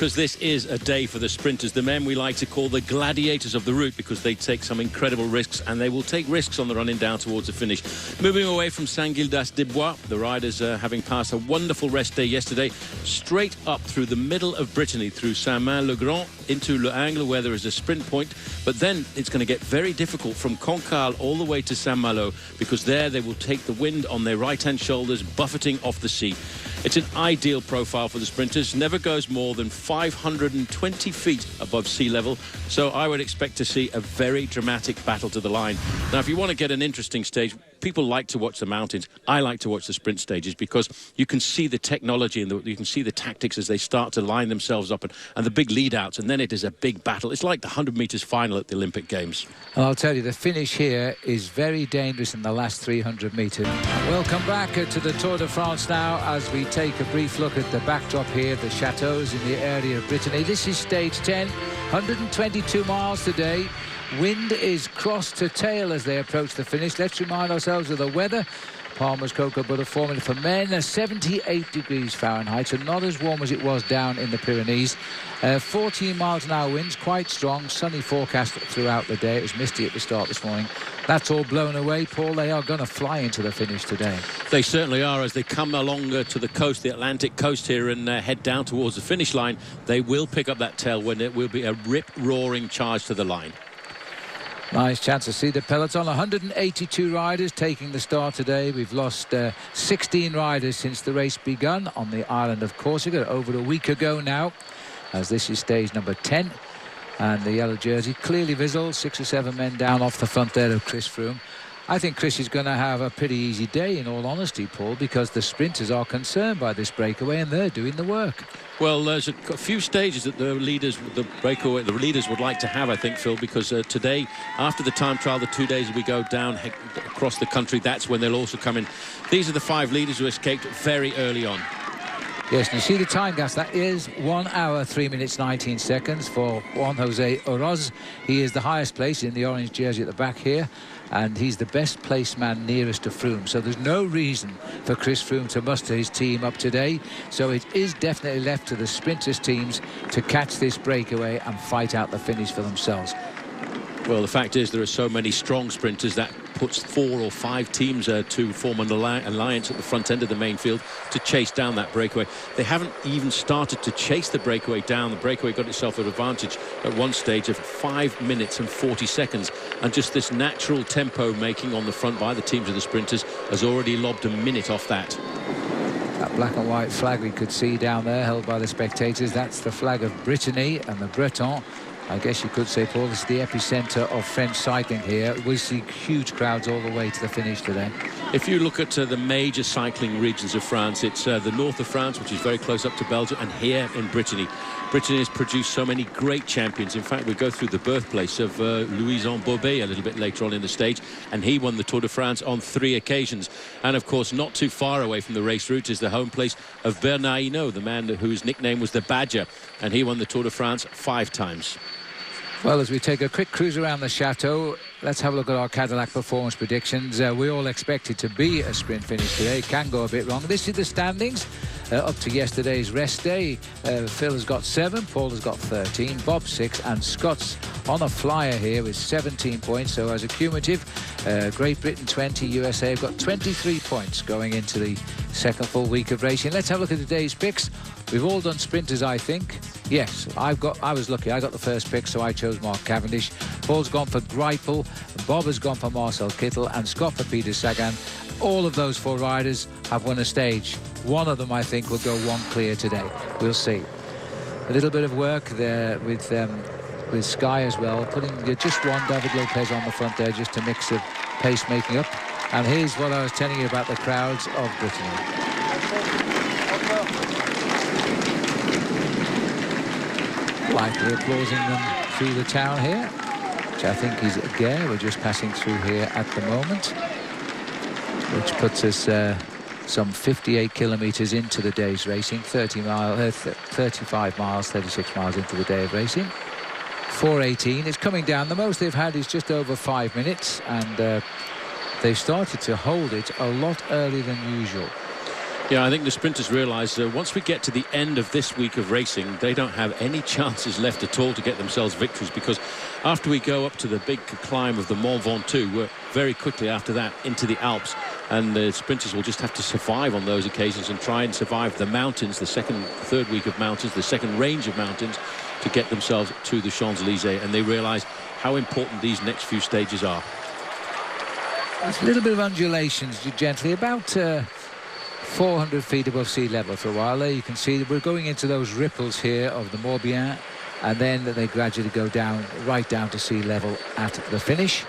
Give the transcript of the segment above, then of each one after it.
because this is a day for the sprinters, the men we like to call the gladiators of the route, because they take some incredible risks, and they will take risks on the running down towards the finish. Moving away from Saint-Gildas-des-Bois, the riders having passed a wonderful rest day yesterday, straight up through the middle of Brittany, through Saint-Main-le-Grand into Le Angle, where there is a sprint point. But then it's going to get very difficult from Cancale all the way to Saint-Malo, because there they will take the wind on their right-hand shoulders, buffeting off the sea. It's an ideal profile for the sprinters, never goes more than 520 feet above sea level, so I would expect to see a very dramatic battle to the line. Now, if you want to get an interesting stage, people like to watch the mountains. I like to watch the sprint stages, because you can see the technology and you can see the tactics as they start to line themselves up, and the big lead-outs, and then it is a big battle. It's like the 100 metres final at the Olympic Games. And I'll tell you, the finish here is very dangerous in the last 300 metres. We'll come back to the Tour de France now as we take a brief look at the backdrop here, the chateaux in the area of Brittany. This is stage 10, 122 miles today. Wind is cross to tail as they approach the finish. Let's remind ourselves of the weather. Palmer's cocoa butter formula for men, 78 degrees Fahrenheit, so not as warm as it was down in the Pyrenees. 14 miles an hour winds, quite strong, sunny forecast throughout the day. It was misty at the start this morning. That's all blown away, Paul. They are going to fly into the finish today. They certainly are, as they come along to the coast, the Atlantic coast here, and head down towards the finish line. They will pick up that tailwind. It will be a rip-roaring charge to the line. Nice chance to see the peloton. 182 riders taking the start today. We've lost 16 riders since the race begun on the island of Corsica over a week ago now, as this is stage number 10. And the yellow jersey clearly visible, 6 or 7 men down off the front there of Chris Froome. I think Chris is going to have a pretty easy day, in all honesty, Paul, because the sprinters are concerned by this breakaway and they're doing the work. Well, there's a few stages that the leaders would like to have, I think, Phil, because today, after the time trial, the 2 days we go down across the country, that's when they'll also come in. These are the 5 leaders who escaped very early on. Yes, and you see the time, Gas, that is 1 hour, 3 minutes, 19 seconds for Juan Jose Oroz. He is the highest place in the orange jersey at the back here, and he's the best placed man nearest to Froome. So there's no reason for Chris Froome to muster his team up today. So it is definitely left to the sprinters' teams to catch this breakaway and fight out the finish for themselves. Well, the fact is there are so many strong sprinters that puts 4 or 5 teams to form an alliance at the front end of the main field to chase down that breakaway. They haven't even started to chase the breakaway down. The breakaway got itself an advantage at one stage of 5 minutes and 40 seconds. And just this natural tempo making on the front by the teams of the sprinters has already lobbed a minute off that. That black and white flag we could see down there, held by the spectators, that's the flag of Brittany and the Breton. I guess you could say, Paul, this is the epicenter of French cycling here. We see huge crowds all the way to the finish today. If you look at the major cycling regions of France, it's the north of France, which is very close up to Belgium, and here in Brittany. Brittany has produced so many great champions. In fact, we go through the birthplace of Louison Bobet a little bit later on in the stage, and he won the Tour de France on 3 occasions. And of course, not too far away from the race route is the home place of Bernard Hinault, the man whose nickname was the Badger, and he won the Tour de France 5 times. Well, as we take a quick cruise around the chateau, let's have a look at our Cadillac performance predictions. We all expect it to be a sprint finish today. It can go a bit wrong. This is the standings up to yesterday's rest day. Phil has got 7, Paul has got 13, Bob 6, and Scott's on a flyer here with 17 points. So as a cumulative, Great Britain 20, USA have got 23 points going into the second full week of racing. Let's have a look at today's picks. We've all done sprinters, I think. Yes, I was lucky. I got the first pick, so I chose Mark Cavendish. Paul's gone for Greipel, Bob has gone for Marcel Kittel, and Scott for Peter Sagan. All of those 4 riders have won a stage. One of them, I think, will go 1 clear today. We'll see. A little bit of work there with Sky as well, putting just one David Lopez on the front there just to mix the pace making up. And here's what I was telling you about the crowds of Brittany. Lightly applauding them through the town here, which I think is Gare. We're just passing through here at the moment, which puts us some 58 kilometres into the day's racing, 35 miles, 36 miles into the day of racing. 4:18. It's coming down. The most they've had is just over 5 minutes, and they've started to hold it a lot earlier than usual. Yeah, I think the sprinters realise once we get to the end of this week of racing, they don't have any chances left at all to get themselves victories, because after we go up to the big climb of the Mont Ventoux, we're very quickly after that into the Alps, and the sprinters will just have to survive on those occasions and try and survive the mountains, the third week of mountains, the second range of mountains, to get themselves to the Champs-Élysées, and they realise how important these next few stages are. There's a little bit of undulations gently, about 400 feet above sea level for a while there. You can see that we're going into those ripples here of the Morbihan, and then they gradually go down, right down to sea level at the finish.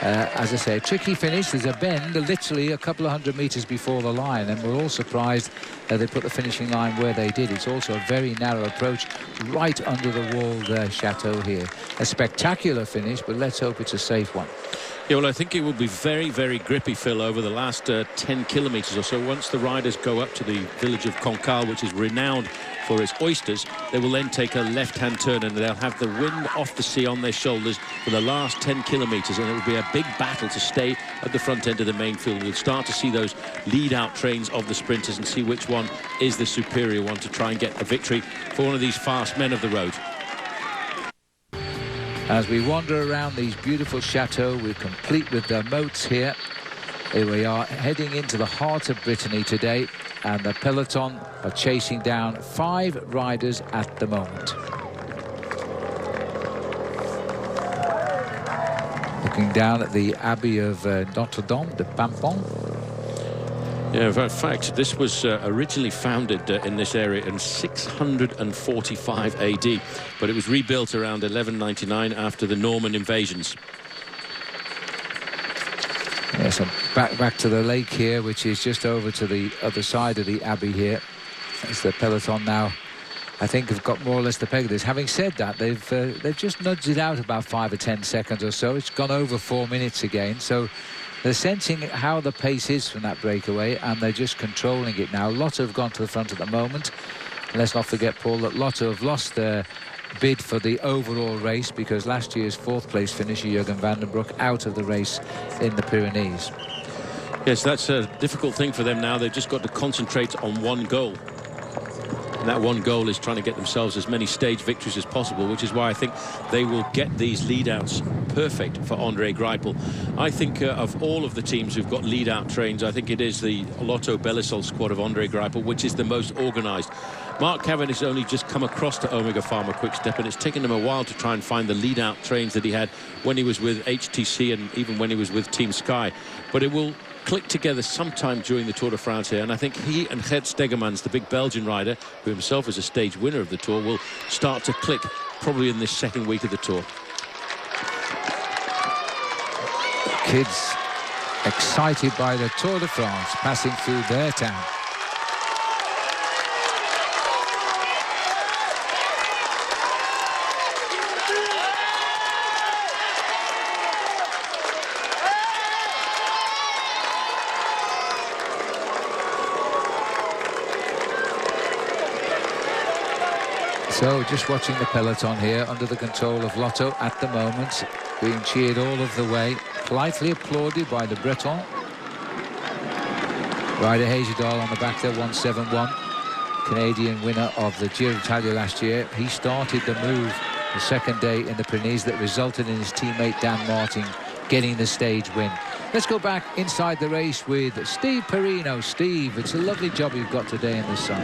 As I say, a tricky finish. There's a bend literally a couple of 100 meters before the line, and we're all surprised that they put the finishing line where they did. It's also a very narrow approach right under the walled chateau here. A spectacular finish, but let's hope it's a safe one. Yeah, well, I think it will be very, very grippy, Phil, over the last 10 kilometres or so. Once the riders go up to the village of Cancale, which is renowned for its oysters, they will then take a left-hand turn, and they'll have the wind off the sea on their shoulders for the last 10 kilometres, and it will be a big battle to stay at the front end of the main field. We'll start to see those lead-out trains of the sprinters and see which one is the superior one to try and get a victory for one of these fast men of the road. As we wander around these beautiful chateaux, we're complete with the moats here. Here we are heading into the heart of Brittany today, and the peloton are chasing down 5 riders at the moment. Looking down at the Abbey of Notre Dame de Paimpont. Yeah, in fact, this was originally founded in this area in 645 AD, but it was rebuilt around 1199 after the Norman invasions. Yeah, so back to the lake here, which is just over to the other side of the Abbey here. As the peloton now, I think, have got more or less the peg of this. Having said that, they've just nudged it out about 5 or 10 seconds or so. It's gone over 4 minutes again, so they're sensing how the pace is from that breakaway, and they're just controlling it now. Lotto have gone to the front at the moment. And let's not forget, Paul, that Lotto have lost their bid for the overall race because last year's 4th place finisher, Jürgen van den Broek, out of the race in the Pyrenees. Yes, that's a difficult thing for them now. They've just got to concentrate on one goal. And that one goal is trying to get themselves as many stage victories as possible, which is why I think they will get these lead-outs perfect for Andre Greipel. I think of all of the teams who've got lead-out trains, I think it is the Lotto Belisol squad of Andre Greipel, which is the most organised. Mark Cavendish has only just come across to Omega Pharma Quick-Step, and it's taken him a while to try and find the lead-out trains that he had when he was with HTC and even when he was with Team Sky. But it will click together sometime during the Tour de France here, and I think he and Gert Stegemans, the big Belgian rider, who himself is a stage winner of the Tour, will start to click probably in this second week of the Tour. Kids excited by the Tour de France passing through their town. So just watching the peloton here under the control of Lotto at the moment, being cheered all of the way, politely applauded by the Breton. Ryder Hagedal on the back there, 171, Canadian winner of the Giro d'Italia last year. He started the move the second day in the Pyrenees that resulted in his teammate Dan Martin getting the stage win. Let's go back inside the race with Steve Perino. Steve, it's a lovely job you've got today in the sun.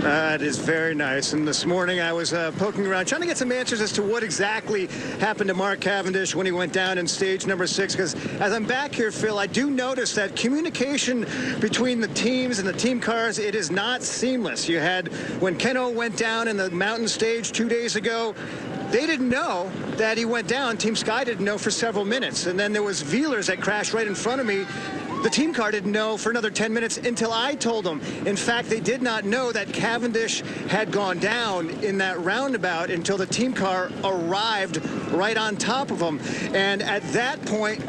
It is very nice. And this morning I was poking around trying to get some answers as to what exactly happened to Mark Cavendish when he went down in stage number 6. Because as I'm back here, Phil, I do notice that communication between the teams and the team cars, it is not seamless. You had when Keno went down in the mountain stage 2 days ago, they didn't know that he went down. Team Sky didn't know for several minutes. And then there was Wieler's that crashed right in front of me. The team car didn't know for another 10 minutes until I told them. In fact, they did not know that Cavendish had gone down in that roundabout until the team car arrived right on top of them. And at that point,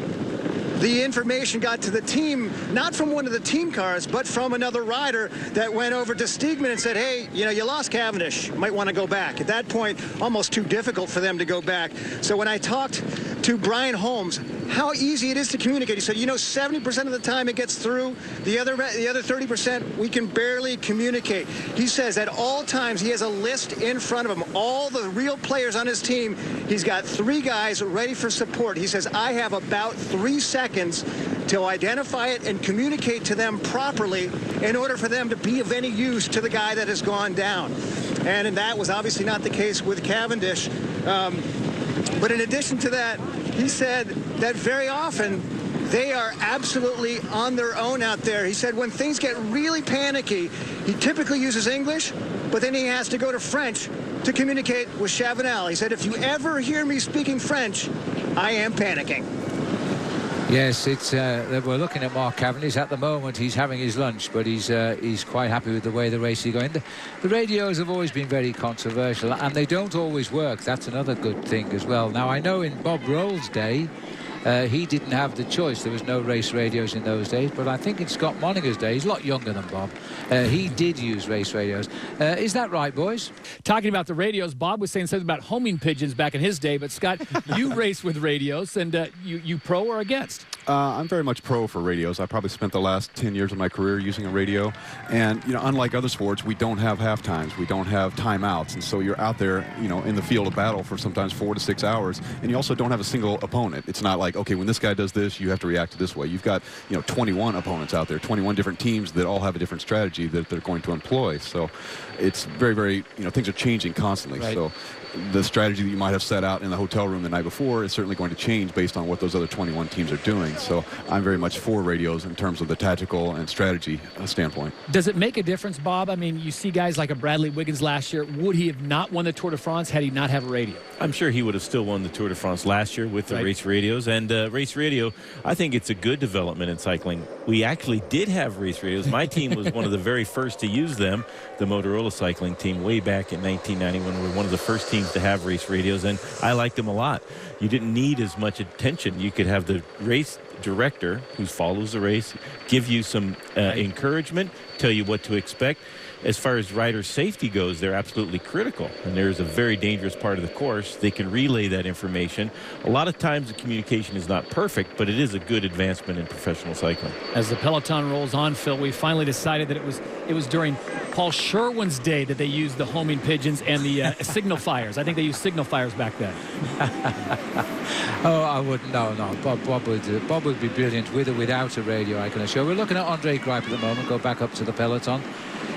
the information got to the team, not from one of the team cars, but from another rider that went over to Steegman and said, hey, you know, you lost Cavendish. You might want to go back. At that point, almost too difficult for them to go back. So when I talked to Brian Holmes, how easy it is to communicate. He said, 70% of the time it gets through. The other 30%, we can barely communicate. He says at all times he has a list in front of him, all the real players on his team. He's got 3 guys ready for support. He says, I have about 3 seconds to identify it and communicate to them properly in order for them to be of any use to the guy that has gone down. And that was obviously not the case with Cavendish. But in addition to that, he said that very often they are absolutely on their own out there. He said when things get really panicky, he typically uses English, but then he has to go to French to communicate with Chavanel. He said, if you ever hear me speaking French, I am panicking. Yes, it's we're looking at Mark Cavendish. At the moment, he's having his lunch, but he's quite happy with the way the race is going. The radios have always been very controversial, and they don't always work. That's another good thing as well. Now, I know in Bob Roll's day, he didn't have the choice. There was no race radios in those days, but I think in Scott Moninger's day, he's a lot younger than Bob, he did use race radios. Is that right, boys? Talking about the radios, Bob was saying something about homing pigeons back in his day, but Scott, you race with radios, and you pro or against? I'm very much pro for radios. I probably spent the last 10 years of my career using a radio. And, unlike other sports, we don't have half times. We don't have timeouts. And so you're out there, in the field of battle for sometimes 4 to 6 hours. And you also don't have a single opponent. It's not like, okay, when this guy does this, you have to react to this way. You've got, 21 opponents out there, 21 different teams that all have a different strategy that they're going to employ. So it's very, very, things are changing constantly. Right. So the strategy that you might have set out in the hotel room the night before is certainly going to change based on what those other 21 teams are doing. So I'm very much for radios in terms of the tactical and strategy standpoint. Does it make a difference, Bob? I mean, you see guys like a Bradley Wiggins last year. Would he have not won the Tour de France had he not have a radio? I'm sure he would have still won the Tour de France last year with the race radios. And race radio, I think it's a good development in cycling. We actually did have race radios. My team was one of the very first to use them, the Motorola cycling team, way back in 1991. We were one of the first teams to have race radios, and I liked them a lot. You didn't need as much attention. You could have the race director who follows the race give you some encouragement, tell you what to expect. As far as rider safety goes, they're absolutely critical, and there's a very dangerous part of the course. They can relay that information. A lot of times the communication is not perfect, but it is a good advancement in professional cycling. As the peloton rolls on, Phil, we finally decided that it was during Paul Sherwin's day that they used the homing pigeons and the signal fires. I think they used signal fires back then. Oh, I wouldn't. No. Bob would be brilliant with or without a radio, I can assure. We're looking at Andre Greipel at the moment. Go back up to the peloton.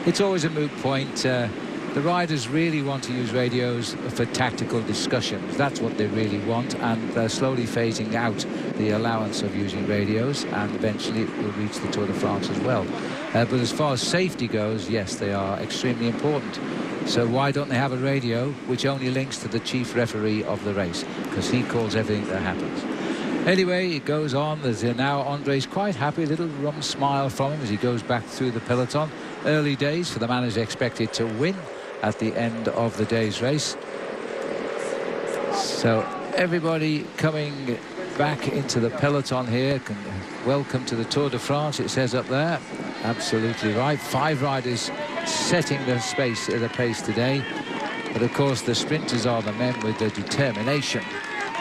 It's always a moot point. The riders really want to use radios for tactical discussions. That's what they really want, and they're slowly phasing out the allowance of using radios, and eventually it will reach the Tour de France as well. But as far as safety goes, yes, they are extremely important. So why don't they have a radio which only links to the chief referee of the race, because he calls everything that happens. Anyway, it goes on. There's now Andre's quite happy, a little rum smile from him as he goes back through the peloton. Early days for the man who's expected to win at the end of the day's race. So everybody coming back into the peloton here. Welcome to the Tour de France, it says up there. Absolutely right. 5 riders setting the pace today. But of course the sprinters are the men with the determination.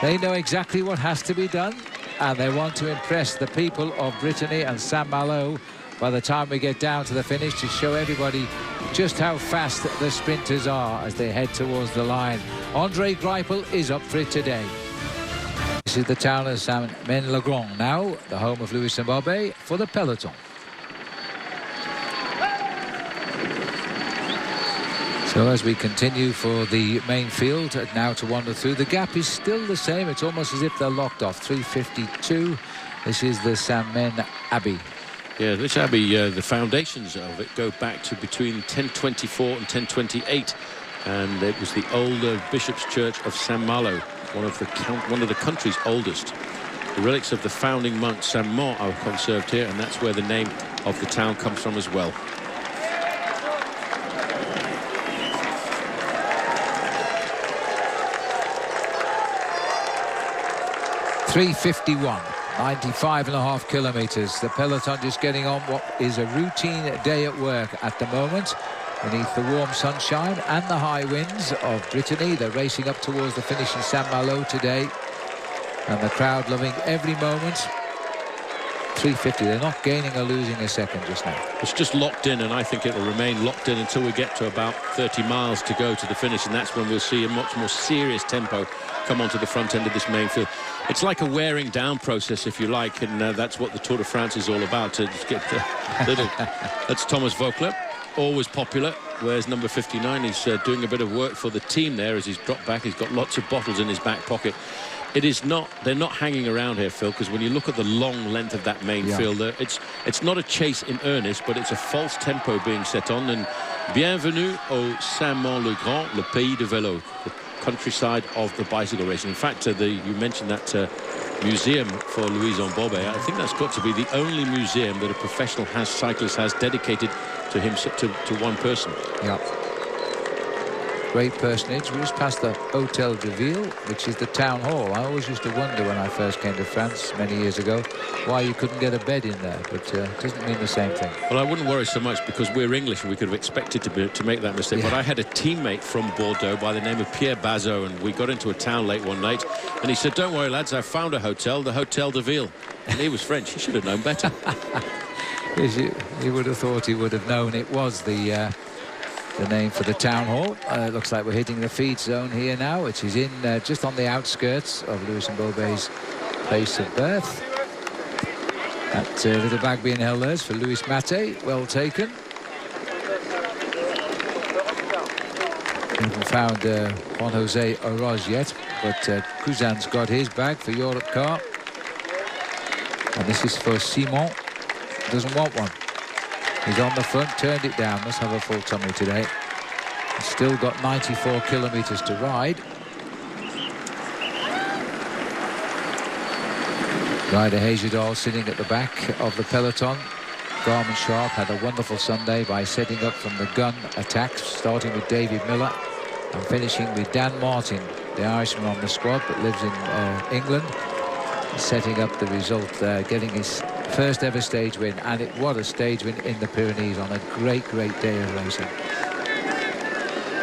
They know exactly what has to be done, and they want to impress the people of Brittany and Saint-Malo by the time we get down to the finish, to show everybody just how fast the sprinters are as they head towards the line. Andre Greipel is up for it today. This is the town of Saint-Maine-le-Grand now, the home of Louis Mbombe, for the peloton. So as we continue for the main field now to wander through, the gap is still the same. It's almost as if they're locked off. 3:52. This is the Saint-Maine Abbey. Yeah, this abbey, the foundations of it go back to between 1024 and 1028, and it was the older Bishop's Church of Saint-Malo, one of the country's oldest. The relics of the founding monk Saint-Maur are conserved here, and that's where the name of the town comes from as well. 3:51. 95.5 kilometers. The peloton just getting on what is a routine day at work at the moment. Beneath the warm sunshine and the high winds of Brittany, they're racing up towards the finish in Saint-Malo today. And the crowd loving every moment. 350. They're not gaining or losing a second just now. It's just locked in, and I think it will remain locked in until we get to about 30 miles to go to the finish, and that's when we'll see a much more serious tempo come onto the front end of this main field. It's like a wearing down process, if you like, and that's what the Tour de France is all about. To just get that's Thomas Voeckler, always popular. Wears number 59. He's doing a bit of work for the team there as he's dropped back. He's got lots of bottles in his back pocket. It is not, they're not hanging around here, Phil, because when you look at the long length of that main field, it's not a chase in earnest, but it's a false tempo being set on. And bienvenue au Saint-Mont-le-Grand, le pays de vélo, the countryside of the bicycle racing. In fact, you mentioned that museum for Louison Bobet. I think that's got to be the only museum that a professional cyclist has dedicated to him, to one person. Yeah. Great personage. We just passed the Hotel de Ville, which is the town hall. I always used to wonder when I first came to France many years ago why you couldn't get a bed in there, but it doesn't mean the same thing. Well, I wouldn't worry so much because we're English and we could have expected to make that mistake. But I had a teammate from Bordeaux by the name of Pierre Bazot, and we got into a town late one night, and he said, "Don't worry, lads, I found a hotel, the Hotel de Ville." And he was French. He should have known better. You would have thought he would have known it was the name for the town hall. It looks like we're hitting the feed zone here now, which is in just on the outskirts of Louison Bobet's place of birth. That little bag being held there is for Louis Matte. Well taken. Haven't found Juan Jose Oroz yet, but Cousin's got his bag for Europe Car. And this is for Simon. Doesn't want one. He's on the front, turned it down. Must have a full tummy today. He's still got 94 kilometres to ride. Ryder Hagedal sitting at the back of the peloton. Garmin Sharp had a wonderful Sunday by setting up from the gun attacks, starting with David Miller and finishing with Dan Martin, the Irishman on the squad that lives in England, setting up the result, getting his first ever stage win, and it was a stage win in the Pyrenees on a great day of racing.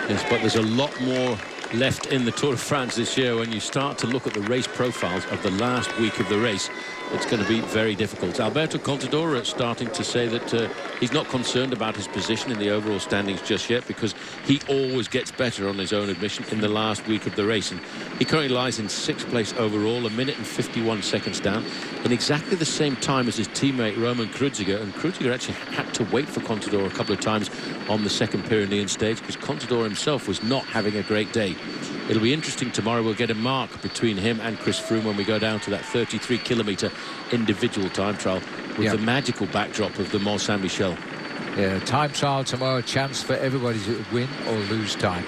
Yes, but there's a lot more left in the Tour de France this year. When you start to look at the race profiles of the last week of the race, it's going to be very difficult. Alberto Contador is starting to say that he's not concerned about his position in the overall standings just yet, because he always gets better on his own admission in the last week of the race. And he currently lies in 6th place overall, 1 minute and 51 seconds down, in exactly the same time as his teammate Roman Kreuziger. And Kreuziger actually had to wait for Contador a couple of times on the second Pyrenean stage because Contador himself was not having a great day. It'll be interesting tomorrow. We'll get a mark between him and Chris Froome when we go down to that 33-kilometre individual time trial with the magical backdrop of the Mont Saint-Michel. Yeah, time trial tomorrow, chance for everybody to win or lose time.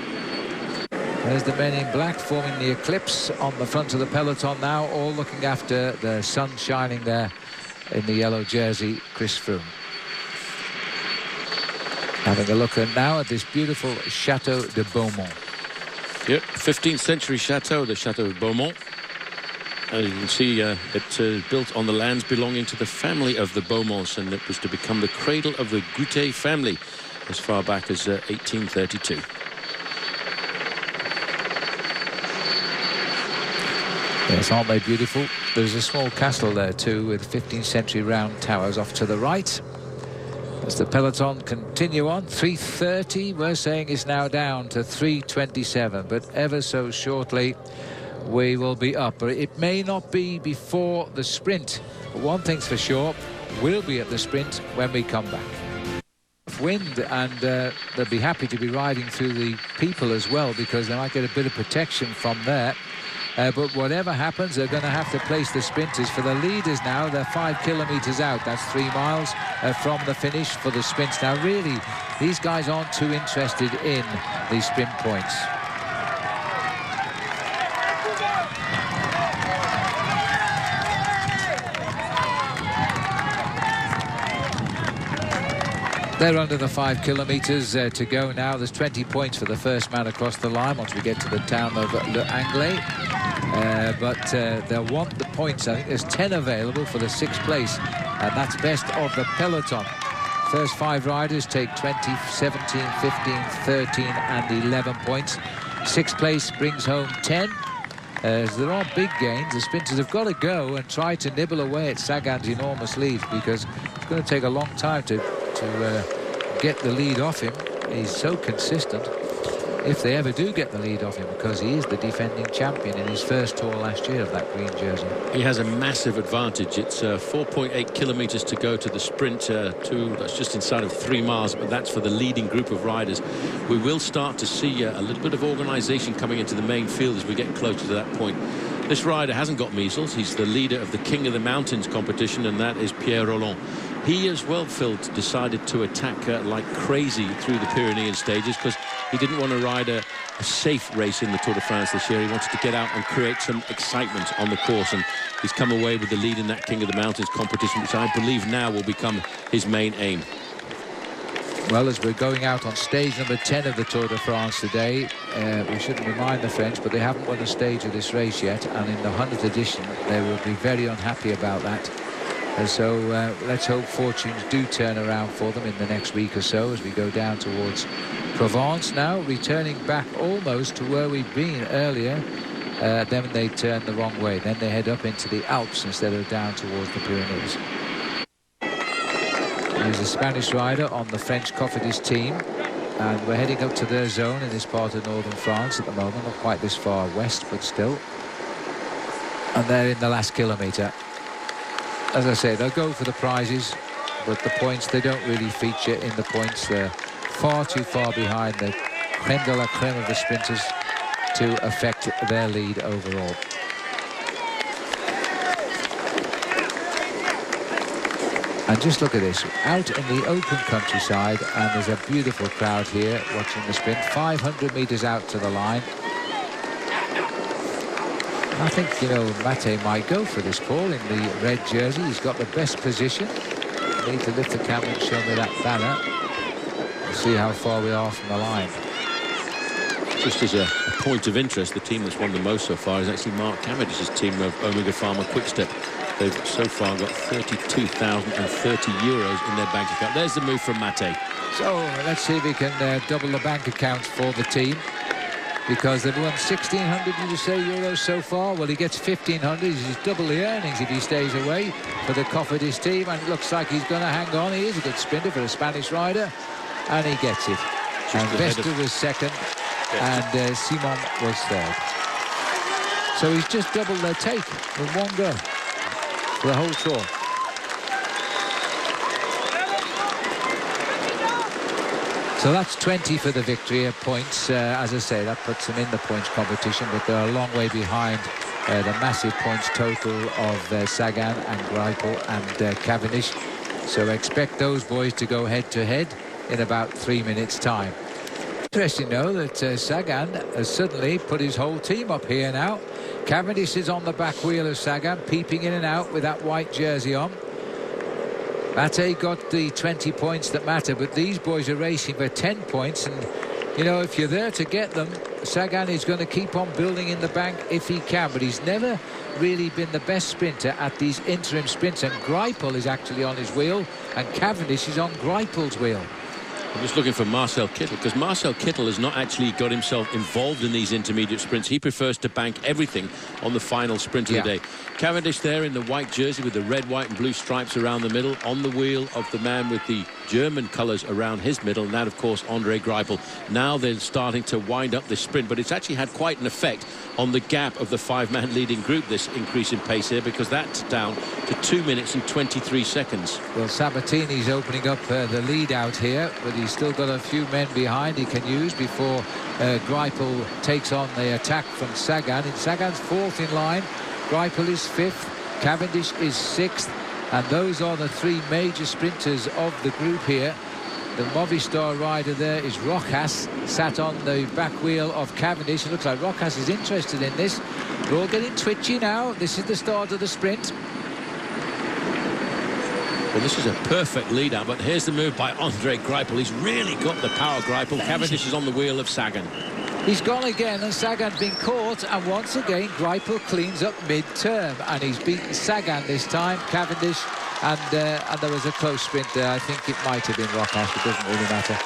There's the men in black forming the eclipse on the front of the peloton now, all looking after the sun shining there in the yellow jersey, Chris Froome. Having a look now at this beautiful Chateau de Beaumont. Yep, 15th century chateau, the Chateau of Beaumont. As you can see, it's built on the lands belonging to the family of the Beaumonts, and it was to become the cradle of the Guthey family as far back as 1832. Yes, aren't they beautiful? There's a small castle there too with 15th century round towers off to the right. As the peloton continue on, 3:30 we're saying is now down to 3:27, but ever so shortly we will be up. But it may not be before the sprint. But one thing's for sure, we'll be at the sprint when we come back. Wind, and they'll be happy to be riding through the people as well, because they might get a bit of protection from there. But whatever happens, they're going to have to place the sprinters. For the leaders now, they're 5 kilometres out. That's 3 miles from the finish for the sprints. Now, really, these guys aren't too interested in the sprint points. They're under the 5 kilometres to go now. There's 20 points for the first man across the line once we get to the town of Le Anglais. But they'll want the points. I think there's 10 available for the 6th place, and that's best of the peloton. First 5 riders take 20, 17, 15, 13 and 11 points. 6th place brings home 10. As there are big gains, the sprinters have got to go and try to nibble away at Sagan's enormous lead, because it's going to take a long time to get the lead off him. He's so consistent, if they ever do get the lead off him, because he is the defending champion in his first tour last year of that green jersey. He has a massive advantage. It's 4.8 kilometres to go to the sprint, that's just inside of 3 miles, but that's for the leading group of riders. We will start to see a little bit of organisation coming into the main field as we get closer to that point. This rider hasn't got measles. He's the leader of the King of the Mountains competition, and that is Pierre Rolland. He as well, Phil, decided to attack like crazy through the Pyrenean stages, because he didn't want to ride a safe race in the Tour de France this year. He wanted to get out and create some excitement on the course, and he's come away with the lead in that King of the Mountains competition, which I believe now will become his main aim. Well, as we're going out on stage number 10 of the Tour de France today, we shouldn't remind the French, but they haven't won a stage of this race yet, and in the 100th edition they will be very unhappy about that. So let's hope fortunes do turn around for them in the next week or so as we go down towards Provence now, returning back almost to where we've been earlier. Then they turn the wrong way. Then they head up into the Alps instead of down towards the Pyrenees. Here's a Spanish rider on the French Cofidis team, and we're heading up to their zone in this part of northern France at the moment, not quite this far west, but still. And they're in the last kilometre. As I say, they'll go for the prizes, but the points, they don't really feature in the points. They're far too far behind the creme de la creme of the sprinters to affect their lead overall. And just look at this, out in the open countryside, and there's a beautiful crowd here watching the sprint, 500 metres out to the line. I think, you know, Mate might go for this, Paul, in the red jersey. He's got the best position. I need to lift the camera and show me that banner. We'll see how far we are from the line. Just as a point of interest, the team that's won the most so far is actually Mark Cavendish's team of Omega Pharma Quickstep. They've so far got €32,030 in their bank account. There's the move from Mate. So let's see if we can double the bank accounts for the team, because they've won 1,600, did you say, euros so far? Well, he gets 1,500. He's double the earnings if he stays away for the Cofidis team, and it looks like he's going to hang on. He is a good sprinter for a Spanish rider, and he gets it. And Vesta was second, and Simon was third. So he's just doubled their take with one go for the whole tour. So that's 20 for the victory points. As I say, that puts them in the points competition, but they're a long way behind the massive points total of Sagan and Greipel and Cavendish. So expect those boys to go head to head in about 3 minutes' time. Interesting, though, that Sagan has suddenly put his whole team up here now. Cavendish is on the back wheel of Sagan, peeping in and out with that white jersey on. Mate got the 20 points that matter, but these boys are racing for 10 points, and you know, if you're there to get them, Sagan is going to keep on building in the bank if he can, but he's never really been the best sprinter at these interim sprints, and Greipel is actually on his wheel and Cavendish is on Greipel's wheel. I'm just looking for Marcel Kittel, because Marcel Kittel has not actually got himself involved in these intermediate sprints. He prefers to bank everything on the final sprint of the day. Cavendish there in the white jersey with the red, white and blue stripes around the middle, on the wheel of the man with the German colours around his middle, and that of course Andre Greipel. Now they're starting to wind up this sprint, but it's actually had quite an effect on the gap of the five-man leading group, this increase in pace here, because that's down to 2 minutes and 23 seconds. Well, Sabatini's opening up the lead out here, but he's still got a few men behind he can use before Greipel takes on the attack from Sagan. And Sagan's fourth in line, Greipel is fifth, Cavendish is sixth, and those are the three major sprinters of the group here. The Movistar rider there is Rojas, sat on the back wheel of Cavendish. It looks like Rojas is interested in this. They're all getting twitchy now. This is the start of the sprint. Well, this is a perfect lead out, but here's the move by Andre Greipel. He's really got the power, Greipel. Cavendish is on the wheel of Sagan. He's gone again, and Sagan's been caught, and once again Greipel cleans up mid-term, and he's beaten Sagan this time, Cavendish, and there was a close sprint there. I think it might have been Rojas, it doesn't really matter.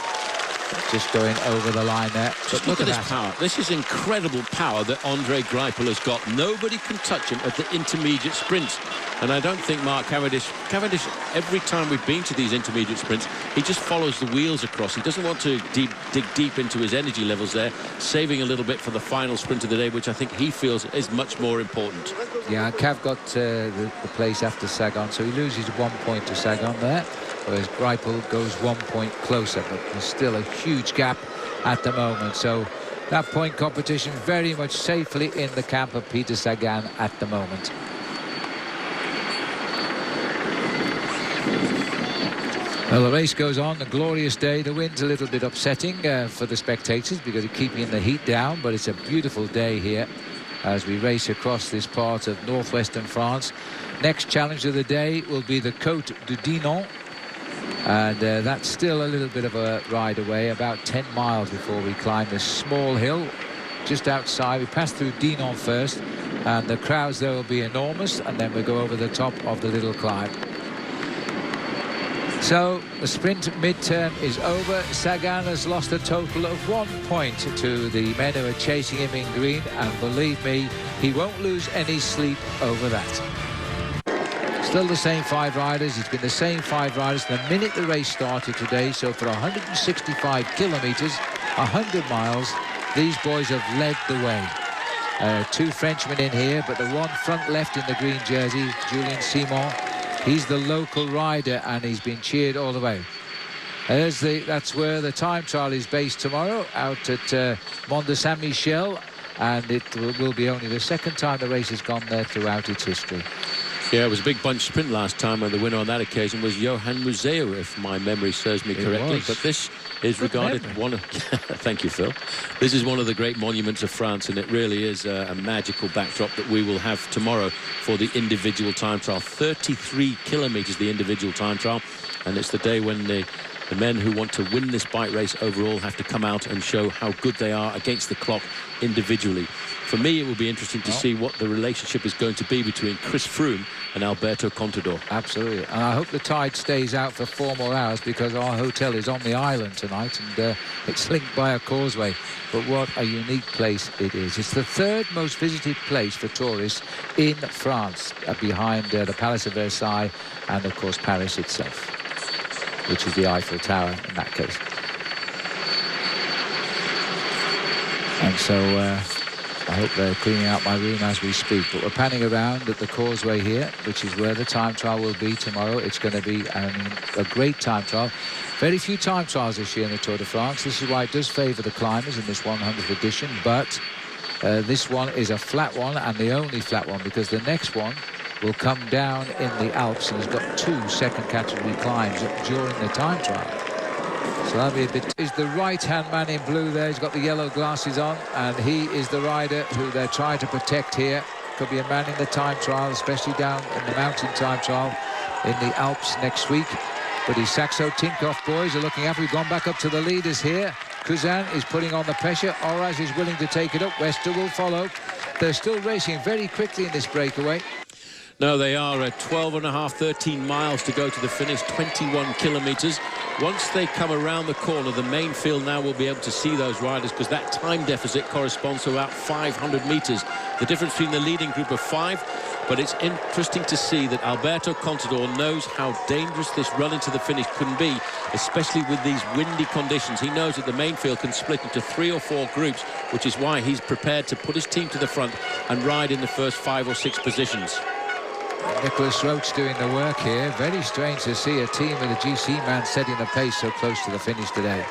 just going over the line there. Just look at this power. This is incredible power that Andre Greipel has got. Nobody can touch him at the intermediate sprints. And I don't think Mark Cavendish, every time we've been to these intermediate sprints, he just follows the wheels across. He doesn't want to dig deep into his energy levels there, saving a little bit for the final sprint of the day, which I think he feels is much more important. Yeah, Cav got the place after Sagan, so he loses 1 point to Sagan there, whereas Greipel goes 1 point closer, but there's still a huge gap at the moment. So that point competition very much safely in the camp of Peter Sagan at the moment. Well, the race goes on, a glorious day. The wind's a little bit upsetting for the spectators because of keeping the heat down, but it's a beautiful day here as we race across this part of northwestern France. Next challenge of the day will be the Côte du Dinan, and that's still a little bit of a ride away, about 10 miles before we climb this small hill just outside. We pass through Dinan first, and the crowds there will be enormous, and then we go over the top of the little climb. So the sprint midterm is over. Sagan has lost a total of 1 point to the men who are chasing him in green, and believe me, he won't lose any sleep over that. Still the same 5 riders. It's been the same 5 riders from the minute the race started today. So for 165 kilometres, 100 miles, these boys have led the way. 2 Frenchmen in here, but the one front left in the green jersey, Julien Simon, he's the local rider, and he's been cheered all the way. That's where the time trial is based tomorrow, out at Mont de Saint-Michel, and it will be only the second time the race has gone there throughout its history. Yeah, it was a big bunch sprint last time, and the winner on that occasion was Johan Museo, if my memory serves me correctly. But this is regarded one of... Thank you, Phil. This is one of the great monuments of France, and it really is a magical backdrop that we will have tomorrow for the individual time trial. 33 kilometres, the individual time trial, and it's the day when the men who want to win this bike race overall have to come out and show how good they are against the clock individually. For me, it will be interesting to see what the relationship is going to be between Chris Froome and Alberto Contador. Absolutely. And I hope the tide stays out for 4 more hours, because our hotel is on the island tonight, and it's linked by a causeway. But what a unique place it is. It's the 3rd most visited place for tourists in France, behind the Palace of Versailles and, of course, Paris itself, which is the Eiffel Tower in that case. And so I hope they're cleaning out my room as we speak. But we're panning around at the causeway here, which is where the time trial will be tomorrow. It's going to be a great time trial. Very few time trials this year in the Tour de France. This is why it does favour the climbers in this 100th edition. But this one is a flat one, and the only flat one, because the next one will come down in the Alps and has got 2 second category climbs during the time trial. So that'll be a bit... Is the right-hand man in blue there? He's got the yellow glasses on, and he is the rider who they're trying to protect here. Could be a man in the time trial, especially down in the mountain time trial in the Alps next week. But his Saxo Tinkoff boys are looking after. We've gone back up to the leaders here. Cousin is putting on the pressure. Oraz is willing to take it up. Wester will follow. They're still racing very quickly in this breakaway. No, they are at 12.5, 13 miles to go to the finish, 21 kilometres. Once they come around the corner, the main field now will be able to see those riders, because that time deficit corresponds to about 500 metres. The difference between the leading group of 5, but it's interesting to see that Alberto Contador knows how dangerous this run into the finish can be, especially with these windy conditions. He knows that the main field can split into 3 or 4 groups, which is why he's prepared to put his team to the front and ride in the first 5 or 6 positions. Nicholas Roach doing the work here. Very strange to see a team with a GC man setting the pace so close to the finish today.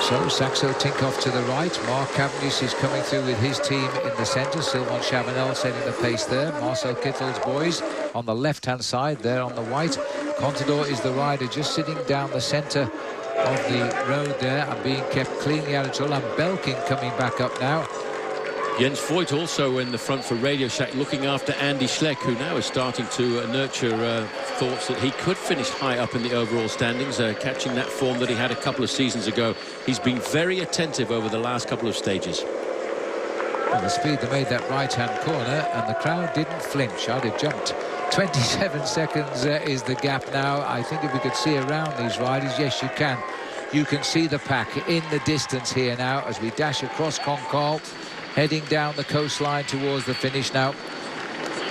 So Saxo Tinkoff to the right. Mark Cavendish is coming through with his team in the centre. Sylvain Chavanel setting the pace there. Marcel Kittel's boys on the left-hand side there on the white. Contador is the rider just sitting down the centre of the road there and being kept cleanly out of trouble. And Belkin coming back up now. Jens Voigt also in the front for Radio Shack, looking after Andy Schleck, who now is starting to nurture thoughts that he could finish high up in the overall standings, catching that form that he had a couple of seasons ago. He's been very attentive over the last couple of stages. Well, the speed they made that right-hand corner, and the crowd didn't flinch. I'd have jumped. 27 seconds is the gap now. I think if we could see around these riders, yes, you can. You can see the pack in the distance here now as we dash across Concal, heading down the coastline towards the finish now.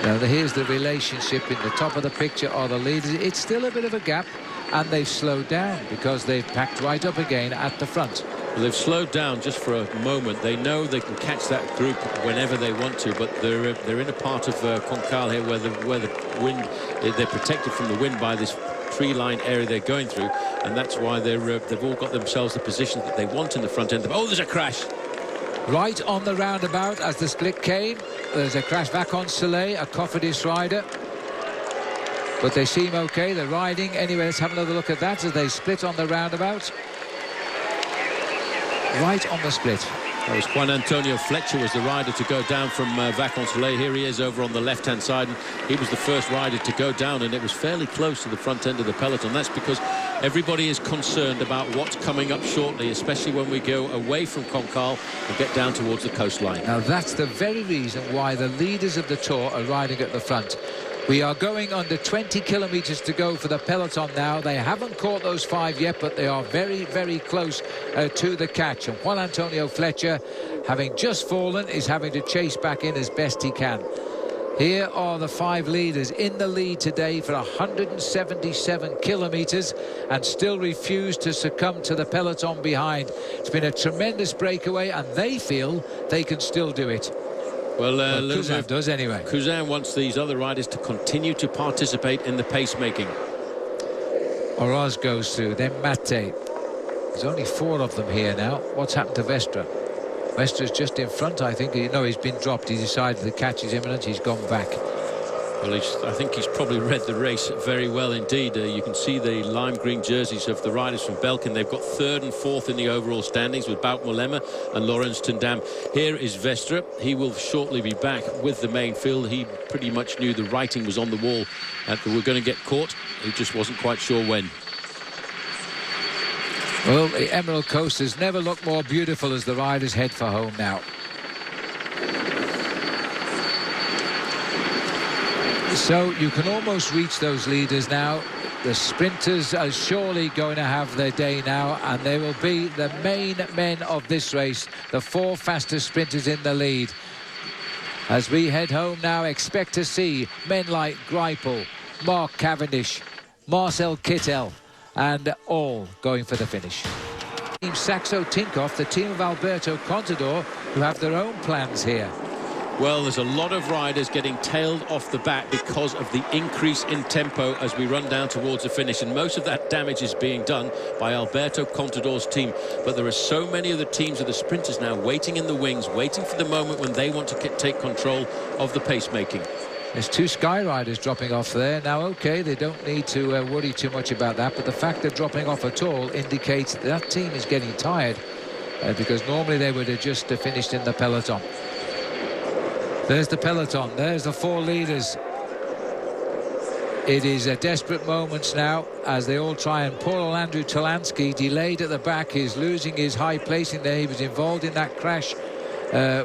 Now, here's the relationship. In the top of the picture are the leaders. It's still a bit of a gap, and they've slowed down because they've packed right up again at the front. Well, they've slowed down just for a moment. They know they can catch that group whenever they want to, but they're in a part of Concal here where the wind, they're protected from the wind by this tree-lined area they're going through, and that's why they've all got themselves the position that they want in the front end. Oh, there's a crash. Right on the roundabout as the split came. There's a crash back on Soleil, a Cofidis rider. But they seem okay. They're riding. Anyway, let's have another look at that as they split on the roundabout. Right on the split. That was Juan Antonio Fletcher was the rider to go down from Vacansoleil. Here he is over on the left-hand side, and he was the first rider to go down, and it was fairly close to the front end of the peloton. That's because everybody is concerned about what's coming up shortly, especially when we go away from Concal and get down towards the coastline. Now, that's the very reason why the leaders of the Tour are riding at the front. We are going under 20 kilometres to go for the peloton now. They haven't caught those 5 yet, but they are very, very close to the catch. And Juan Antonio Fletcher, having just fallen, is having to chase back in as best he can. Here are the 5 leaders in the lead today for 177 kilometres and still refuse to succumb to the peloton behind. It's been a tremendous breakaway, and they feel they can still do it. Well, Cousin does anyway. Cousin wants these other riders to continue to participate in the pacemaking. Oroz goes through, then Mate. There's only 4 of them here now. What's happened to Vestra? Vestra's just in front, I think. No, he's been dropped. He decided the catch is imminent. He's gone back. Well, I think he's probably read the race very well indeed. You can see the lime green jerseys of the riders from Belkin. They've got 3rd and 4th in the overall standings with Bout Mollema and Laurens ten Dam. Here is Vestra. He will shortly be back with the main field. He pretty much knew the writing was on the wall that we're going to get caught. He just wasn't quite sure when. Well, the Emerald Coast has never looked more beautiful as the riders head for home now. So you can almost reach those leaders now. The sprinters are surely going to have their day now, and they will be the main men of this race, the 4 fastest sprinters in the lead. As we head home now, expect to see men like Greipel, Mark Cavendish, Marcel Kittel, and all going for the finish. Team Saxo Tinkoff, the team of Alberto Contador, who have their own plans here. Well, there's a lot of riders getting tailed off the back because of the increase in tempo as we run down towards the finish, and most of that damage is being done by Alberto Contador's team. But there are so many of the teams of the sprinters now waiting in the wings, waiting for the moment when they want to take control of the pacemaking. There's 2 Sky Riders dropping off there. Now, OK, they don't need to worry too much about that, but the fact they're dropping off at all indicates that team is getting tired because normally they would have just finished in the peloton. There's the peloton. There's the 4 leaders. It is desperate moments now as they all try, and poor Andrew Talansky, delayed at the back, is losing his high placing there. He was involved in that crash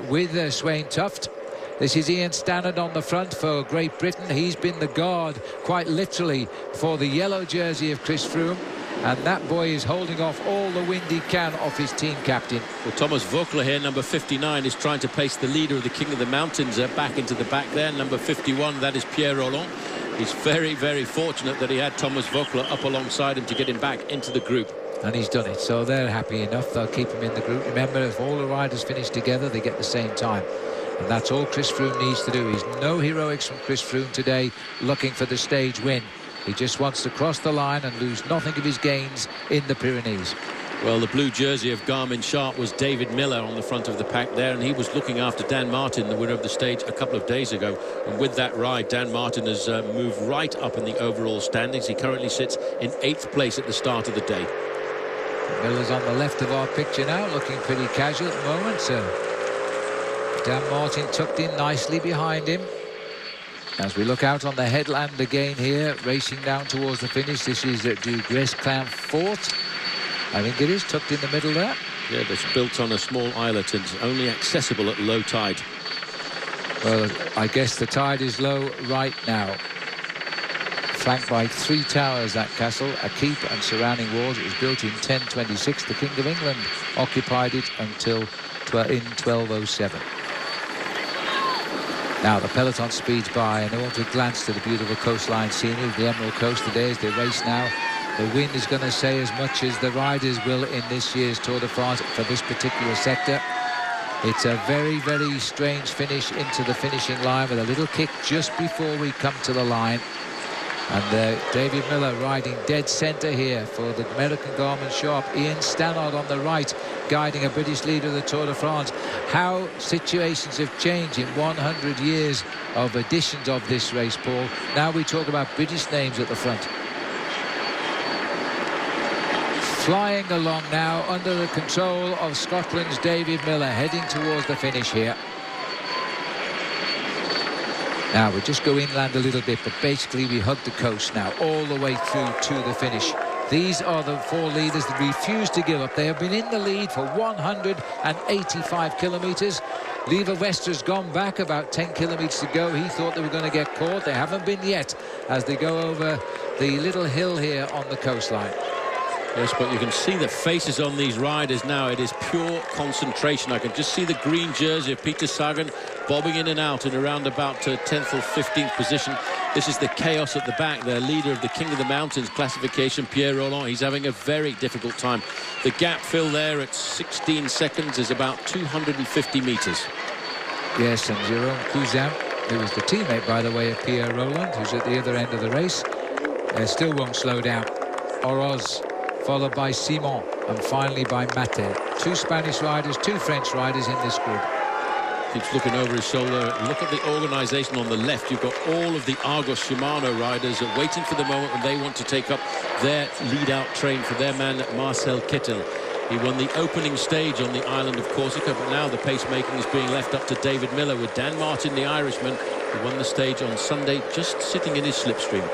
with Swain Tuft. This is Ian Stannard on the front for Great Britain. He's been the guard, quite literally, for the yellow jersey of Chris Froome. And that boy is holding off all the wind he can off his team captain. Well, Thomas Voeckler here, number 59, is trying to pace the leader of the King of the Mountains back into the back there. Number 51, that is Pierre Rolland. He's very, very fortunate that he had Thomas Voeckler up alongside him to get him back into the group. And he's done it, so they're happy enough. They'll keep him in the group. Remember, if all the riders finish together, they get the same time. And that's all Chris Froome needs to do. He's no heroics from Chris Froome today, looking for the stage win. He just wants to cross the line and lose nothing of his gains in the Pyrenees. Well, the blue jersey of Garmin Sharp was David Miller on the front of the pack there, and he was looking after Dan Martin, the winner of the stage, a couple of days ago. And with that ride, Dan Martin has moved right up in the overall standings. He currently sits in 8th place at the start of the day. Miller's on the left of our picture now, looking pretty casual at the moment. Dan Martin tucked in nicely behind him. As we look out on the headland again here, racing down towards the finish, this is Du Guesclin Fort. I think it is tucked in the middle there. Yeah, it's built on a small islet and it's only accessible at low tide. Well, I guess the tide is low right now. Flanked by 3 towers, that castle, a keep and surrounding walls. It was built in 1026. The King of England occupied it until in 1207. Now the peloton speeds by, and I want to glance to the beautiful coastline scenery of the Emerald Coast today as they race now. The wind is going to say as much as the riders will in this year's Tour de France for this particular sector. It's a very, very strange finish into the finishing line with a little kick just before we come to the line. And David Miller riding dead centre here for the American Garmin Sharp. Ian Stannard on the right, guiding a British leader of the Tour de France. How situations have changed in 100 years of editions of this race, Paul. Now we talk about British names at the front. Flying along now under the control of Scotland's David Miller, heading towards the finish here. Now we just go inland a little bit, but basically we hug the coast now all the way through to the finish. These are the 4 leaders that refuse to give up. They have been in the lead for 185 kilometres. Lever Wester's gone back about 10 kilometres to go. He thought they were going to get caught. They haven't been yet as they go over the little hill here on the coastline. Yes, but you can see the faces on these riders now. It is pure concentration. I can just see the green jersey of Peter Sagan bobbing in and out in around about 10th or 15th position. This is the chaos at the back. The leader of the King of the Mountains classification, Pierre Rolland, he's having a very difficult time. The gap fill there at 16 seconds is about 250 metres. Yes, and Jérôme Cousin, who was the teammate, by the way, of Pierre Rolland, who's at the other end of the race, still won't slow down. Oroz, followed by Simon, and finally by Mate. 2 Spanish riders, 2 French riders in this group. Keeps looking over his shoulder. Look at the organisation on the left. You've got all of the Argos Shimano riders waiting for the moment when they want to take up their lead-out train for their man, Marcel Kittel. He won the opening stage on the island of Corsica, but now the pacemaking is being left up to David Miller with Dan Martin, the Irishman, who won the stage on Sunday, just sitting in his slipstream.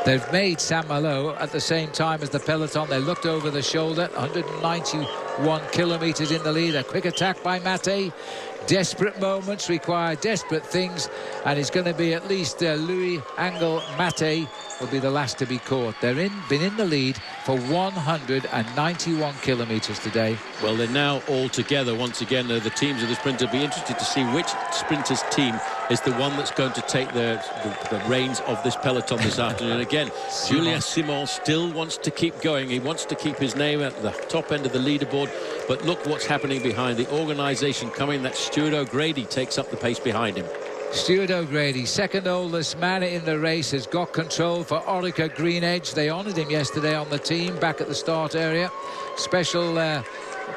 They've made Saint-Malo at the same time as the peloton. They looked over the shoulder. 191 kilometres in the lead. A quick attack by Mate. Desperate moments require desperate things, and it's going to be at least Louis Angel Mate will be the last to be caught. They've been in the lead for 191 kilometres today. Well, they're now all together once again. The teams of the sprint will be interested to see which sprinter's team is the one that's going to take the reins of this peloton this afternoon. Again, Julien Simon still wants to keep going. He wants to keep his name at the top end of the leaderboard. But look what's happening behind. The organisation coming. That Stuart O'Grady takes up the pace behind him. Stuart O'Grady, second oldest man in the race, has got control for Orica Greenedge. They honoured him yesterday on the team back at the start area. Special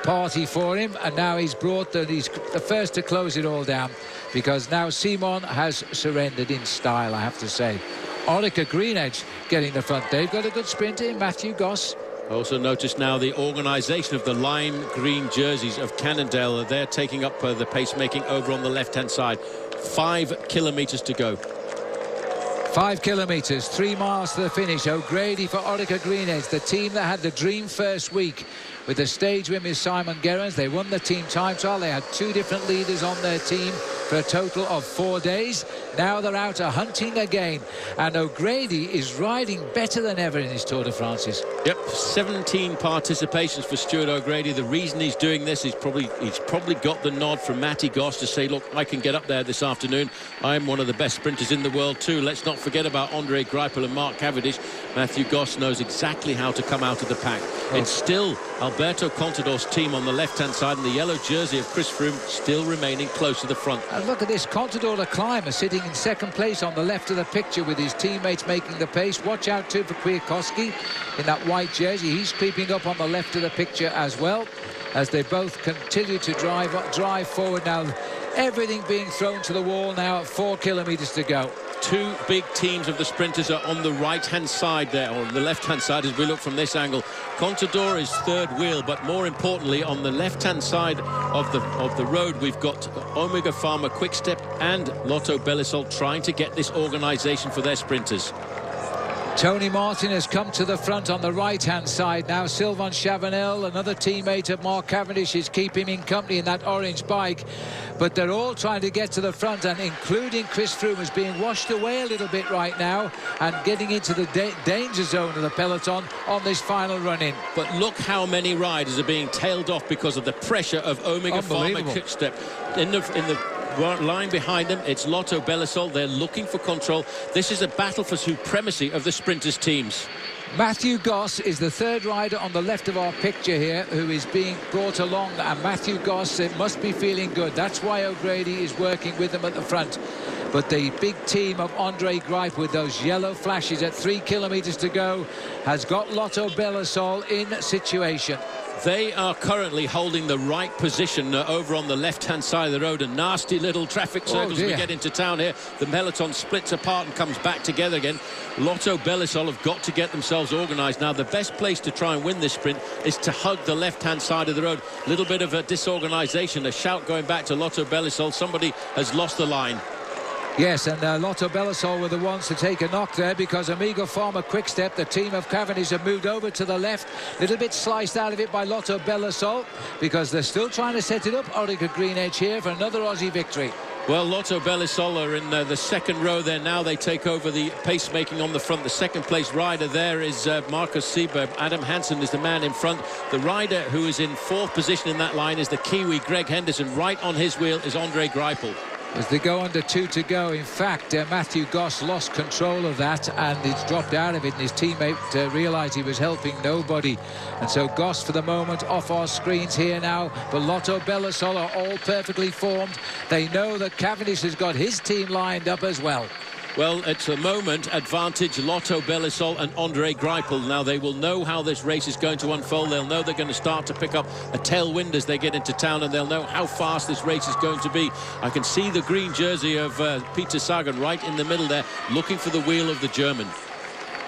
party for him, and now he's he's the first to close it all down, because now Simon has surrendered in style, I have to say. Orica Greenedge getting the front. They've got a good sprinter in Matthew Goss. Also notice now the organisation of the lime green jerseys of Cannondale. They're taking up the pacemaking over on the left-hand side. 5 kilometres to go. 5 kilometres, 3 miles to the finish. O'Grady for Orica Greenedge, the team that had the dream first week with the stage win with Simon Gerrans. They won the team time trial. They had 2 different leaders on their team for a total of 4 days. Now they're out hunting again, and O'Grady is riding better than ever in his Tour de France. Yep, 17 participations for Stuart O'Grady. The reason he's doing this is he's probably got the nod from Matty Goss to say, look, I can get up there this afternoon. I'm one of the best sprinters in the world too. Let's not forget about Andre Greipel and Mark Cavendish. Matthew Goss knows exactly how to come out of the pack. It's still Alberto Contador's team on the left-hand side, and the yellow jersey of Chris Froome still remaining close to the front. And look at this, Contador, the climber, sitting in second place on the left of the picture with his teammates making the pace. Watch out too for Kwiatkowski in that white jersey. He's creeping up on the left of the picture as well, as they both continue to drive forward now. Everything being thrown to the wall now at 4 kilometres to go. 2 big teams of the sprinters are on the right-hand side there, or the left-hand side as we look from this angle. Contador is third wheel, but more importantly, on the left-hand side of the road, we've got Omega Pharma Quick-Step and Lotto Belisol trying to get this organisation for their sprinters. Tony Martin has come to the front on the right-hand side now. Sylvain Chavanel, another teammate of Mark Cavendish, is keeping him in company in that orange bike. But they're all trying to get to the front, and including Chris Froome is being washed away a little bit right now and getting into the danger zone of the peloton on this final run-in. But look how many riders are being tailed off because of the pressure of Omega Pharma Quick-Step. In the line behind them, it's Lotto Belisol. They're looking for control. This is a battle for supremacy of the sprinters teams. Matthew Goss is the third rider on the left of our picture here who is being brought along, and Matthew Goss must be feeling good. That's why O'Grady is working with them at the front. But the big team of Andre Greipel with those yellow flashes at 3 kilometers to go has got Lotto Belisol in situation. They are currently holding the right position over on the left-hand side of the road. A nasty little traffic circles as we get into town here. The peloton splits apart and comes back together again. Lotto Belisol have got to get themselves organised. Now, the best place to try and win this sprint is to hug the left-hand side of the road. A little bit of a disorganisation. A shout going back to Lotto Belisol. Somebody has lost the line. Yes, and Lotto Belisol were the ones to take a knock there because Omega Pharma Quick-Step, the team of Cavendish, have moved over to the left. A little bit sliced out of it by Lotto Belisol because they're still trying to set it up. Orica Green Edge here for another Aussie victory. Well, Lotto Belisol are in the second row there now. They take over the pacemaking on the front. The second place rider there is Marcus Seberg. Adam Hansen is the man in front. The rider who is in fourth position in that line is the Kiwi Greg Henderson. Right on his wheel is Andre Greipel. As they go under 2 to go, in fact, Matthew Goss lost control of that and he's dropped out of it, and his teammate realised he was helping nobody. And so Goss, for the moment, off our screens here now. But Lotto Belisol are all perfectly formed. They know that Cavendish has got his team lined up as well. Well, it's a moment advantage Lotto Belisol and Andre Greipel. Now they will know how this race is going to unfold. They'll know they're going to start to pick up a tailwind as they get into town, and they'll know how fast this race is going to be. I can see the green jersey of Peter Sagan right in the middle there, looking for the wheel of the German.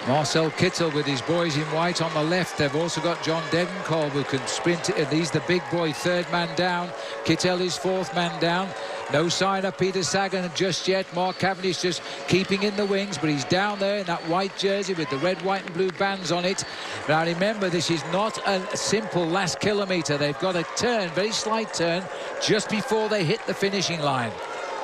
Marcel Kittel with his boys in white on the left. They've also got John Degenkolb who can sprint, and he's the big boy, third man down. Kittel is fourth man down. No sign of Peter Sagan just yet. Mark Cavendish just keeping in the wings, but he's down there in that white jersey with the red, white and blue bands on it. Now remember, this is not a simple last kilometre. They've got a turn, very slight turn, just before they hit the finishing line.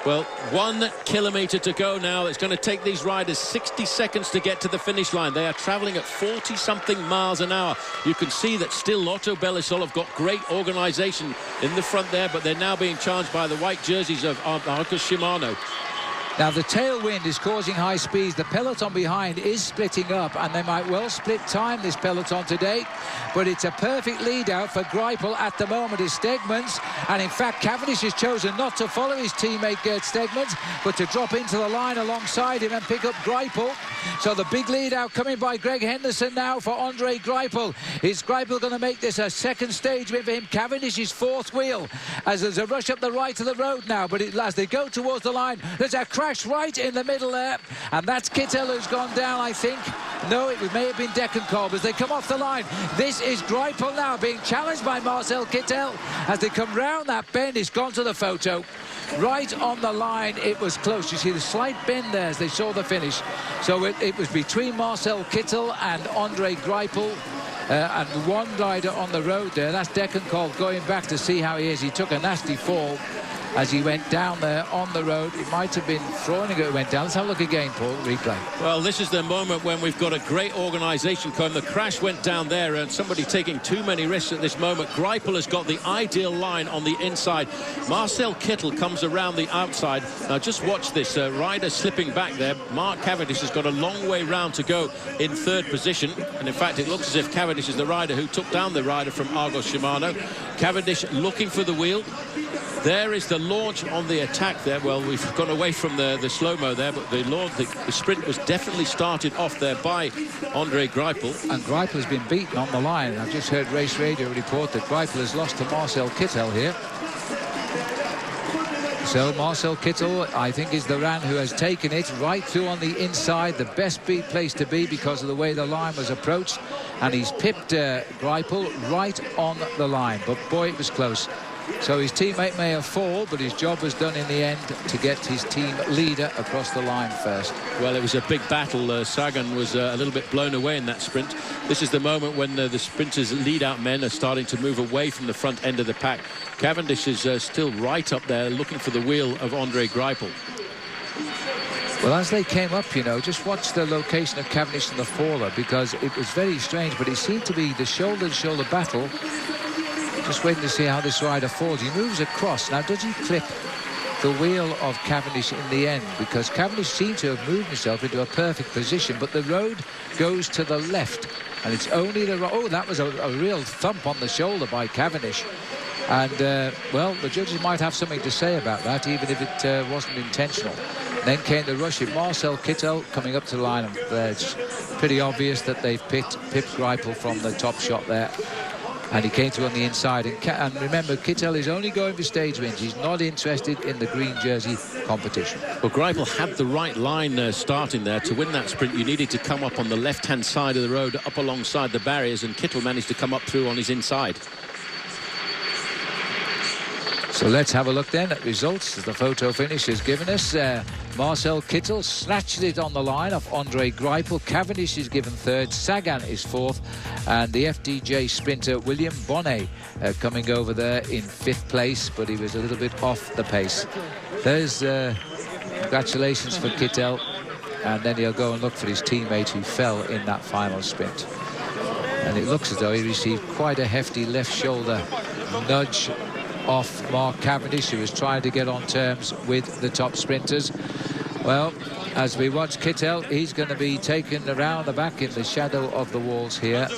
Well, 1 kilometre to go now. It's going to take these riders 60 seconds to get to the finish line. They are travelling at 40-something miles an hour. You can see that still Lotto Belisol have got great organisation in the front there, but they're now being charged by the white jerseys of Marcus Shimano. Now the tailwind is causing high speeds. The peloton behind is splitting up, and they might well split time, this peloton today. But it's a perfect lead out for Greipel at the moment is Stegmans, and in fact Cavendish has chosen not to follow his teammate Gert Stegmans, but to drop into the line alongside him and pick up Greipel. So the big lead out coming by Greg Henderson now for Andre Greipel. Is Greipel going to make this a second stage win for him? Cavendish is fourth wheel as there's a rush up the right of the road now, but as they go towards the line, there's a crash right in the middle there, and that's Kittel who's gone down, I think. No, it may have been Degenkolb as they come off the line. This is Greipel now being challenged by Marcel Kittel. As they come round that bend, it's gone to the photo. Right on the line, it was close. You see the slight bend there as they saw the finish. So it was between Marcel Kittel and Andre Greipel. And one rider on the road there, that's Degenkolb going back to see how he is. He took a nasty fall as he went down there on the road. It might have been Freuninger who went down. Let's have a look again, Paul. Replay. Well, this is the moment when we've got a great organisation come. The crash went down there, and somebody taking too many risks at this moment. Greipel has got the ideal line on the inside. Marcel Kittel comes around the outside. Now just watch this. Rider slipping back there. Mark Cavendish has got a long way round to go in third position. And in fact, it looks as if Cavendish is the rider who took down the rider from Argos Shimano. Cavendish looking for the wheel. There is the launch on the attack there. Well, we've gone away from the slow-mo there, but the sprint was definitely started off there by Andre Greipel. And Greipel has been beaten on the line. I've just heard Race Radio report that Greipel has lost to Marcel Kittel here. So Marcel Kittel, I think, is the man who has taken it right through on the inside, the best place to be because of the way the line was approached, and he's pipped Greipel right on the line. But boy, it was close. So his teammate may have fallen, but his job was done in the end to get his team leader across the line first. Well, it was a big battle. Sagan was a little bit blown away in that sprint. This is the moment when the sprinters' lead-out men are starting to move away from the front end of the pack. Cavendish is still right up there looking for the wheel of Andre Greipel. Well, as they came up, you know, just watch the location of Cavendish and the faller, because it was very strange, but it seemed to be the shoulder-to-shoulder battle. Just waiting to see how this rider falls. He moves across. Now, does he clip the wheel of Cavendish in the end? Because Cavendish seemed to have moved himself into a perfect position, but the road goes to the left. And it's only the... Oh, that was a real thump on the shoulder by Cavendish. And, well, the judges might have something to say about that, even if it wasn't intentional. Then came the rush of Marcel Kittel coming up to the line. And it's pretty obvious that they've pipped Greipel from the top shot there. And he came through on the inside. And remember, Kittel is only going for stage wins. He's not interested in the green jersey competition. Well, Greipel had the right line starting there. To win that sprint, you needed to come up on the left-hand side of the road, up alongside the barriers, and Kittel managed to come up through on his inside. So let's have a look then at results as the photo finish has given us. Marcel Kittel snatched it on the line off Andre Greipel. Cavendish is given third. Sagan is fourth. And the FDJ sprinter William Bonnet coming over there in fifth place, but he was a little bit off the pace. There's congratulations for Kittel. And then he'll go and look for his teammate who fell in that final sprint. And it looks as though he received quite a hefty left shoulder nudge off Mark Cavendish, who was trying to get on terms with the top sprinters. Well, as we watch Kittel, he's going to be taken around the back in the shadow of the walls here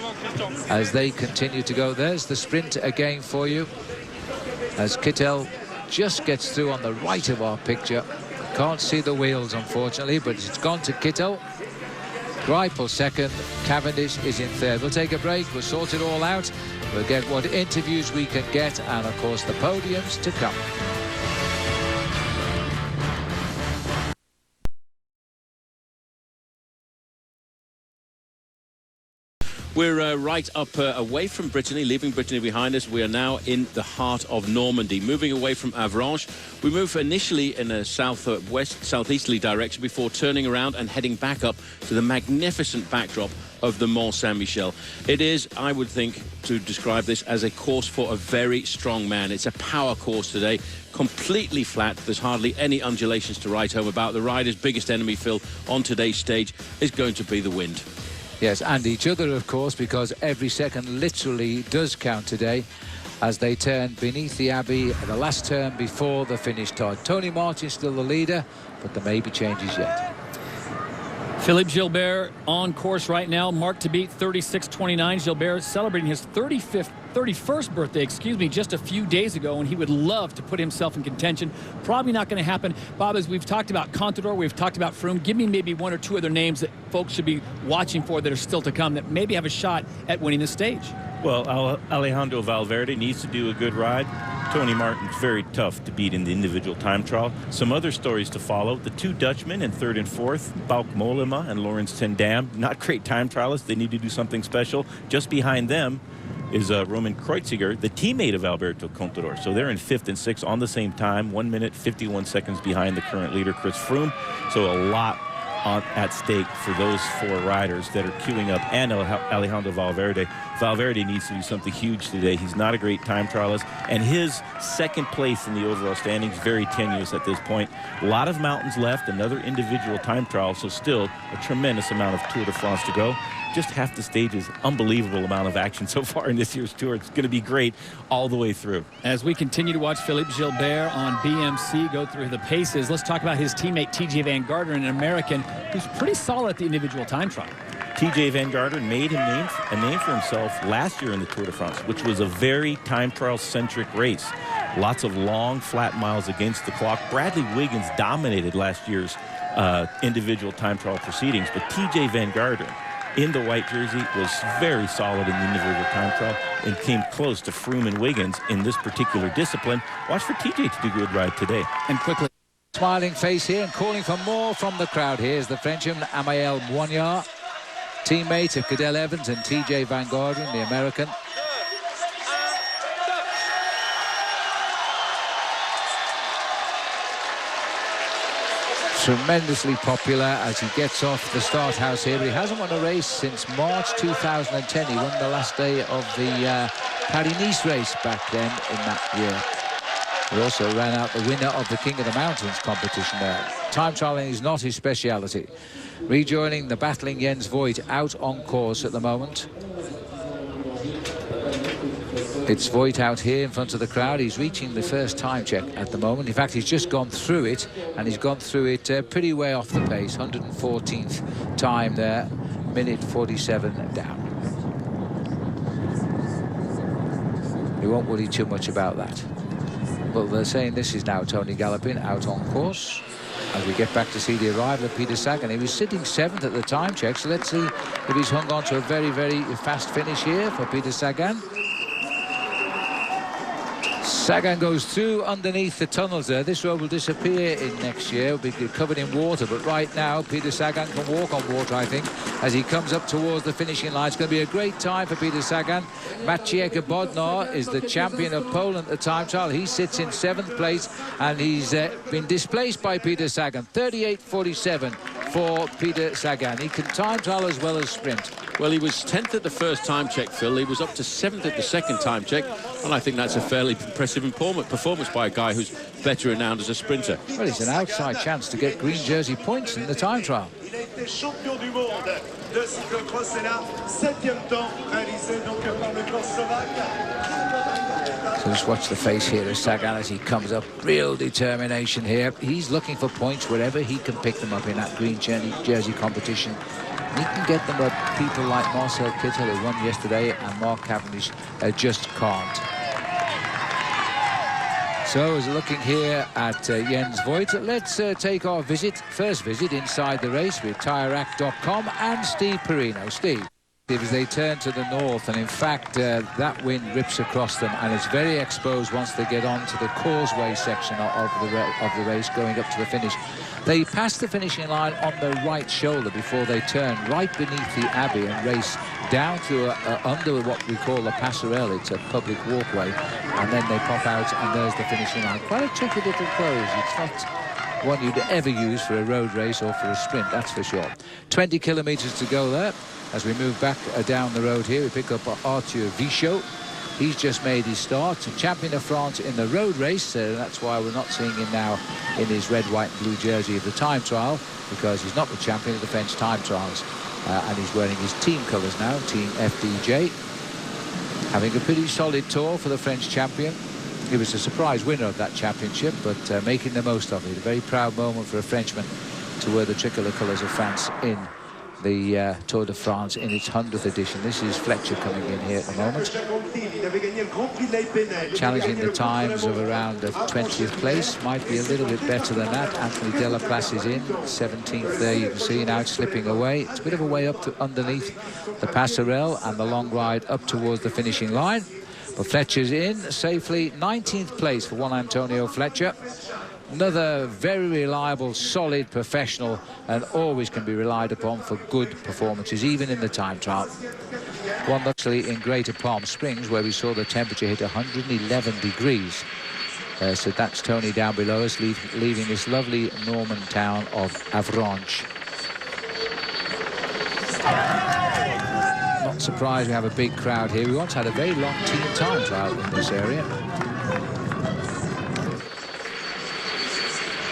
as they continue to go. There's the sprint again for you as Kittel just gets through on the right of our picture. Can't see the wheels, unfortunately, but it's gone to Kittel. Greipel second, Cavendish is in third. We'll take a break, we'll sort it all out. We'll get what interviews we can get, and of course the podiums to come. We're right up away from Brittany, leaving Brittany behind us. We are now in the heart of Normandy, moving away from Avranches. We move initially in a southeasterly direction before turning around and heading back up to the magnificent backdrop of the Mont Saint-Michel. It is, I would think, to describe this as a course for a very strong man. It's a power course today, completely flat. There's hardly any undulations to write home about. The rider's biggest enemy, Phil, on today's stage is going to be the wind. Yes, and each other, of course, because every second literally does count today as they turn beneath the Abbey at the last turn before the finish time. Tony Martin still the leader, but there may be changes yet. Philippe Gilbert on course right now, marked to beat 36.29. Gilbert celebrating his 31st birthday, just a few days ago, and he would love to put himself in contention. Probably not going to happen. Bob, as we've talked about Contador, we've talked about Froome, give me maybe one or two other names that folks should be watching for that are still to come that maybe have a shot at winning the stage. Well, Alejandro Valverde needs to do a good ride. Tony Martin's very tough to beat in the individual time trial. Some other stories to follow. The two Dutchmen in third and fourth, Bauke Mollema and Laurens ten Dam. Not great time trialists. They need to do something special. Just behind them is Roman Kreuziger, the teammate of Alberto Contador. So they're in fifth and sixth on the same time, 1 minute, 51 seconds behind the current leader, Chris Froome. So a lot at stake for those four riders that are queuing up, and Alejandro Valverde. Valverde needs to do something huge today. He's not a great time trialist, and his second place in the overall standings very tenuous at this point. A lot of mountains left, another individual time trial, so still a tremendous amount of Tour de France to go. Just half the stages, unbelievable amount of action so far in this year's Tour. It's going to be great all the way through. As we continue to watch Philippe Gilbert on BMC go through the paces, let's talk about his teammate TJ Van Garderen, an American who's pretty solid at the individual time trial. TJ Van Garderen made a name for himself last year in the Tour de France, which was a very time trial-centric race. Lots of long, flat miles against the clock. Bradley Wiggins dominated last year's individual time trial proceedings, but TJ Van Garderen in the white jersey was very solid in the individual time trial and came close to Froome and Wiggins in this particular discipline. Watch for TJ to do a good ride today. And quickly, smiling face here and calling for more from the crowd. Here's the Frenchman, Amael Moignard, teammate of Cadel Evans and TJ Van Garderen, the American. tremendously popular as he gets off the start house here, but he hasn't won a race since March 2010. He won the last day of the Paris-Nice race back then in that year. He also ran out the winner of the King of the Mountains competition there. Time trialing is not his speciality. Rejoining the battling Jens Voigt out on course at the moment. It's Voigt out here in front of the crowd. He's reaching the first time check at the moment. In fact, he's just gone through it, and he's gone through it pretty way off the pace. 114th time there, minute 47 down. He won't worry too much about that. But they're saying this is now Tony Galopin out on course. As we get back to see the arrival of Peter Sagan. He was sitting 7th at the time check, so let's see if he's hung on to a very, very fast finish here for Peter Sagan. Sagan goes through underneath the tunnels there. This road will disappear in next year. It'll be covered in water, but right now Peter Sagan can walk on water, I think, as he comes up towards the finishing line. It's going to be a great time for Peter Sagan. Maciej Bodnar is the champion of Poland at the time trial. He sits in 7th place, and he's been displaced by Peter Sagan. 38.47 for Peter Sagan. He can time trial as well as sprint. Well, he was 10th at the first time check, Phil. He was up to 7th at the second time check, and I think that's a fairly impressive performance by a guy who's better renowned as a sprinter. Well, it's an outside chance to get green jersey points in the time trial. So just watch the face here of Sagan as he comes up. Real determination here. He's looking for points wherever he can pick them up in that green jersey competition. He can get them up. People like Marcel Kittel, who won yesterday, and Mark Cavendish just can't. So as looking here at Jens Voigt, let's take our first visit inside the race with TireRack.com and Steve Perino. Steve. As they turn to the north, and in fact that wind rips across them, and it's very exposed once they get on to the causeway section of the race going up to the finish. They pass the finishing line on the right shoulder before they turn right beneath the Abbey and race down to under what we call the passerelle. It's a public walkway, and then they pop out, and there's the finishing line. Quite a tricky little close. It's not one you'd ever use for a road race or for a sprint, that's for sure. 20 kilometres to go there. As we move back down the road here, we pick up Arthur Vichot. He's just made his start, champion of France in the road race. That's why we're not seeing him now in his red, white and blue jersey of the time trial, because he's not the champion of the French time trials. And he's wearing his team colours now, Team FDJ. Having a pretty solid tour for the French champion. He was a surprise winner of that championship, but making the most of it. A very proud moment for a Frenchman to wear the tricolour colours of France in the Tour de France in its 100th edition. This is Fletcher coming in here at the moment, challenging the times of around the 20th place. Might be a little bit better than that. Anthony Delaplace is in 17th there. You can see now it's slipping away. It's a bit of a way up to underneath the passerelle and the long ride up towards the finishing line, but Fletcher's in safely. 19th place for Juan Antonio Fletcher. Another very reliable, solid professional, and always can be relied upon for good performances, even in the time trial. One actually in Greater Palm Springs, where we saw the temperature hit 111 degrees. So that's Tony down below us, leaving this lovely Norman town of Avranches. Not surprised we have a big crowd here. We once had a very long team time trial in this area.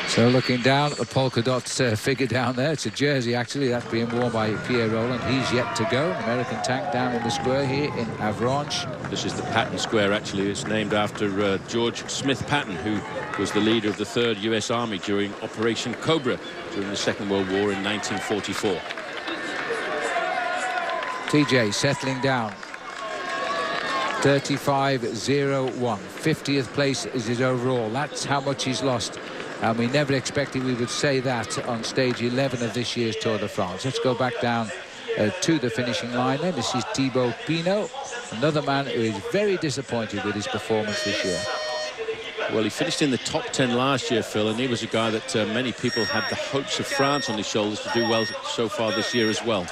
So looking down at the polka dot figure down there, it's a jersey actually that's being worn by Pierre Roland. He's yet to go. American tank down in the square here in Avranches. This is the Patton Square actually. It's named after George Smith Patton, who was the leader of the 3rd US Army during Operation Cobra during the Second World War in 1944. TJ settling down. 35.01. 50th place is his overall. That's how much he's lost. And we never expected we would say that on stage 11 of this year's Tour de France. Let's go back down to the finishing line then. This is Thibaut Pinot, another man who is very disappointed with his performance this year. Well, he finished in the top 10 last year, Phil, and he was a guy that many people had the hopes of France on his shoulders to do well so far this year as well.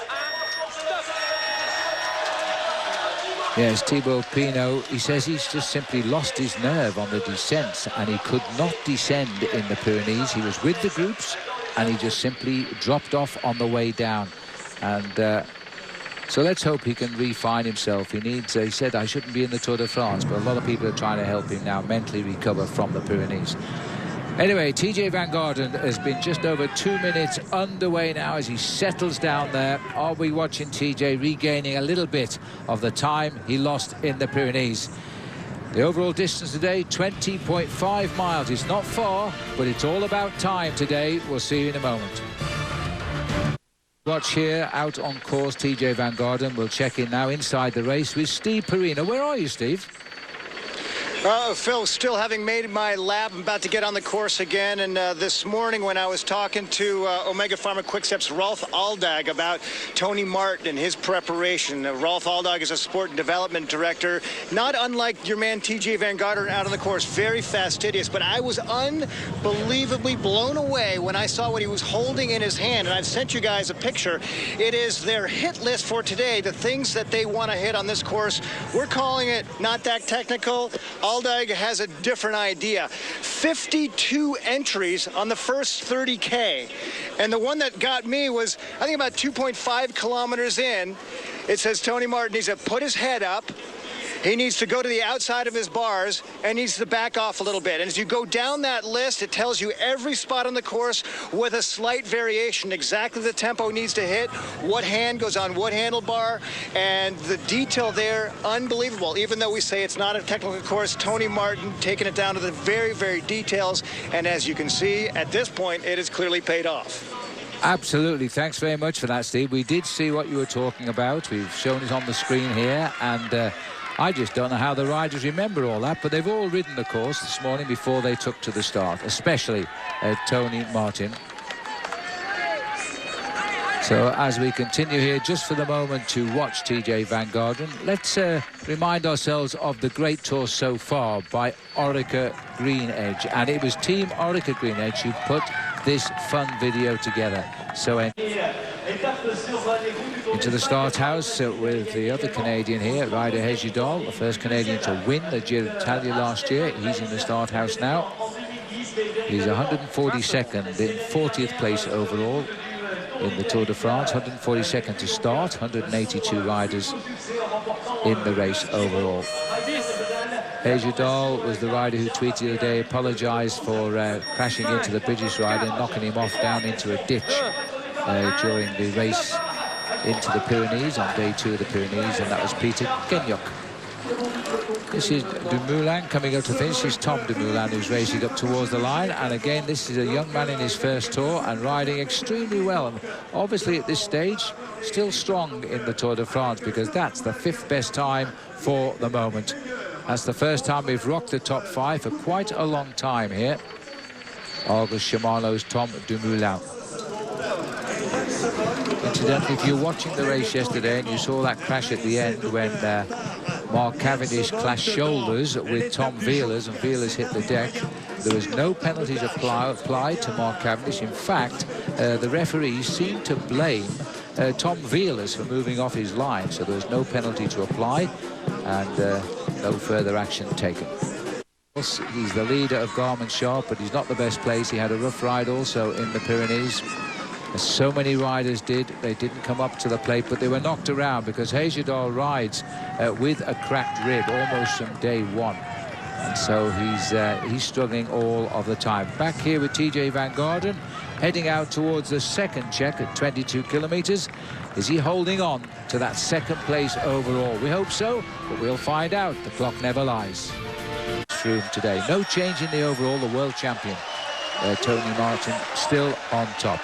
Yes, Thibaut Pinot, he says he's just simply lost his nerve on the descents, and he could not descend in the Pyrenees. He was with the groups, and he just simply dropped off on the way down. And so let's hope he can refine himself. He said, I shouldn't be in the Tour de France, but a lot of people are trying to help him now mentally recover from the Pyrenees. Anyway, TJ Van Garderen has been just over 2 minutes underway now as he settles down there. Are we watching TJ regaining a little bit of the time he lost in the Pyrenees? The overall distance today, 20.5 miles. It's not far, but it's all about time today. We'll see you in a moment. Watch here, out on course, TJ Van Garderen. We'll check in now inside the race with Steve Perina. Where are you, Steve? Phil, still having made my lap, I'm about to get on the course again. And this morning when I was talking to Omega Pharma Quickstep's Rolf Aldag about Tony Martin and his preparation. Rolf Aldag is a sport and development director, not unlike your man TJ Van Garderen out on the course, very fastidious. But I was unbelievably blown away when I saw what he was holding in his hand. And I've sent you guys a picture. It is their hit list for today, the things that they want to hit on this course. We're calling it not that technical. Aldag has a different idea. 52 entries on the first 30K. And the one that got me was, I think, about 2.5 kilometers in. It says Tony Martin needs to put his head up. He needs to go to the outside of his bars and needs to back off a little bit. And as you go down that list, it tells you every spot on the course with a slight variation, exactly the tempo needs to hit, what hand goes on what handlebar, and the detail there, unbelievable. Even though we say it's not a technical course, Tony Martin taking it down to the very, very details. And as you can see, at this point, it has clearly paid off. Absolutely. Thanks very much for that, Steve. We did see what you were talking about. We've shown it on the screen here, and I just don't know how the riders remember all that, but they've all ridden the course this morning before they took to the start, especially Tony Martin. So as we continue here, just for the moment, to watch TJ Van Garderen, let's remind ourselves of the great tour so far by Orica Green Edge. And it was Team Orica Green Edge who put this fun video together. So into the start house with the other Canadian here, Ryder Hesjedal, the first Canadian to win the Giro d'Italia last year. He's in the start house now. He's 142nd in 40th place overall in the Tour de France, 142nd to start, 182 riders in the race overall. Hesjedal was the rider who tweeted the other day, apologised for crashing into the British rider and knocking him off down into a ditch during the race into the Pyrenees on day 2 of the Pyrenees, and that was Peter Kenyuk. This is Dumoulin coming up to finish. This is Tom Dumoulin who's racing up towards the line, and again this is a young man in his first tour and riding extremely well, and obviously at this stage still strong in the Tour de France, because that's the 5th best time for the moment. That's the first time we've rocked the top 5 for quite a long time here. Argos Shimano's Tom Dumoulin. Incidentally, if you're watching the race yesterday and you saw that crash at the end when Mark Cavendish clashed shoulders with Tom Wiehlers and Wiehlers hit the deck, there was no penalties applied to Mark Cavendish. In fact, the referees seemed to blame Tom Wiehlers for moving off his line, so there was no penalty to apply and no further action taken. He's the leader of Garmin Sharp, but he's not the best place. He had a rough ride also in the Pyrenees. As so many riders did, they didn't come up to the plate, but they were knocked around because Hesjedal rides with a cracked rib almost from day 1. And so he's struggling all of the time. Back here with TJ Van Garderen, heading out towards the second check at 22 kilometers. Is he holding on to that second place overall? We hope so, but we'll find out. The clock never lies. Through today. No change in the overall. The world champion, Tony Martin, still on top.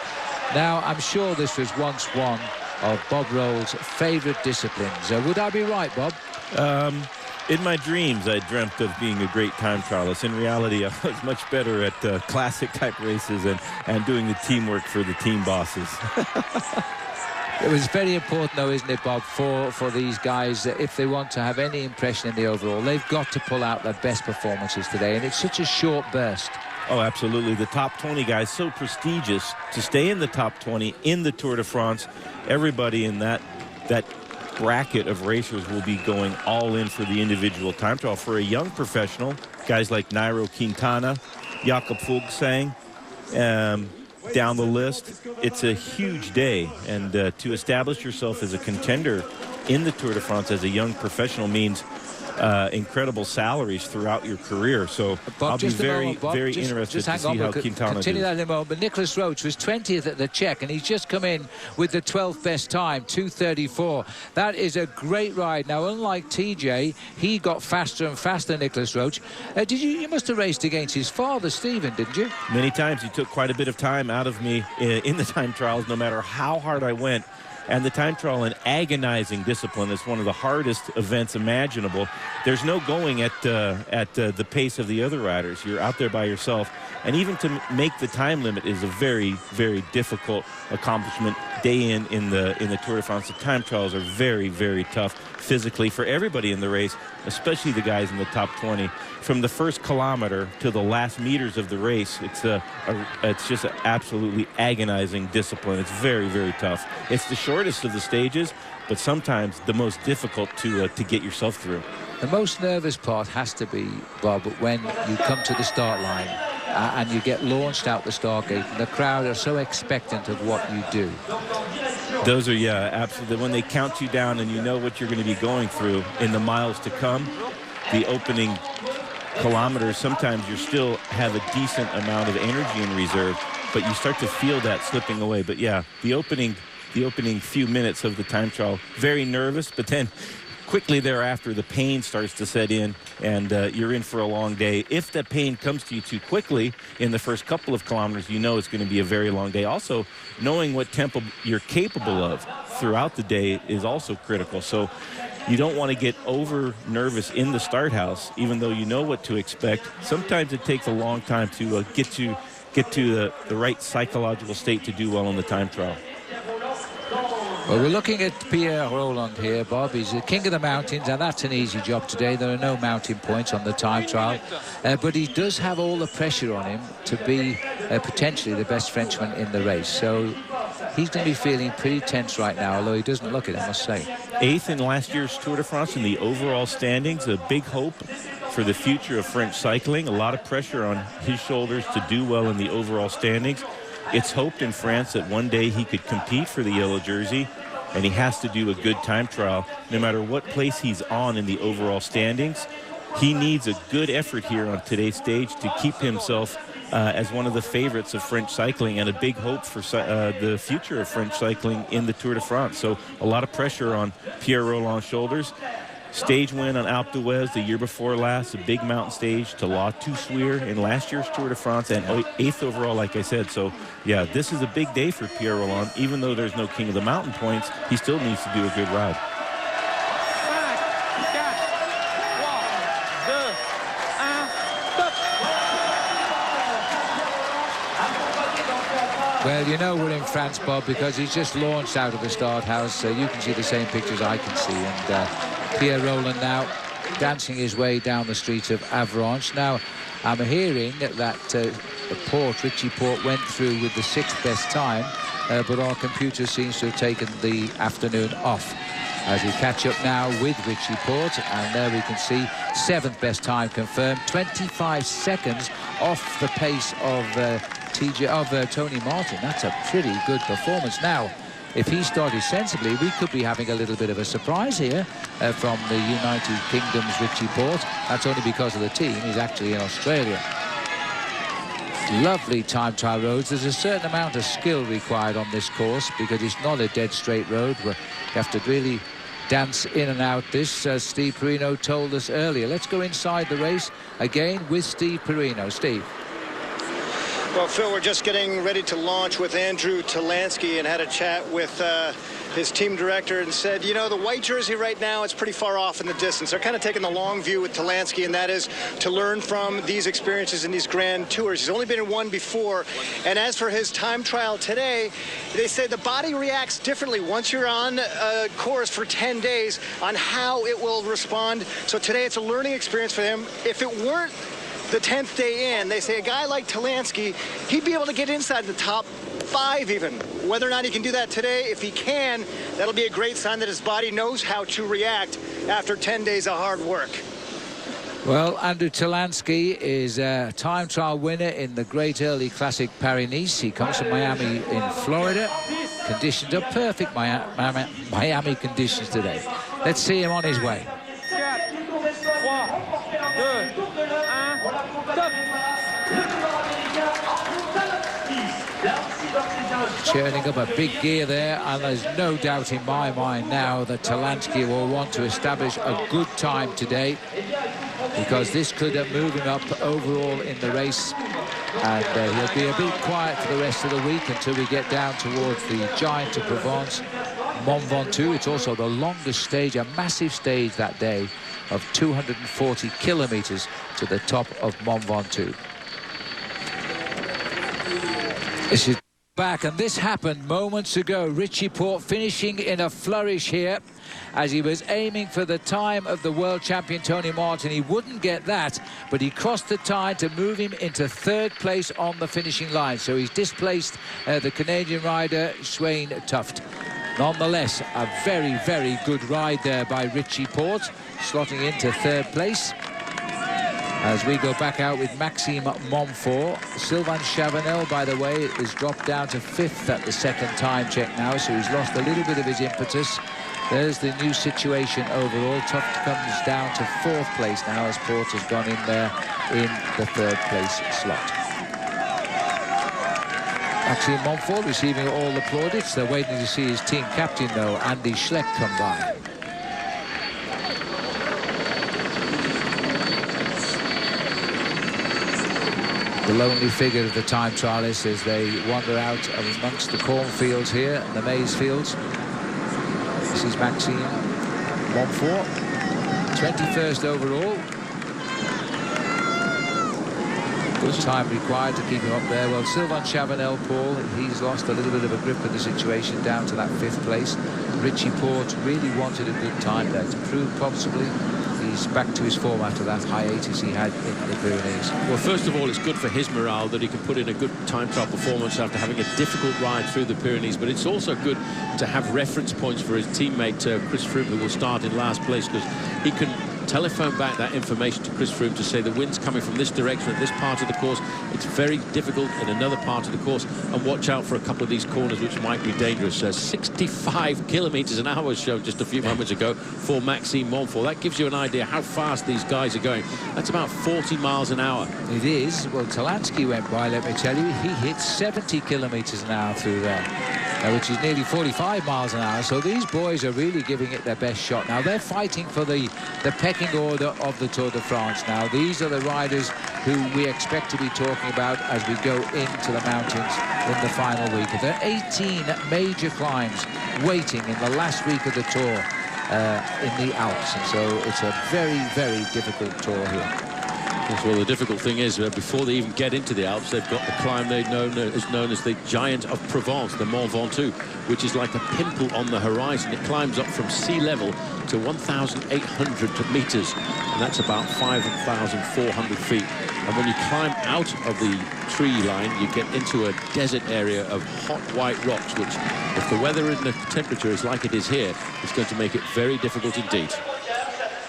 Now, I'm sure this was once one of Bob Roll's favourite disciplines. Would I be right, Bob? In my dreams, I dreamt of being a great time trialist. In reality, I was much better at classic-type races and doing the teamwork for the team bosses. It was very important, though, isn't it, Bob, for these guys, if they want to have any impression in the overall, they've got to pull out their best performances today, and it's such a short burst. Oh, absolutely. The top 20 guys, so prestigious to stay in the top 20 in the Tour de France. Everybody in that bracket of racers will be going all in for the individual time trial. For a young professional, guys like Nairo Quintana, Jakob Fuglsang, down the list, it's a huge day. And to establish yourself as a contender in the Tour de France as a young professional means incredible salaries throughout your career. So Bob, I'll be very interested to see how Quintana continue does. that in a moment. But Nicholas Roach was 20th at the Czech, and he's just come in with the 12th best time, 2:34. That is a great ride. Now, unlike TJ, he got faster and faster, Nicholas Roach. You must have raced against his father, Stephen, didn't you? Many times. He took quite a bit of time out of me in the time trials, no matter how hard I went. And the time trial, an agonizing discipline. It's one of the hardest events imaginable. There's no going at the pace of the other riders. You're out there by yourself. And even to make the time limit is a very, very difficult accomplishment day in the Tour de France. The time trials are very, very tough physically for everybody in the race, especially the guys in the top 20. From the first kilometer to the last meters of the race, it's just an absolutely agonizing discipline. It's very, very tough. It's the shortest of the stages, but sometimes the most difficult to get yourself through. The most nervous part has to be, Bob, when you come to the start line and you get launched out the start gate, and the crowd are so expectant of what you do. Those are, yeah, absolutely. When they count you down and you know what you're going to be going through in the miles to come, the opening kilometers, sometimes you still have a decent amount of energy in reserve, but you start to feel that slipping away. But yeah, the opening few minutes of the time trial, very nervous, but then quickly thereafter the pain starts to set in, and you're in for a long day. If that pain comes to you too quickly in the first couple of kilometers, you know it's going to be a very long day. Also, knowing what tempo you're capable of throughout the day is also critical. So you don't want to get over nervous in the start house, even though you know what to expect. Sometimes it takes a long time to get to the right psychological state to do well in the time trial. Well, we're looking at Pierre Rolland here, Bob. He's the king of the mountains, and that's an easy job today. There are no mountain points on the time trial, but he does have all the pressure on him to be potentially the best Frenchman in the race. So he's going to be feeling pretty tense right now, although he doesn't look it, I must say. 8th in last year's Tour de France in the overall standings. A big hope for the future of French cycling. A lot of pressure on his shoulders to do well in the overall standings. It's hoped in France that one day he could compete for the yellow jersey, and he has to do a good time trial. No matter what place he's on in the overall standings, he needs a good effort here on today's stage to keep himself as one of the favorites of French cycling, and a big hope for the future of French cycling in the Tour de France. So a lot of pressure on Pierre Rolland's shoulders. Stage win on Alpe d'Huez the year before last, a big mountain stage to La Toussuire in last year's Tour de France, and 8th overall, like I said. So, yeah, this is a big day for Pierre Rolland. Even though there's no King of the Mountain points, he still needs to do a good ride. Well, you know we're in France, Bob, because he's just launched out of the start house. You can see the same pictures I can see. And Pierre Rolland now dancing his way down the streets of Avranches. Now, I'm hearing that Richie Porte went through with the 6th best time, but our computer seems to have taken the afternoon off. As we catch up now with Richie Porte, and there we can see 7th best time confirmed, 25 seconds off the pace of Tony Martin. That's a pretty good performance. Now, if he started sensibly, we could be having a little bit of a surprise here from the United Kingdom's Richie Porte. That's only because of the team. He's actually in Australia. Lovely time trial roads. There's a certain amount of skill required on this course because it's not a dead straight road where you have to really dance in and out this, as Steve Perino told us earlier. Let's go inside the race again with Steve Perino. Steve. Well, Phil, we're just getting ready to launch with Andrew Talansky, and had a chat with his team director and said, you know, the white jersey right now, it's pretty far off in the distance. They're kind of taking the long view with Talansky, and that is to learn from these experiences in these grand tours. He's only been in one before. And as for his time trial today, they say the body reacts differently once you're on a course for 10 days on how it will respond. So today it's a learning experience for him. If it weren't the 10th day in, they say a guy like Talansky, he'd be able to get inside the top 5 even. Whether or not he can do that today, if he can, that'll be a great sign that his body knows how to react after 10 days of hard work. Well, Andrew Talansky is a time trial winner in the Great Early Classic Paris-Nice. He comes from Miami in Florida. Conditions are perfect Miami conditions today. Let's see him on his way. Churning up a big gear there, and there's no doubt in my mind now that Talansky will want to establish a good time today, because this could move him up overall in the race, and he'll be a bit quiet for the rest of the week until we get down towards the Giant of Provence, Mont Ventoux. It's also the longest stage, a massive stage that day of 240 kilometers to the top of Mont Ventoux. This is back, and this happened moments ago. Richie Porte finishing in a flourish here as he was aiming for the time of the world champion Tony Martin. He wouldn't get that, but he crossed the tide to move him into third place on the finishing line. So he's displaced the Canadian rider Swain Tuft. Nonetheless, a very, very good ride there by Richie Porte, slotting into third place. As we go back out with Maxime Montfort. Sylvain Chavanel, by the way, is dropped down to 5th at the second time check now, so he's lost a little bit of his impetus. There's the new situation overall. Tuft comes down to 4th place now as Porte has gone in there in the 3rd place slot. Maxime Montfort receiving all the plaudits. They're waiting to see his team captain, though, Andy Schleck, come by. The lonely figure of the time trialists as they wander out amongst the cornfields here and the maize fields. This is Maxime Montfort, 21st overall. Good time required to keep him up there. Well, Sylvain Chavanel, Paul, he's lost a little bit of a grip of the situation down to that 5th place. Richie Porte really wanted a good time there to prove possibly he's back to his form after that hiatus he had in the Pyrenees. Well, first of all, it's good for his morale that he can put in a good time trial performance after having a difficult ride through the Pyrenees, but it's also good to have reference points for his teammate Chris Froome, who will start in last place, because he can telephone back that information to Chris Froome to say the wind's coming from this direction at this part of the course. It's very difficult in another part of the course, and watch out for a couple of these corners which might be dangerous. 65 kilometers an hour shown just a few moments ago for Maxime Montfort. That gives you an idea how fast these guys are going. That's about 40 miles an hour. It is. Well, Talansky went by, let me tell you. He hit 70 kilometers an hour through there, which is nearly 45 miles an hour. So these boys are really giving it their best shot. Now they're fighting for the pecking order of the Tour de France. Now these are the riders who we expect to be talking about as we go into the mountains in the final week. There are 18 major climbs waiting in the last week of the Tour in the Alps, and so it's a very, very difficult Tour here. Well, the difficult thing is before they even get into the Alps, they've got the climb known as the Giant of Provence, the Mont Ventoux, which is like a pimple on the horizon. It climbs up from sea level to 1,800 meters, and that's about 5,400 feet. And when you climb out of the tree line, you get into a desert area of hot white rocks, which, if the weather and the temperature is like it is here, it's going to make it very difficult indeed.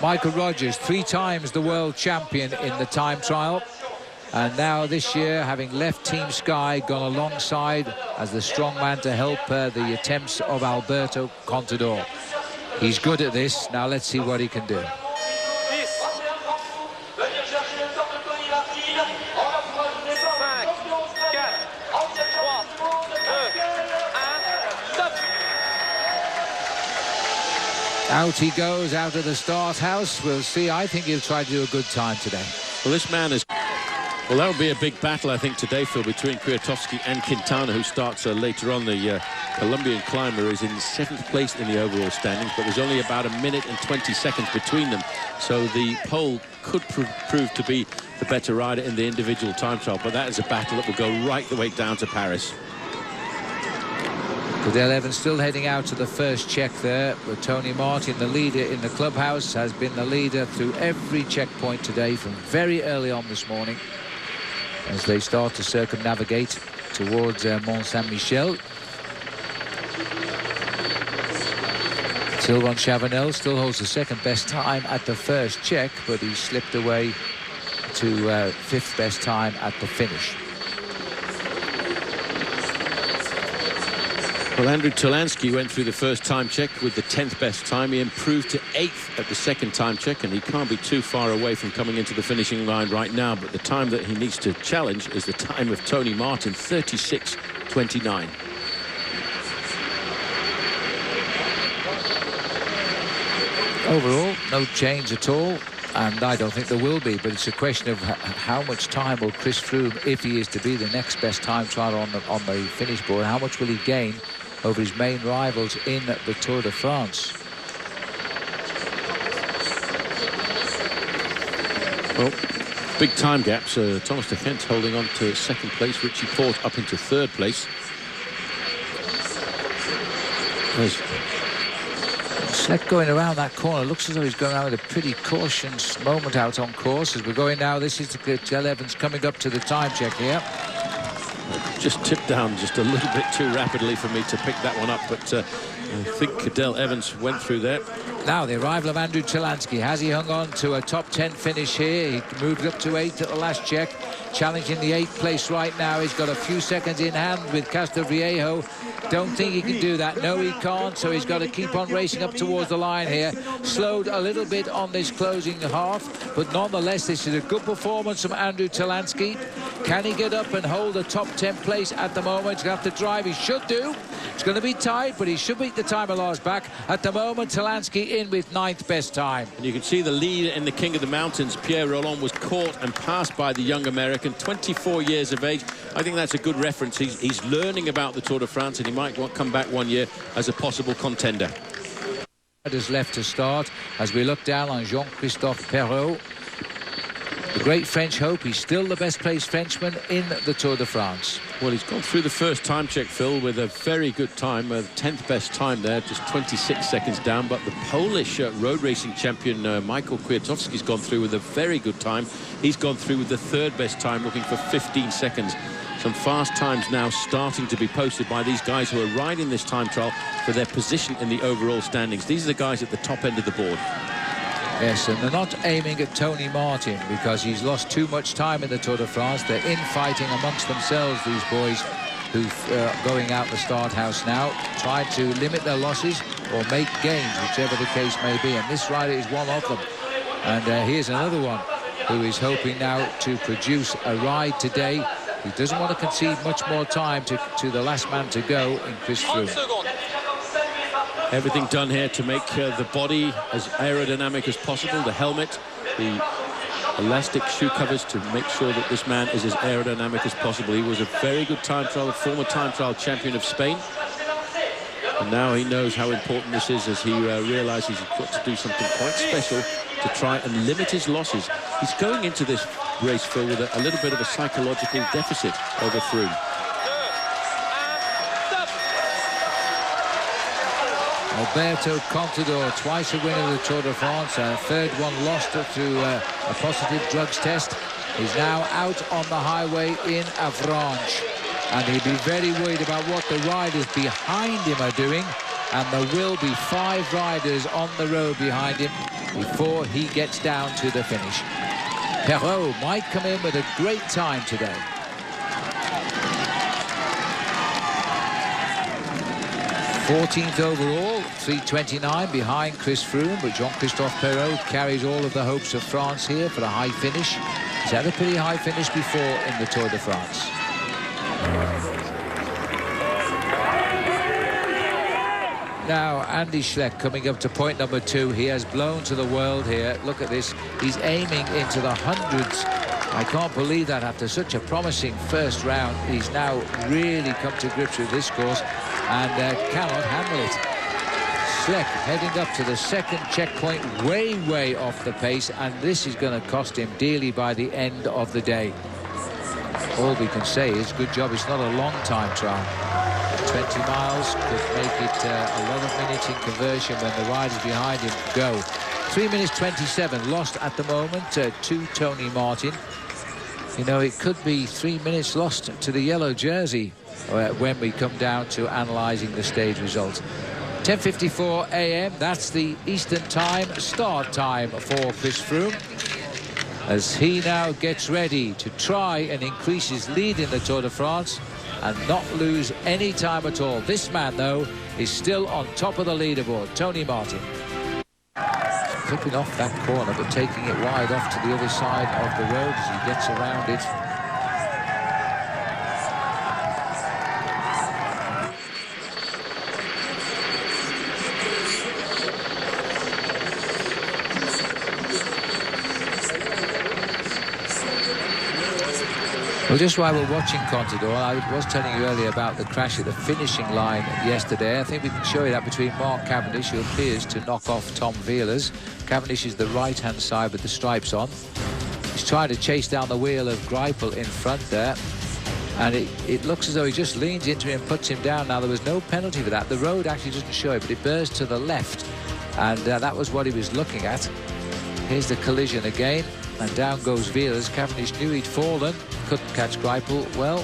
Michael Rogers, 3 times the world champion in the time trial, and now this year, having left Team Sky, gone alongside as the strongman to help the attempts of Alberto Contador. He's good at this. Now let's see what he can do. Out he goes, out of the start house. We'll see. I think he'll try to do a good time today. Well, this man is... Well, that'll be a big battle, I think, today, Phil, between Kwiatkowski and Quintana, who starts later on. The Colombian climber is in 7th place in the overall standings, but there's only about 1 minute and 20 seconds between them. So the pole could prove to be the better rider in the individual time trial, but that is a battle that will go right the way down to Paris. Cadel Evans still heading out to the first check there, but Tony Martin, the leader in the clubhouse, has been the leader through every checkpoint today from very early on this morning as they start to circumnavigate towards Mont Saint-Michel. Sylvain Chavanel still holds the second best time at the first check, but he slipped away to fifth best time at the finish. Well, Andrew Talansky went through the first time check with the 10th best time. He improved to 8th at the second time check, and he can't be too far away from coming into the finishing line right now. But the time that he needs to challenge is the time of Tony Martin, 36:29. Overall, no change at all, and I don't think there will be, but it's a question of how much time will Chris Froome, if he is to be the next best time trial on the finish board, how much will he gain over his main rivals in the Tour de France? Well, big time gaps. Thomas de Gendt holding on to second place, Richie Porte up into third place. Schleck going around that corner. Looks as though he's going around with a pretty cautious moment out on course. As we're going now, this is Cadel Evans coming up to the time check here. Just tipped down just a little bit too rapidly for me to pick that one up, but I think Cadel Evans went through there. Now the arrival of Andrew Talansky. Has he hung on to a top 10 finish here? He moved up to 8th at the last check, challenging the 8th place right now. He's got a few seconds in hand with Castroviejo. Don't think he can do that. No, he can't, so he's got to keep on racing up towards the line here. Slowed a little bit on this closing half, but nonetheless, this is a good performance from Andrew Talansky. Can he get up and hold the top 10 place at the moment? He's going to have to drive. He should do. It's going to be tight, but he should beat the time of last back. At the moment, Talansky in with 9th best time. And you can see the lead in the King of the Mountains. Pierre Rolland was caught and passed by the young American, 24 years of age. I think that's a good reference. He's learning about the Tour de France, and he might come back one year as a possible contender. Riders left to start as we look down on Jean-Christophe Perrault. The great French hope. He's still the best placed Frenchman in the Tour de France. Well, he's gone through the first time check, Phil, with a very good time, 10th best time there, just 26 seconds down. But the Polish road racing champion, Michael Kwiatkowski's gone through with a very good time. He's gone through with the third best time, looking for 15 seconds. Some fast times now starting to be posted by these guys who are riding this time trial for their position in the overall standings. These are the guys at the top end of the board. Yes, and they're not aiming at Tony Martin because he's lost too much time in the Tour de France. They're infighting amongst themselves, these boys who are going out the start house now, trying to limit their losses or make gains, whichever the case may be. And this rider is one of them. And here's another one who is hoping now to produce a ride today. He doesn't want to concede much more time to the last man to go in Chris Froome. Everything done here to make the body as aerodynamic as possible. The helmet, the elastic shoe covers to make sure that this man is as aerodynamic as possible. He was a very good time trial, former time trial champion of Spain. And now he knows how important this is as he realizes he's got to do something quite special to try and limit his losses. He's going into this race, Phil, with a little bit of a psychological deficit over Froome. Alberto Contador, twice a winner of the Tour de France, a third one lost to a positive drugs test. He's now out on the highway in Avranches, and he'll be very worried about what the riders behind him are doing, and there will be 5 riders on the road behind him before he gets down to the finish. Perrault might come in with a great time today. 14th overall, 3:29 behind Chris Froome, but Jean-Christophe Perrault carries all of the hopes of France here for a high finish. He's had a pretty high finish before in the Tour de France. Now, Andy Schleck coming up to point number 2. He has blown to the world here. Look at this. He's aiming into the hundreds. I can't believe that after such a promising first round. He's now really come to grips with this course and cannot handle it. Schleck heading up to the second checkpoint, way off the pace, and this is going to cost him dearly by the end of the day. All we can say is good job it's not a long time trial. 20 miles could make it a lot of minutes in conversion when the riders behind him go. 3 minutes 27 lost at the moment to Tony Martin. You know, it could be 3 minutes lost to the yellow jersey when we come down to analysing the stage result. 10:54 a.m. That's the Eastern Time start time for Chris Froome, as he now gets ready to try and increase his lead in the Tour de France and not lose any time at all. This man, though, is still on top of the leaderboard. Tony Martin. Flipping off that corner, but taking it wide off to the other side of the road as he gets around it. Well, just while we're watching Contador, I was telling you earlier about the crash at the finishing line yesterday. I think we can show you that between Mark Cavendish, who appears to knock off Tom Wiehlers. Cavendish is the right-hand side with the stripes on. He's trying to chase down the wheel of Greipel in front there. And it looks as though he just leans into him and puts him down. Now, there was no penalty for that. The road actually doesn't show it, but it bears to the left. And that was what he was looking at. Here's the collision again. And down goes Wiehlers. Cavendish knew he'd fallen. Couldn't catch Greipel. Well,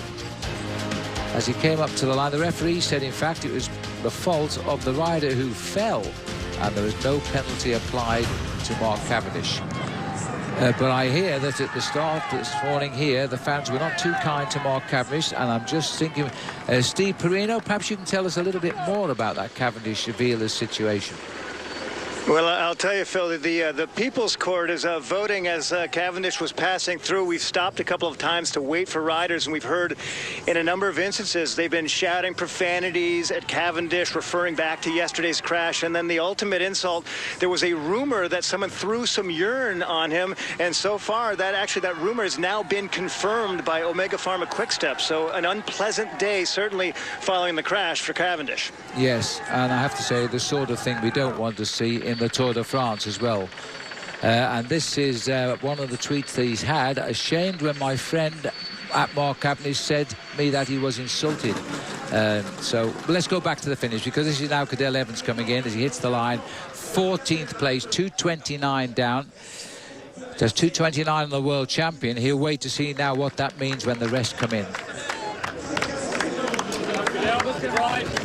as he came up to the line, the referee said, in fact, it was the fault of the rider who fell. And there was no penalty applied to Mark Cavendish. But I hear that at the start this morning here, the fans were not too kind to Mark Cavendish. And I'm just thinking, Steve Perino, perhaps you can tell us a little bit more about that Cavendish-Wiehlers situation. Well, I'll tell you, Phil, the People's Court is voting as Cavendish was passing through. We've stopped a couple of times to wait for riders, and we've heard in a number of instances they've been shouting profanities at Cavendish, referring back to yesterday's crash. And then the ultimate insult, there was a rumor that someone threw some urine on him, and so far that rumor has now been confirmed by Omega Pharma Quickstep. So an unpleasant day, certainly following the crash for Cavendish. Yes, and I have to say, the sort of thing we don't want to see in the Tour de France as well. And this is one of the tweets that he's had. Ashamed when my friend at Mark Cavendish said me that he was insulted. So let's go back to the finish, because this is now Cadel Evans coming in as he hits the line. 14th place, 2:29 down. There's 2:29 on the world champion. He'll wait to see now what that means when the rest come in.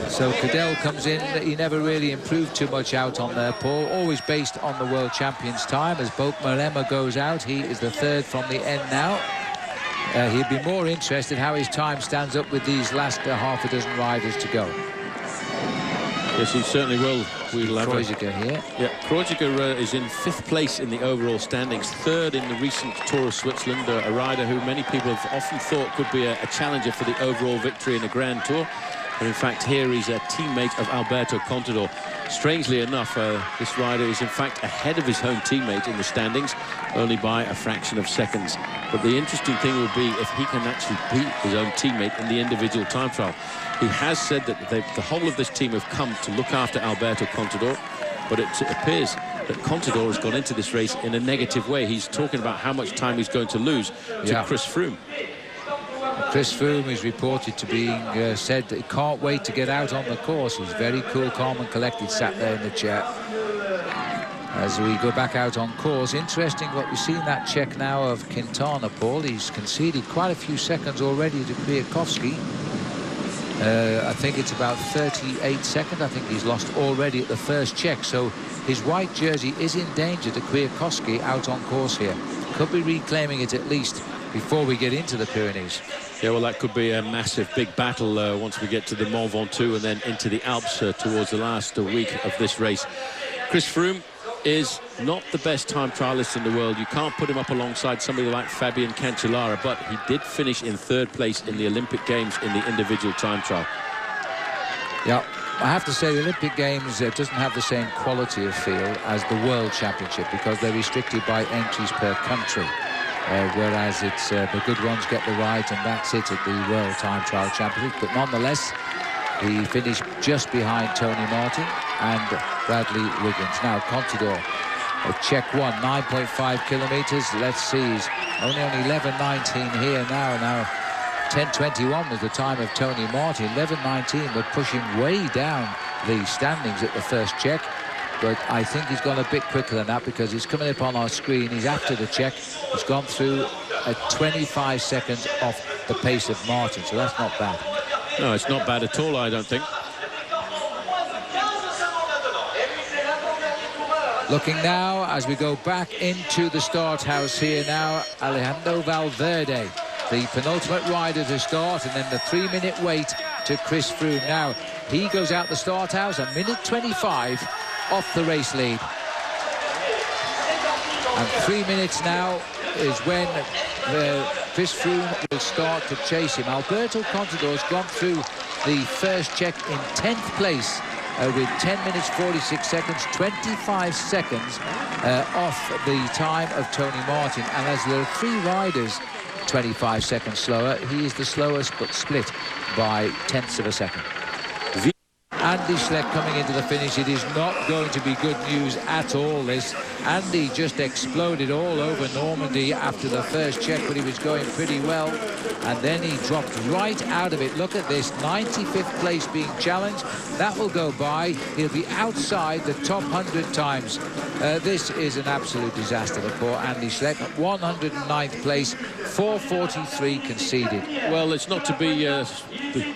So Cadel comes in. He never really improved too much out on there, Paul. Always based on the world champion's time. As Boat Maremma goes out, he is the third from the end now. He'd be more interested how his time stands up with these last half a dozen riders to go. Yes, he certainly will. Kreuziger here. Yeah, Kreuziger is in 5th place in the overall standings, 3rd in the recent Tour of Switzerland, a rider who many people have often thought could be a challenger for the overall victory in the Grand Tour. But in fact, here he's a teammate of Alberto Contador. Strangely enough, this rider is in fact ahead of his home teammate in the standings, only by a fraction of seconds. But the interesting thing will be if he can actually beat his own teammate in the individual time trial. He has said that the whole of this team have come to look after Alberto Contador, but it appears that Contador has gone into this race in a negative way. He's talking about how much time he's going to lose to Chris Froome. Chris Froome is reported to being said that he can't wait to get out on the course. He's very cool, calm and collected, sat there in the chair. As we go back out on course, interesting what we've seen that check now of Quintana, Paul. He's conceded quite a few seconds already to Kwiatkowski. I think it's about 38 seconds. I think he's lost already at the first check. So his white jersey is in danger to Kwiatkowski out on course here. Could be reclaiming it at least before we get into the Pyrenees. Yeah, well, that could be a massive, big battle once we get to the Mont Ventoux and then into the Alps towards the last week of this race. Chris Froome is not the best time trialist in the world. You can't put him up alongside somebody like Fabian Cancellara, but he did finish in 3rd place in the Olympic Games in the individual time trial. Yeah, I have to say the Olympic Games doesn't have the same quality of field as the World Championship, because they're restricted by entries per country. Whereas it's the good ones get the right, and that's it at the World Time Trial Championship. But nonetheless, he finished just behind Tony Martin and Bradley Wiggins. Now Contador, check 1, 9.5 kilometres. Let's see, he's only on 11.19 here now. 10.21 was the time of Tony Martin. 11.19, but pushing way down the standings at the first check. But I think he's gone a bit quicker than that, because he's coming up on our screen. He's after the check. He's gone through at 25 seconds off the pace of Martin, so that's not bad. No, it's not bad at all, I don't think. Looking now as we go back into the start house here now, Alejandro Valverde, the penultimate rider to start, and then the 3-minute wait to Chris Froome. Now, he goes out the start house, 1:25 off the race lead. And 3 minutes now is when Chris Froome will start to chase him. Alberto Contador's gone through the first check in 10th place with 10 minutes 46 seconds, 25 seconds off the time of Tony Martin. And as there are 3 riders 25 seconds slower, he is the slowest, but split by tenths of a second. Andy Schleck coming into the finish. It is not going to be good news at all, this. Andy just exploded all over Normandy after the first check, but he was going pretty well. And then he dropped right out of it. Look at this, 95th place being challenged. That will go by. He'll be outside the top 100 times. This is an absolute disaster for Andy Schleck. 109th place, 4:43 conceded. Well, it's not to be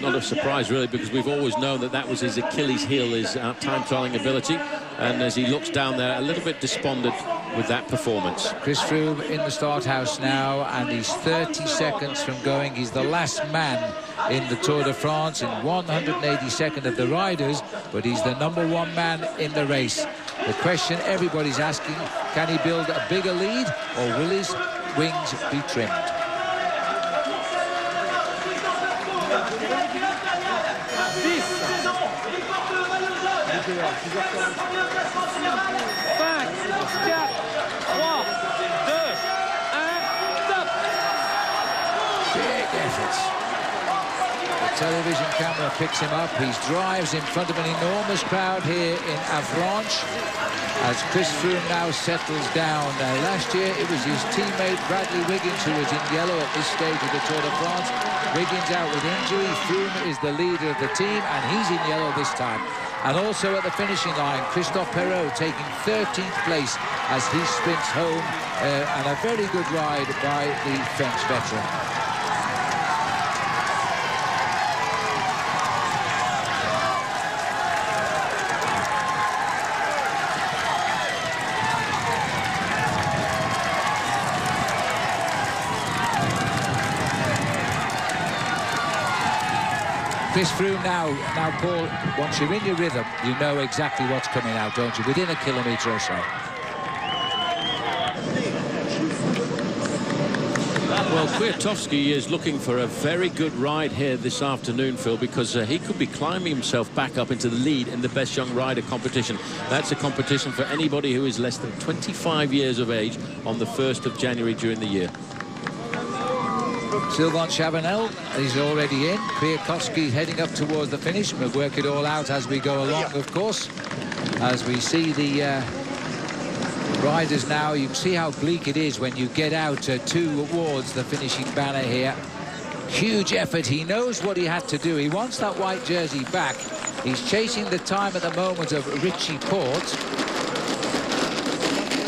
not a surprise, really, because we've always known that that was his Achilles heel, his time trialling ability. And as he looks down there, a little bit despondent with that performance. Chris Froome in the start house now, and he's 30 seconds from going. He's the last man in the Tour de France and 182nd of the riders, but he's the #1 man in the race. The question everybody's asking, can he build a bigger lead, or will his wings be trimmed? Big efforts. The television camera picks him up. He drives in front of an enormous crowd here in Avranches as Chris Froome now settles down. Last year it was his teammate Bradley Wiggins who was in yellow at this stage of the Tour de France. Wiggins out with injury. Froome is the leader of the team, and he's in yellow this time. And also at the finishing line, Christophe Perrault taking 13th place as he sprints home, and a very good ride by the French veteran. Chris Froome now, Paul, once you're in your rhythm, you know exactly what's coming out, don't you? Within a kilometre or so. Well, Kwiatkowski is looking for a very good ride here this afternoon, Phil, because he could be climbing himself back up into the lead in the Best Young Rider competition. That's a competition for anybody who is less than 25 years of age on the 1st of January during the year. Sylvain Chavanel is already in. Kwiatkowski heading up towards the finish. We'll work it all out as we go along, of course. As we see the riders now, you can see how bleak it is when you get out towards the finishing banner here. Huge effort. He knows what he had to do. He wants that white jersey back. He's chasing the time at the moment of Richie Porte.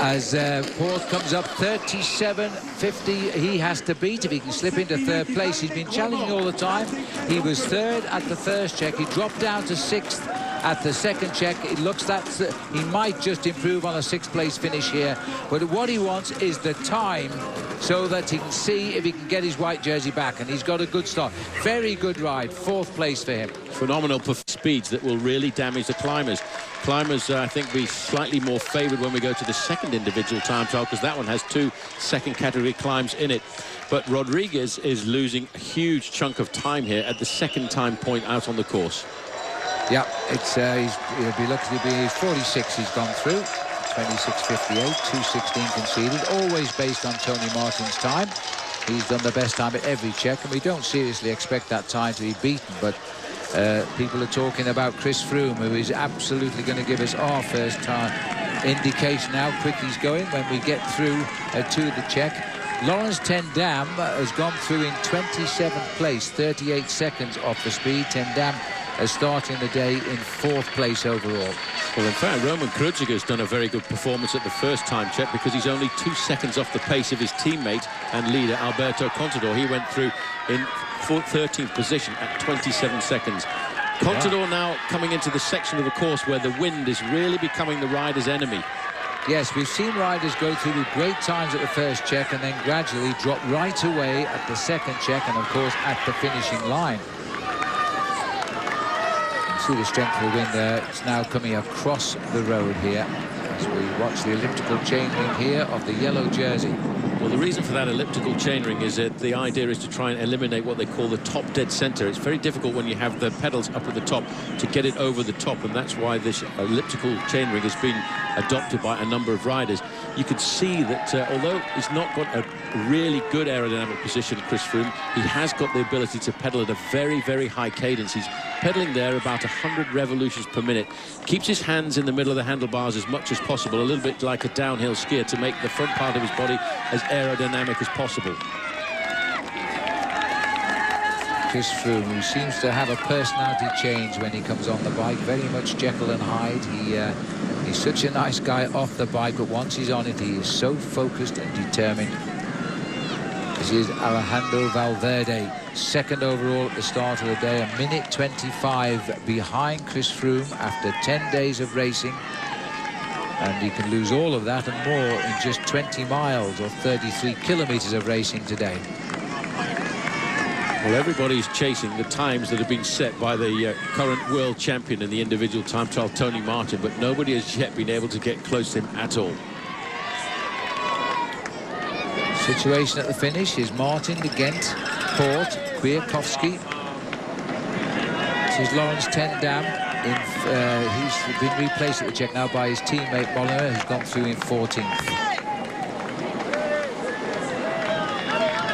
As Porte comes up 37.50, he has to beat if he can slip into 3rd place. He's been challenging all the time. He was 3rd at the first check. He dropped down to 6th at the second check. It looks that he might just improve on a 6th place finish here. But what he wants is the time so that he can see if he can get his white jersey back. And he's got a good start. Very good ride. 4th place for him. Phenomenal speeds that will really damage the climbers. Climbers, I think, be slightly more favoured when we go to the second individual time trial, because that one has 2 second category climbs in it. But Rodriguez is losing a huge chunk of time here at the second time point out on the course. Yeah, he'll be lucky to be 46. He's gone through 26.58, 2:16 conceded, always based on Tony Martin's time. He's done the best time at every check, and we don't seriously expect that time to be beaten. But people are talking about Chris Froome, who is absolutely going to give us our first time indication how quick he's going when we get through to the check. Lawrence Ten Dam has gone through in 27th place, 38 seconds off the speed. Ten Dam starting the day in 4th place overall. Well, in fact, Roman Krujciger's done a very good performance at the first time check, because he's only 2 seconds off the pace of his teammate and leader Alberto Contador. He went through in 13th position at 27 seconds. Contador now coming into the section of the course where the wind is really becoming the rider's enemy. Yes, we've seen riders go through with great times at the first check and then gradually drop right away at the second check and, of course, at the finishing line. You can see the strength of the wind there. It's now coming across the road here as we watch the elliptical chainring here of the yellow jersey. Well, the reason for that elliptical chainring is that the idea is to try and eliminate what they call the top dead center. It's very difficult when you have the pedals up at the top to get it over the top, and that's why this elliptical chainring has been adopted by a number of riders. You could see that although he's not got a really good aerodynamic position, Chris Froome, he has got the ability to pedal at a very, very high cadence. He's pedaling there about 100 revolutions per minute. Keeps his hands in the middle of the handlebars as much as possible, a little bit like a downhill skier, to make the front part of his body as aerodynamic as possible. Chris Froome, who seems to have a personality change when he comes on the bike, very much Jekyll and Hyde. He's such a nice guy off the bike, but once he's on it, he is so focused and determined. This is Alejandro Valverde, second overall at the start of the day, 1:25 behind Chris Froome after 10 days of racing. And you can lose all of that and more in just 20 miles or 33 kilometers of racing today. Well, everybody's chasing the times that have been set by the current world champion in the individual time trial, Tony Martin, but nobody has yet been able to get close to him at all. Situation at the finish is Martin, De Gent, Poort, Kwiatkowski. This is Lawrence Ten Dam. He's been replaced at the check now by his teammate Mollema, who's gone through in 14th.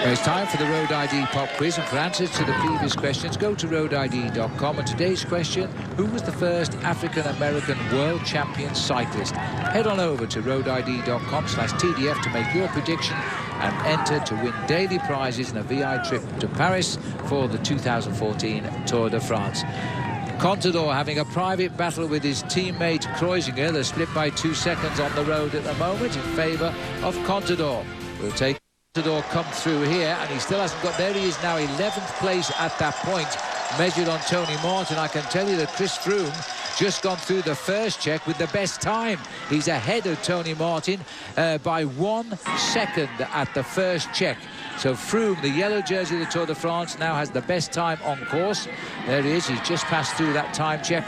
It's time for the Road ID pop quiz, and for answers to the previous questions, go to roadid.com. And today's question: who was the first African-American world champion cyclist? Head on over to roadid.com/TDF to make your prediction and enter to win daily prizes and a VI trip to Paris for the 2014 Tour de France. Contador having a private battle with his teammate Kreuziger. They're split by 2 seconds on the road at the moment in favour of Contador. We'll take Contador come through here, and he still hasn't got there. He is now 11th place at that point, measured on Tony Martin. I can tell you that Chris Froome just gone through the first check with the best time. He's ahead of Tony Martin by 1 second at the first check. So Froome, the yellow jersey of the Tour de France, now has the best time on course. There he is. He's just passed through that time check.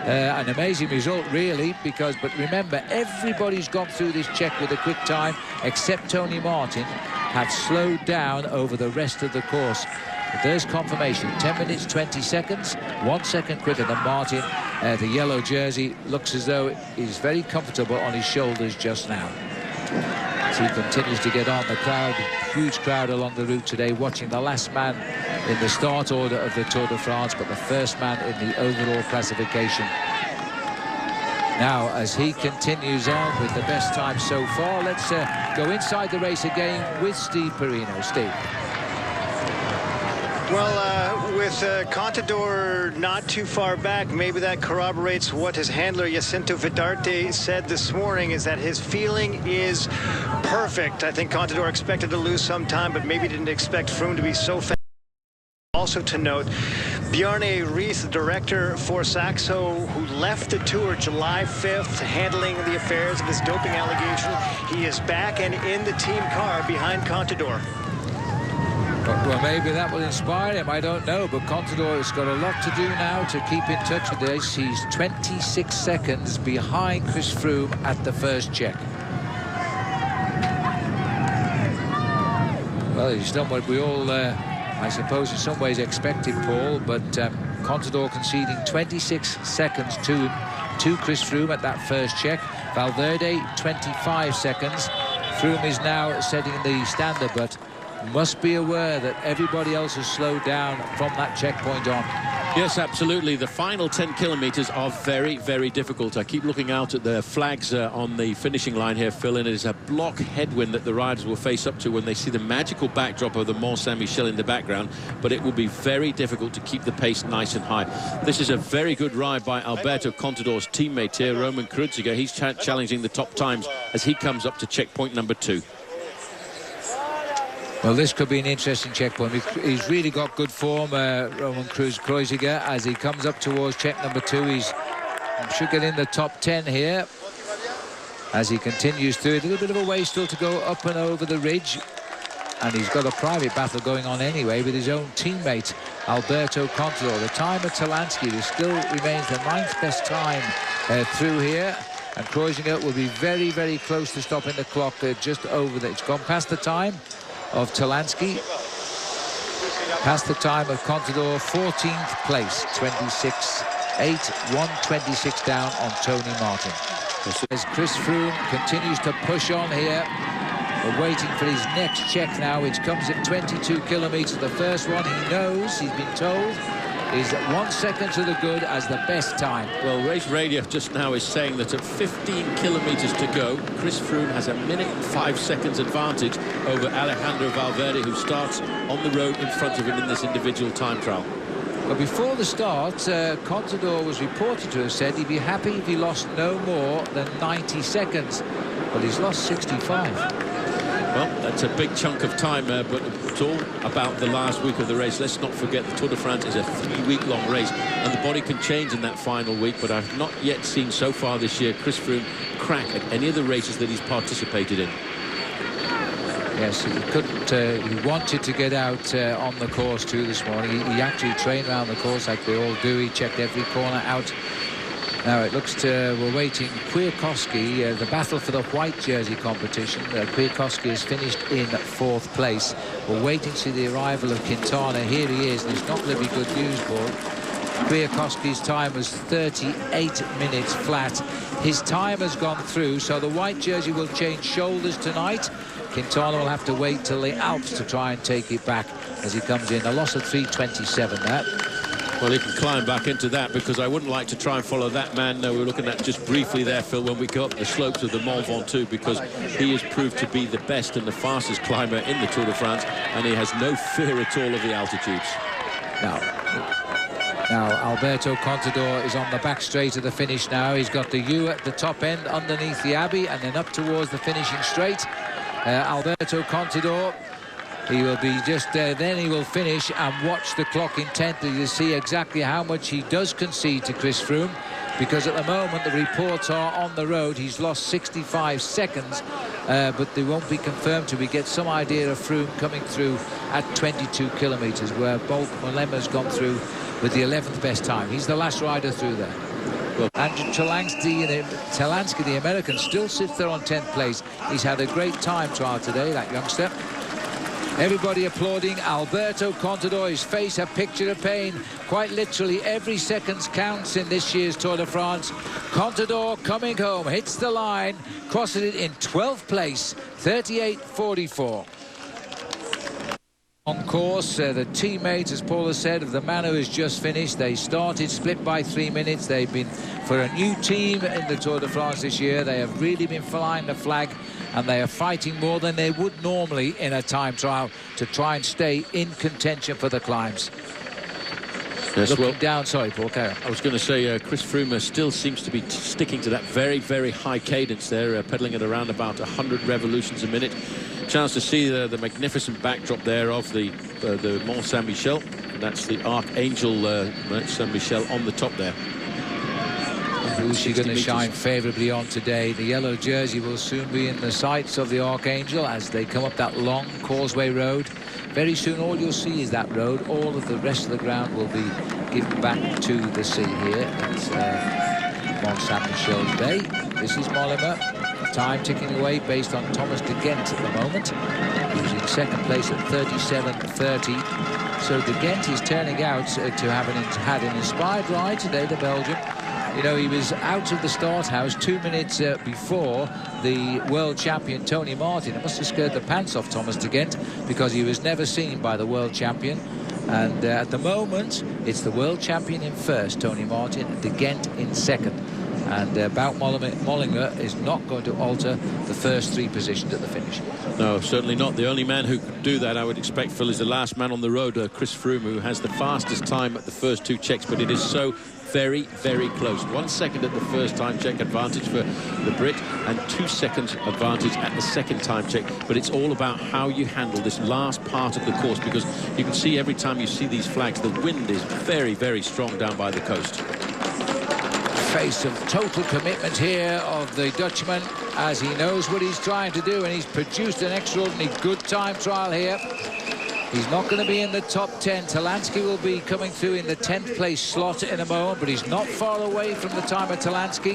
An amazing result, really, but remember, everybody's gone through this check with a quick time except Tony Martin, have slowed down over the rest of the course. But there's confirmation. 10 minutes 20 seconds, 1 second quicker than Martin. The yellow jersey looks as though he's very comfortable on his shoulders just now. As he continues to get on, the crowd, huge crowd along the route today, watching the last man in the start order of the Tour de France, but the first man in the overall classification. Now, as he continues on with the best time so far, let's go inside the race again with Steve Perino. Steve. Well, with Contador not too far back, maybe that corroborates what his handler Jacinto Vidarte said this morning, is that his feeling is perfect. I think Contador expected to lose some time, but maybe didn't expect Froome to be so fast. Also to note, Bjarne Riis, the director for Saxo, who left the Tour July 5th, handling the affairs of this doping allegation, he is back and in the team car behind Contador. Well, maybe that will inspire him, I don't know, but Contador has got a lot to do now to keep in touch with this. He's 26 seconds behind Chris Froome at the first check. Well, he's done what we all, I suppose, in some ways expected, Paul, but Contador conceding 26 seconds to Chris Froome at that first check. Valverde, 25 seconds. Froome is now setting the standard, but must be aware that everybody else has slowed down from that checkpoint on. Yes, absolutely. The final 10 kilometres are very, very difficult. I keep looking out at the flags on the finishing line here, Phil, and it is a block headwind that the riders will face up to when they see the magical backdrop of the Mont Saint-Michel in the background, but it will be very difficult to keep the pace nice and high. This is a very good ride by Alberto Contador's teammate here, Roman Kreuziger. He's challenging the top times as he comes up to checkpoint number 2. Well, this could be an interesting checkpoint. He's really got good form, Roman Kreuziger, as he comes up towards check number 2. He should get in the top 10 here. as he continues through. A little bit of a way still to go up and over the ridge. And he's got a private battle going on anyway with his own teammate, Alberto Contador. The time of Talansky still remains the 9th best time through here. And Kreuziger will be very, very close to stopping the clock just over there. It's gone past the time of Talansky. Past the time of Contador, 14th place, 26.8, 1:26 down on Tony Martin. As Chris Froome continues to push on here. We're waiting for his next check now, which comes at 22 kilometres. The first one, he knows, he's been told, is 1 second to the good as the best time. Well, Race Radio just now is saying that at 15 kilometres to go, Chris Froome has a minute and 5 seconds advantage over Alejandro Valverde, who starts on the road in front of him in this individual time trial. But before the start, Contador was reported to have said he'd be happy if he lost no more than 90 seconds. But he's lost 65. Well, that's a big chunk of time, but it's all about the last week of the race. Let's not forget the Tour de France is a 3-week-long race, and the body can change in that final week, but I've not yet seen so far this year Chris Froome crack at any of the races that he's participated in. Yes, he couldn't. He wanted to get out on the course too this morning. He actually trained around the course like they all do. He checked every corner out. Now it looks to we're waiting. Kwiatkowski, the battle for the white jersey competition. Kwiatkowski has finished in 4th place. We're waiting to see the arrival of Quintana. Here he is, and it's not going to be good news, Paul. Kwiatkowski's time was 38 minutes flat. His time has gone through, so the white jersey will change shoulders tonight. Quintana will have to wait till the Alps to try and take it back as he comes in. A loss of 3:27 there. Well, he can climb back into that, because I wouldn't like to try and follow that man. No, we're looking at just briefly there, Phil, when we go up the slopes of the Mont Ventoux, because he has proved to be the best and the fastest climber in the Tour de France, and he has no fear at all of the altitudes. Now Alberto Contador is on the back straight of the finish now. He's got the U at the top end underneath the Abbey and then up towards the finishing straight. Alberto Contador, he will be just there, then he will finish and watch the clock intently to see exactly how much he does concede to Chris Froome, because at the moment the reports are on the road he's lost 65 seconds, but they won't be confirmed till we get some idea of Froome coming through at 22 kilometres, where Bolt Mollema's gone through with the 11th best time. He's the last rider through there. Well, Andrew Talansky, the American, still sits there on 10th place. He's had a great time trial today, that youngster. Everybody applauding Alberto Contador. His face a picture of pain. Quite literally, every second counts in this year's Tour de France. Contador coming home, hits the line, crosses it in 12th place, 38.44. On course, the teammates, as Paul has said, of the man who has just finished, they started split by 3 minutes. They've been, for a new team in the Tour de France this year, they have really been flying the flag, and they are fighting more than they would normally in a time trial to try and stay in contention for the climbs. Yes, Looking down, sorry, Paul, carry on. I was going to say Chris Froome still seems to be sticking to that very, very high cadence there, pedaling at around about 100 revolutions a minute. Chance to see the magnificent backdrop there of the Mont Saint-Michel. That's the Archangel Mont Saint-Michel on the top there. Who's she going to shine favourably on today? The yellow jersey will soon be in the sights of the Archangel as they come up that long causeway road. Very soon all you'll see is that road. All of the rest of the ground will be given back to the sea here at Mont Saint-Michel's Bay. This is Mollema. Time ticking away based on Thomas de Gendt at the moment, who's in second place at 37.30. So de Gendt is turning out to have had an inspired ride today, the Belgian. You know, he was out of the start house 2 minutes before the world champion Tony Martin. It must have scared the pants off Thomas de Gendt, because he was never seen by the world champion. And at the moment, it's the world champion in first, Tony Martin, de Gendt in second. And Bout Mollinger is not going to alter the first 3 positions at the finish. No, certainly not. The only man who could do that, I would expect, Phil, is the last man on the road, Chris Froome, who has the fastest time at the first 2 checks, but it is so very, very close. 1 second at the first time check advantage for the Brit, and 2 seconds advantage at the second time check. But it's all about how you handle this last part of the course, because you can see every time you see these flags, the wind is very, very strong down by the coast. face of total commitment here of the Dutchman, as he knows what he's trying to do, and he's produced an extraordinarily good time trial here. He's not going to be in the top 10. Talansky will be coming through in the 10th place slot in a moment, but he's not far away from the time of Talansky.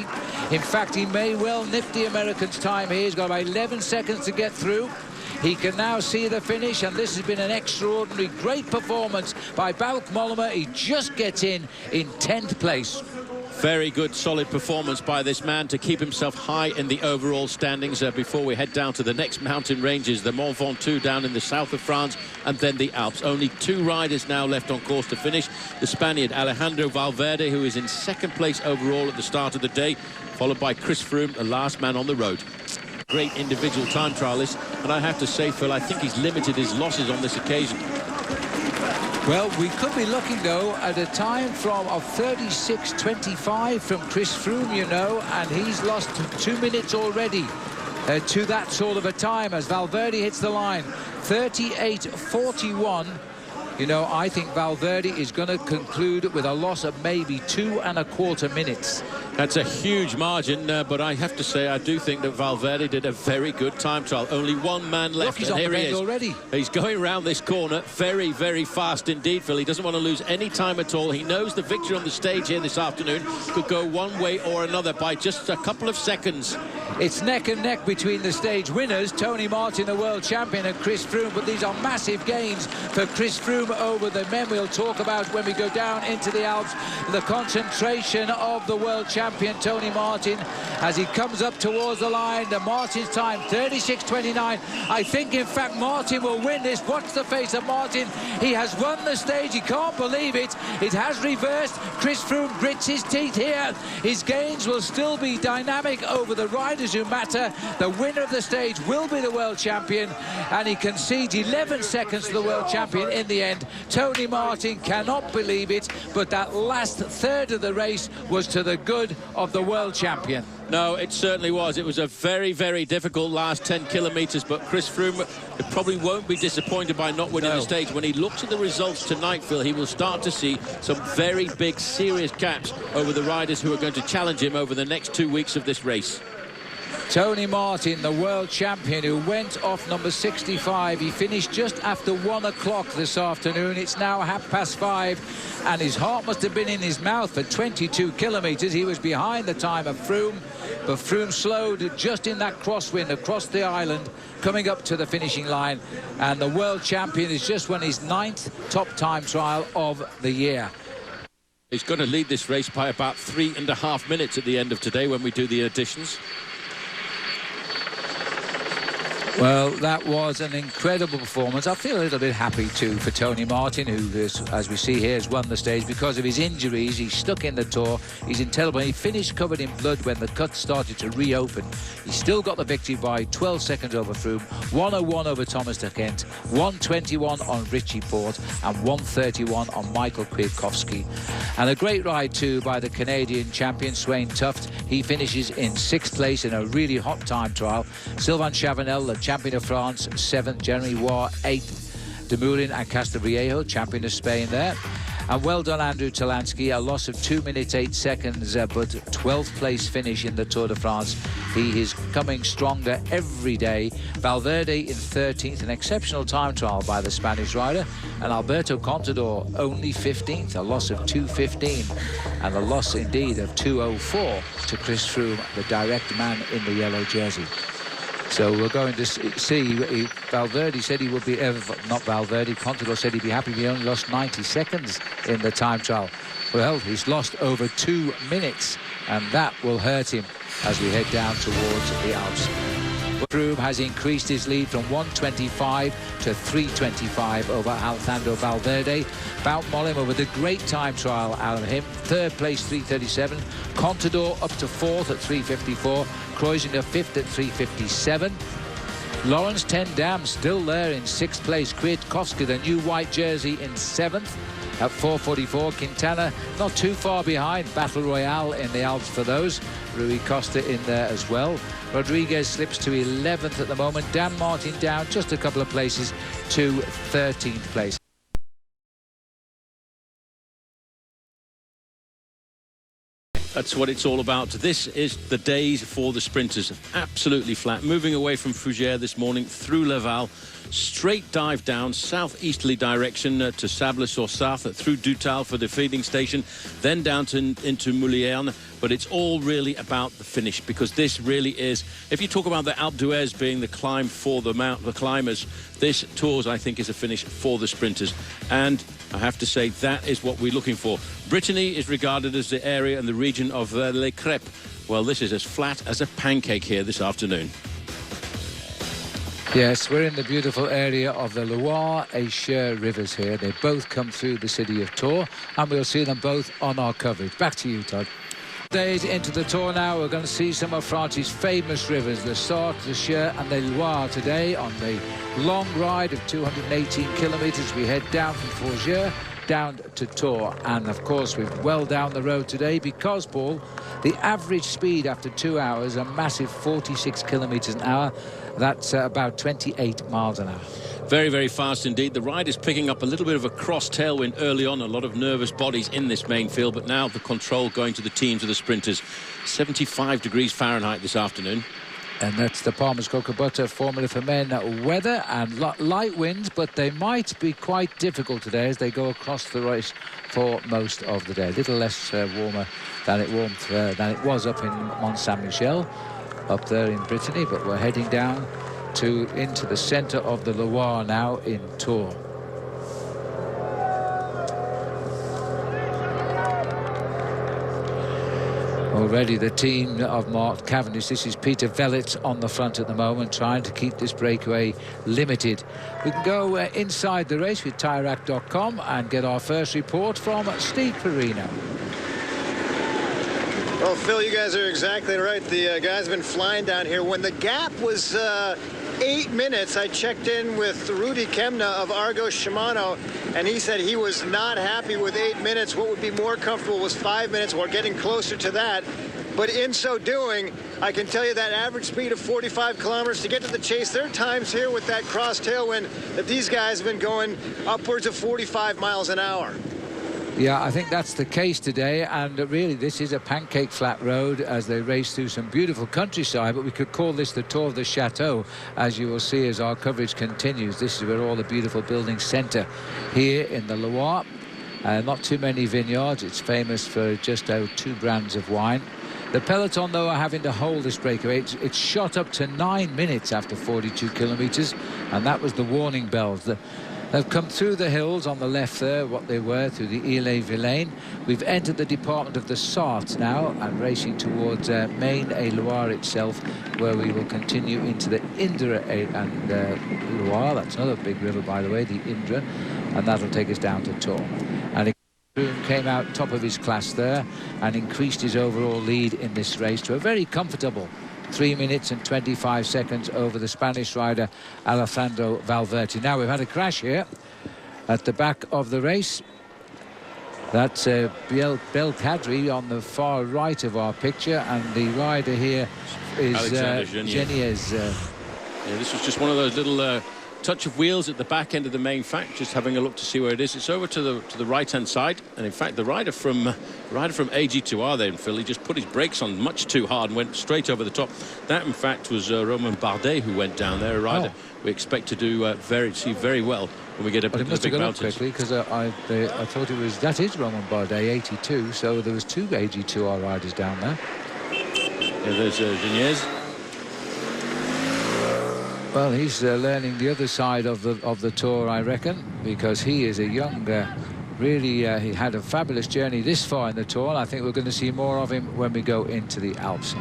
In fact, he may well nip the American's time here. He's got about 11 seconds to get through. He can now see the finish, and this has been an extraordinary, great performance by Bout Mollema. He just gets in 10th place. Very good, solid performance by this man to keep himself high in the overall standings before we head down to the next mountain ranges, the Mont Ventoux down in the south of France, and then the Alps. Only 2 riders now left on course to finish. The Spaniard Alejandro Valverde, who is in 2nd place overall at the start of the day, followed by Chris Froome, the last man on the road. Great individual time trialist, and I have to say, Phil, I think he's limited his losses on this occasion. Well, we could be looking, though, at a time of 36.25 from Chris Froome, you know, and he's lost 2 minutes already to that sort of a time as Valverde hits the line. 38.41. You know, I think Valverde is going to conclude with a loss of maybe 2¼ minutes. That's a huge margin, but I have to say I do think that Valverde did a very good time trial. Only 1 man left. Look, he's and on here the he bend is already. He's going around this corner very, very fast indeed, Phil. He doesn't want to lose any time at all. He knows the victory on the stage here this afternoon could go one way or another by just a couple of seconds. It's neck and neck between the stage winners, Tony Martin, the world champion, and Chris Froome, but these are massive gains for Chris Froome over the men we'll talk about when we go down into the Alps. The concentration of the world champion, Tony Martin, as he comes up towards the line. The Martin's time, 36.29. I think, in fact, Martin will win this. Watch the face of Martin. He has won the stage. He can't believe it. It has reversed. Chris Froome grits his teeth here. His gains will still be dynamic over the riders who matter. The winner of the stage will be the world champion, and he concedes 11 seconds to the world champion in the end. Tony Martin cannot believe it, but that last third of the race was to the good of the world champion. No, it certainly was. It was a very, very difficult last 10 kilometres, but Chris Froome probably won't be disappointed by not winning the stage. When he looks at the results tonight, Phil, he will start to see some very big, serious gaps over the riders who are going to challenge him over the next 2 weeks of this race. Tony Martin, the world champion, who went off number 65. He finished just after 1 o'clock this afternoon. It's now 5:30, and his heart must have been in his mouth for 22 kilometres. He was behind the time of Froome, but Froome slowed just in that crosswind across the island, coming up to the finishing line. And the world champion has just won his 9th top time trial of the year. He's going to lead this race by about 3.5 minutes at the end of today when we do the additions. Well, that was an incredible performance. I feel a little bit happy, too, for Tony Martin, who, as we see here, has won the stage because of his injuries. He's stuck in the Tour. He's in terrible. He finished covered in blood when the cut started to reopen. He still got the victory by 12 seconds over Froome, 1:01 over Thomas de Gent, 1:21 on Richie Porte, and 1:31 on Michael Kwiatkowski. And a great ride, too, by the Canadian champion, Swain Tuft. He finishes in 6th place in a really hot time trial. Sylvain Chavanel, the champion of France, 7th. Jeremy War, 8th. Dumoulin and Castroviejo, champion of Spain there. And well done, Andrew Talansky. A loss of 2 minutes 8 seconds, but 12th place finish in the Tour de France. He is coming stronger every day. Valverde in 13th, an exceptional time trial by the Spanish rider. And Alberto Contador only 15th, a loss of 2:15. And a loss indeed of 2:04 to Chris Froome, the direct man in the yellow jersey. So we're going to see. Valverde said he would be, not Valverde, Contador said he'd be happy if he only lost 90 seconds in the time trial. Well, he's lost over 2 minutes, and that will hurt him as we head down towards the Alps. Froome has increased his lead from 1:25 to 3:25 over Alejandro Valverde. Bout Mollema with a great time trial out of him. 3rd place, 3:37. Contador up to 4th at 3:54. Kreuziger 5th at 3:57. Lawrence Ten Dam still there in 6th place. Kwiatkowski, the new white jersey, in 7th at 4:44. Quintana not too far behind. Battle Royale in the Alps for those. Rui Costa in there as well. Rodriguez slips to 11th at the moment. Dan Martin down just a couple of places to 13th place. That's what it's all about. This is the days for the sprinters. Absolutely flat. Moving away from Fougères this morning through Laval. Straight dive down, southeasterly direction to Sables-sur-Sarthe, through Dutal for the feeding station, then down into Moulierne. But it's all really about the finish, because this really is, if you talk about the Alpe d'Huez being the climb for the climbers, this Tours, I think, is a finish for the sprinters. And I have to say, that is what we're looking for. Brittany is regarded as the area and the region of Les Crêpes. Well, this is as flat as a pancake here this afternoon. Yes, we're in the beautiful area of the Loire et Cher rivers here. They both come through the city of Tours, and we'll see them both on our coverage. Back to you, Todd. Days into the Tour now, we're going to see some of France's famous rivers, the Sarthe, the Cher and the Loire today on the long ride of 218 kilometres. We head down from Fougères down to Tours, and of course we're well down the road today because, Paul, the average speed after 2 hours, a massive 46 kilometres an hour. That's about 28 miles an hour. Very, very fast indeed. The ride is picking up a little bit of a cross tailwind early on. A lot of nervous bodies in this main field, but now the control going to the teams of the sprinters. 75 degrees Fahrenheit this afternoon. And that's the Palmer's Cocoa Butter Formula for Men weather, and light winds, but they might be quite difficult today as they go across the race for most of the day. A little less warmer than it was up in Mont Saint-Michel, up there in Brittany, but we're heading down into the centre of the Loire now in Tours. Already the team of Mark Cavendish. This is Peter Velits on the front at the moment, trying to keep this breakaway limited. We can go inside the race with TireRack.com and get our first report from Steve Perino. Well, Phil, you guys are exactly right. The guys have been flying down here. When the gap was 8 minutes, I checked in with Rudy Kemna of Argos Shimano, and he said he was not happy with 8 minutes. What would be more comfortable was 5 minutes. We're getting closer to that. But in so doing, I can tell you that average speed of 45 kilometers to get to the chase, there are times here with that cross tailwind that these guys have been going upwards of 45 miles an hour. Yeah, I think that's the case today, and really this is a pancake flat road as they race through some beautiful countryside, but we could call this the Tour of the Chateau, as you will see as our coverage continues. This is where all the beautiful buildings centre here in the Loire. Not too many vineyards. It's famous for just 2 brands of wine. The peloton, though, are having to hold this breakaway. It's shot up to 9 minutes after 42 kilometres, and that was the warning bells. They've come through the hills on the left there, what they were, through the Ille-Vilaine. We've entered the department of the Sarthe now and racing towards Maine-et-Loire itself, where we will continue into the Indre and Loire. That's another big river, by the way, the Indre, and that'll take us down to Tours. And Froome came out top of his class there and increased his overall lead in this race to a very comfortable 3 minutes and 25 seconds over the Spanish rider Alejandro Valverde. Now we've had a crash here at the back of the race. That's Belkadri on the far right of our picture, and the rider here is Geniez. Yeah, this was just one of those little touch of wheels at the back end of the main fact, just having a look to see where it is. It's over to the right hand side, and in fact the rider from AG2R there in Philly just put his brakes on much too hard and went straight over the top. That in fact was Romain Bardet who went down there, a rider we expect to do very well when we get up into the big mountains. Quickly, because I thought that is Romain Bardet, 82, so there was 2 AG2R riders down there. Yeah, there's Geniez. Well, he's learning the other side of the Tour, I reckon, because he is a young, he had a fabulous journey this far in the Tour. I think we're going to see more of him when we go into the Alps.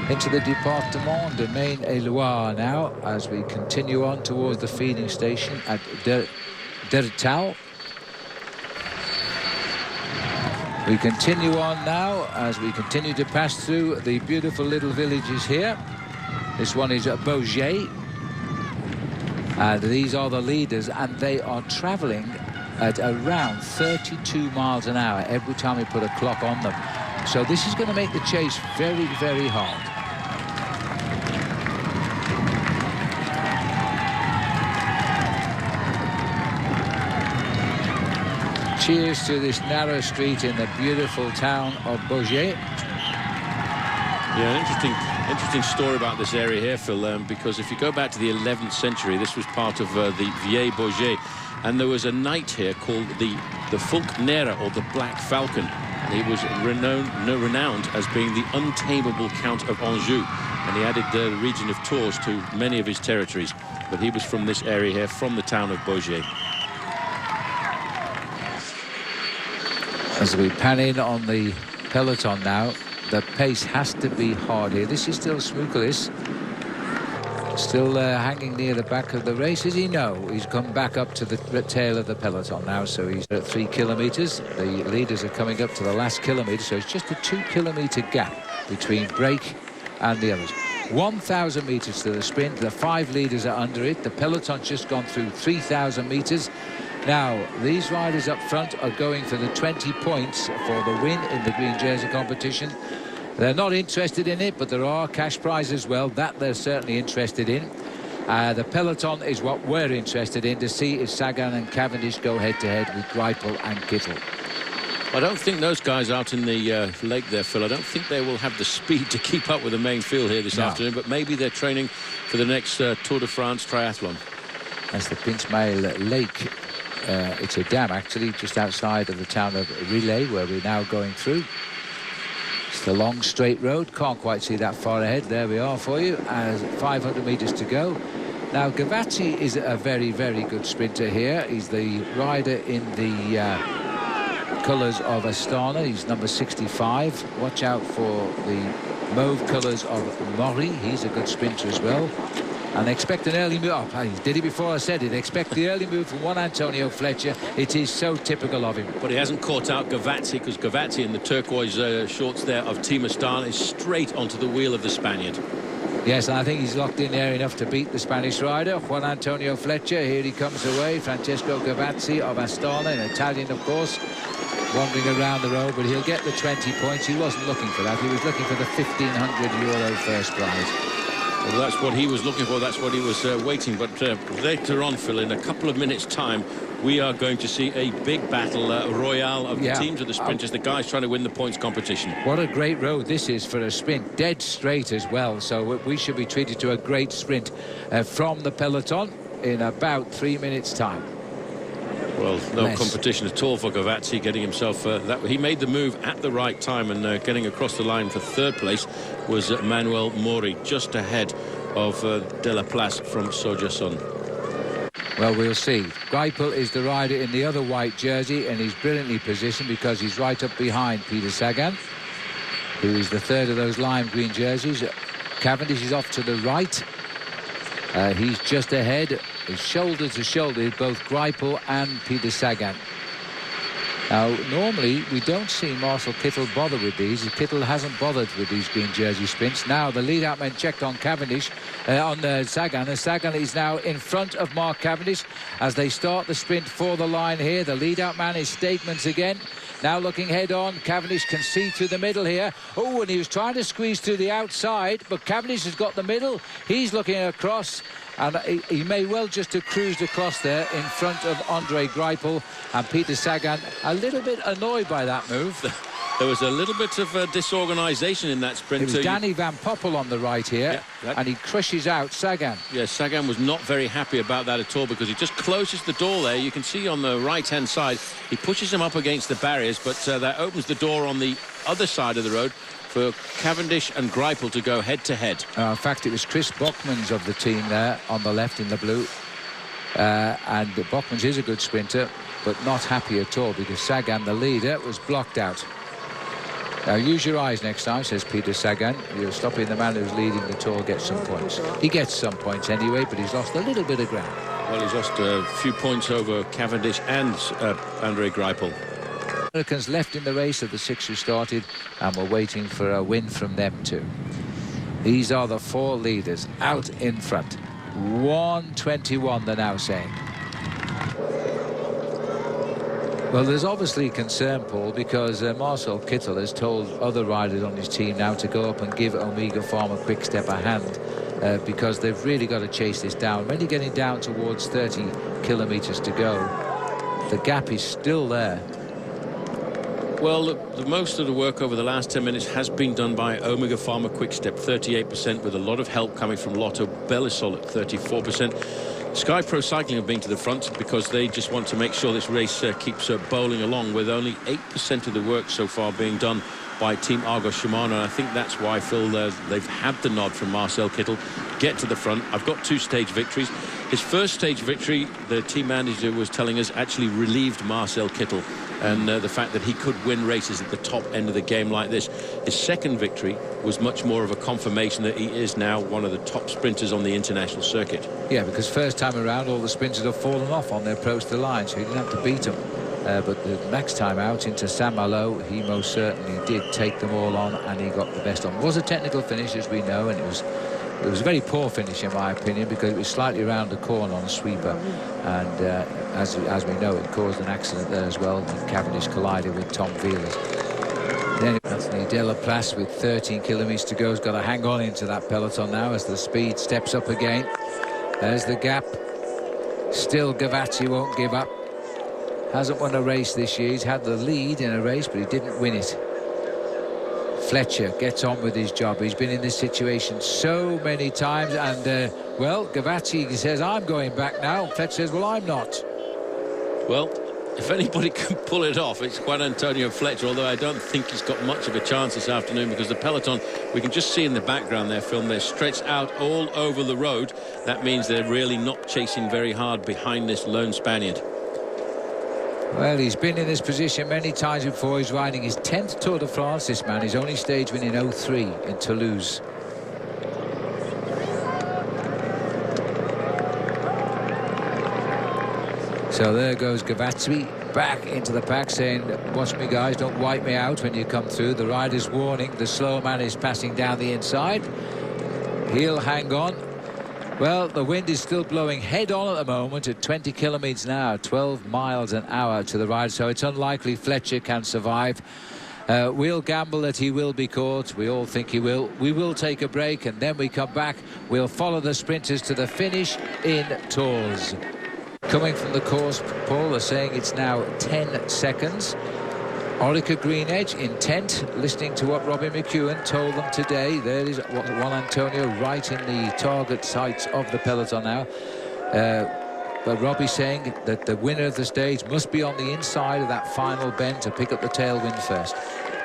Into the Département de Maine-et-Loire now, as we continue on towards the feeding station at Dertal. We continue on now as we continue to pass through the beautiful little villages here. This one is Beaugé. And these are the leaders, and they are travelling at around 32 miles an hour every time we put a clock on them. So this is going to make the chase very, very hard. Cheers to this narrow street in the beautiful town of Beaugé. Yeah, an interesting story about this area here, Phil, because if you go back to the 11th century, this was part of the Vieille Beaugé, and there was a knight here called the Falconera, or the Black Falcon, and he was renowned as being the untamable Count of Anjou, and he added the region of Tours to many of his territories, but he was from this area here, from the town of Beaugé. As we pan in on the peloton now, the pace has to be hard here. This is still Smukelis, still hanging near the back of the race. As you know, he's come back up to the tail of the peloton now, so he's at 3 kilometres. The leaders are coming up to the last kilometre, so it's just a 2-kilometre gap between Break and the others. 1,000 metres to the sprint. The 5 leaders are under it. The peloton's just gone through 3,000 metres. Now, these riders up front are going for the 20 points for the win in the green jersey competition. They're not interested in it, but there are cash prizes as well. That they're certainly interested in. The peloton is what we're interested in, to see if Sagan and Cavendish go head-to-head with Greipel and Kittel. I don't think those guys out in the lake there, Phil, I don't think they will have the speed to keep up with the main field here this afternoon, but maybe they're training for the next Tour de France triathlon. That's the Pinsmail Lake. It's a dam, actually, just outside of the town of Relay, where we're now going through. It's the long, straight road. Can't quite see that far ahead. There we are for you. 500 metres to go. Now, Gavazzi is a very, very good sprinter here. He's the rider in the colours of Astana. He's number 65. Watch out for the mauve colours of Mori. He's a good sprinter as well. And expect an early move. Oh, I did it before I said it. Expect the early move from one Antonio Fletcher. It is so typical of him. But he hasn't caught out Gavazzi, because Gavazzi in the turquoise shorts there of Team Astana is straight onto the wheel of the Spaniard. Yes, and I think he's locked in there enough to beat the Spanish rider. Juan Antonio Fletcher, here he comes away. Francesco Gavazzi of Astana, an Italian, of course, wandering around the road, but he'll get the 20 points. He wasn't looking for that. He was looking for the €1,500 first prize. Well, that's what he was looking for. That's what he was waiting. But later on, Phil, in a couple of minutes' time, we are going to see a big battle royale of the teams of the sprinters, the guys trying to win the points competition. What a great road this is for a sprint. Dead straight as well. So we should be treated to a great sprint from the peloton in about 3 minutes' time. Well, no competition at all for Gavazzi, getting himself he made the move at the right time, and getting across the line for third place was Manuel Mori, just ahead of De La Place from Sojason. Well, we'll see. Greipel is the rider in the other white jersey, and he's brilliantly positioned because he's right up behind Peter Sagan, who is the third of those lime green jerseys. Cavendish is off to the right. He's just ahead. Is shoulder to shoulder with both Greipel and Peter Sagan. Now, normally we don't see Marcel Kittel bother with these. Kittel hasn't bothered with these green jersey sprints. Now the lead-out men checked on Cavendish, on Sagan, and Sagan is now in front of Mark Cavendish as they start the sprint for the line here. The lead-out man is Stegmans again. Now looking head-on, Cavendish can see through the middle here. Oh, and he was trying to squeeze through the outside, but Cavendish has got the middle. He's looking across, and he may well just have cruised across there in front of Andre Greipel, and Peter Sagan a little bit annoyed by that move. There was a little bit of disorganisation in that sprint. It was Danny Van Poppel on the right here, and he crushes out Sagan. Yes, Sagan was not very happy about that at all, because he just closes the door there. You can see on the right-hand side, he pushes him up against the barriers, but that opens the door on the other side of the road for Cavendish and Greipel to go head-to-head. In fact, it was Chris Bockmans of the team there on the left in the blue. And Bockmans is a good sprinter, but not happy at all because Sagan, the leader, was blocked out. Now, use your eyes next time, says Peter Sagan. You're stopping the man who's leading the Tour get some points. He gets some points anyway, but he's lost a little bit of ground. Well, he's lost a few points over Cavendish and Andre Greipel. Americans left in the race of the 6 who started, and we're waiting for a win from them too. These are the 4 leaders out in front. 1:21 they're now saying. Well, there's obviously concern, Paul, because Marcel Kittel has told other riders on his team now to go up and give Omega Pharma Quick-Step a hand, because they've really got to chase this down. When you're getting down towards 30 kilometres to go, the gap is still there. Well, the most of the work over the last 10 minutes has been done by Omega Pharma Quickstep, 38%, with a lot of help coming from Lotto Belisol at 34%. Sky Pro Cycling have been to the front because they just want to make sure this race keeps bowling along, with only 8% of the work so far being done by Team Argos Shimano. And I think that's why, Phil, they've had the nod from Marcel Kittel. Get to the front. I've got 2 stage victories. His first stage victory, the team manager was telling us, actually relieved Marcel Kittel, and the fact that he could win races at the top end of the game like this. His second victory was much more of a confirmation that he is now one of the top sprinters on the international circuit. Yeah, because first time around all the sprinters have fallen off on their approach to the line, so he didn't have to beat them. But the next time out into Saint-Malo, he most certainly did take them all on, and he got the best on. It was a technical finish, as we know, and it was a very poor finish in my opinion, because it was slightly around the corner on a sweeper, and as we know, it caused an accident there as well, and Cavendish collided with Tom Wheelers. Then Anthony Delaplace, with 13 kilometres to go, has got to hang on into that peloton now as the speed steps up again. There's the gap. Still Gavazzi won't give up. Hasn't won a race this year. He's had the lead in a race, but he didn't win it. Fletcher gets on with his job. He's been in this situation so many times, and well, Gavazzi says, I'm going back now. Fletcher says, well, I'm not. Well, if anybody can pull it off, it's Juan Antonio Fletcher, although I don't think he's got much of a chance this afternoon, because the peloton, we can just see in the background there, Phil, they're stretched out all over the road. That means they're really not chasing very hard behind this lone Spaniard. Well, he's been in this position many times before. He's riding his 10th Tour de France, this man. His only stage win in 03 in Toulouse. So there goes Gavazzi back into the pack, saying, watch me guys, don't wipe me out when you come through. The rider's warning, the slow man is passing down the inside. He'll hang on. Well, the wind is still blowing head on at the moment at 20 kilometres an hour, 12 miles an hour to the right, so it's unlikely Fletcher can survive. We'll gamble that he will be caught. We all think he will. We will take a break, and then we come back. We'll follow the sprinters to the finish in Tours. Coming from the course, Paul, are saying it's now 10 seconds. Orica Green Edge intent, listening to what Robbie McEwen told them today. There is Juan Antonio right in the target sights of the peloton now. But Robbie saying that the winner of the stage must be on the inside of that final bend to pick up the tailwind first.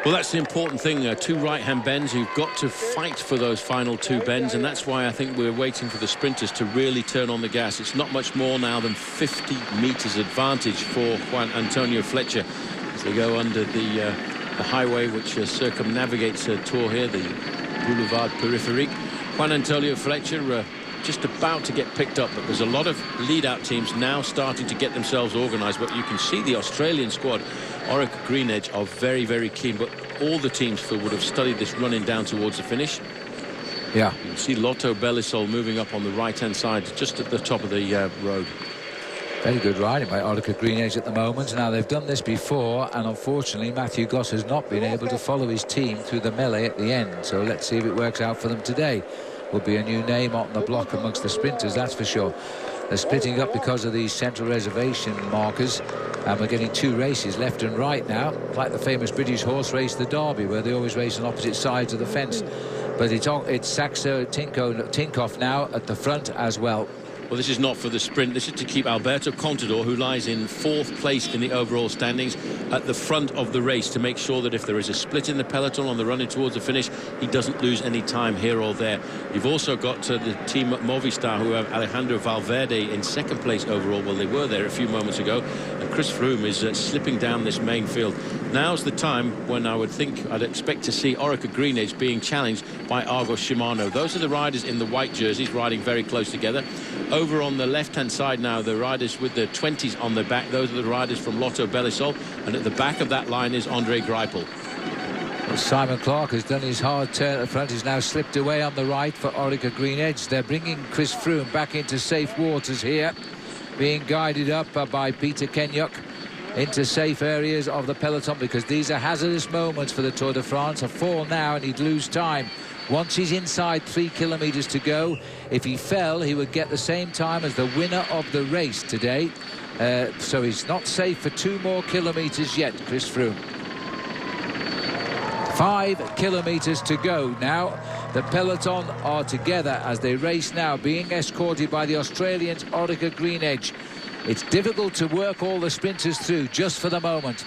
Well, that's the important thing. 2 right-hand bends. You've got to fight for those final 2 bends, and that's why I think we're waiting for the sprinters to really turn on the gas. It's not much more now than 50 metres advantage for Juan Antonio Fletcher as they go under the highway which circumnavigates Tours here, the Boulevard Périphérique. Juan Antonio Fletcher just about to get picked up, but there's a lot of lead-out teams now starting to get themselves organised. But you can see the Australian squad, Orica Green Edge, are very, very keen. But all the teams, Phil, would have studied this running down towards the finish. Yeah. You can see Lotto Belisol moving up on the right-hand side, just at the top of the road. Very good riding by Orica Green Edge at the moment. Now, they've done this before, and unfortunately, Matthew Goss has not been able to follow his team through the melee at the end. So let's see if it works out for them today. Will be a new name on the block amongst the sprinters, that's for sure. They're splitting up because of these central reservation markers, and we're getting 2 races left and right now, like the famous British horse race, the Derby, where they always race on opposite sides of the fence. But it's Saxo Tinkoff now at the front as well. Well, this is not for the sprint. This is to keep Alberto Contador, who lies in 4th place in the overall standings, at the front of the race, to make sure that if there is a split in the peloton on the running towards the finish, he doesn't lose any time here or there. You've also got the team at Movistar, who have Alejandro Valverde in 2nd place overall. Well, they were there a few moments ago, and Chris Froome is slipping down this main field. Now's the time when I'd expect to see Orica Green Edge being challenged by Argos Shimano. Those are the riders in the white jerseys riding very close together. Over on the left-hand side now, the riders with the 20s on the back, those are the riders from Lotto Belisol, and at the back of that line is Andre Greipel. Well, Simon Clark has done his hard turn at the front. He's now slipped away on the right for Orica Green Edge. They're bringing Chris Froome back into safe waters here, being guided up by Peter Kenyuk into safe areas of the peloton, because these are hazardous moments for the Tour de France. A fall now and he'd lose time. Once he's inside 3 kilometres to go, if he fell, he would get the same time as the winner of the race today. So he's not safe for 2 more kilometres yet, Chris Froome. 5 kilometres to go now. The peloton are together as they race now, being escorted by the Australians Orica Greenedge. It's difficult to work all the sprinters through just for the moment.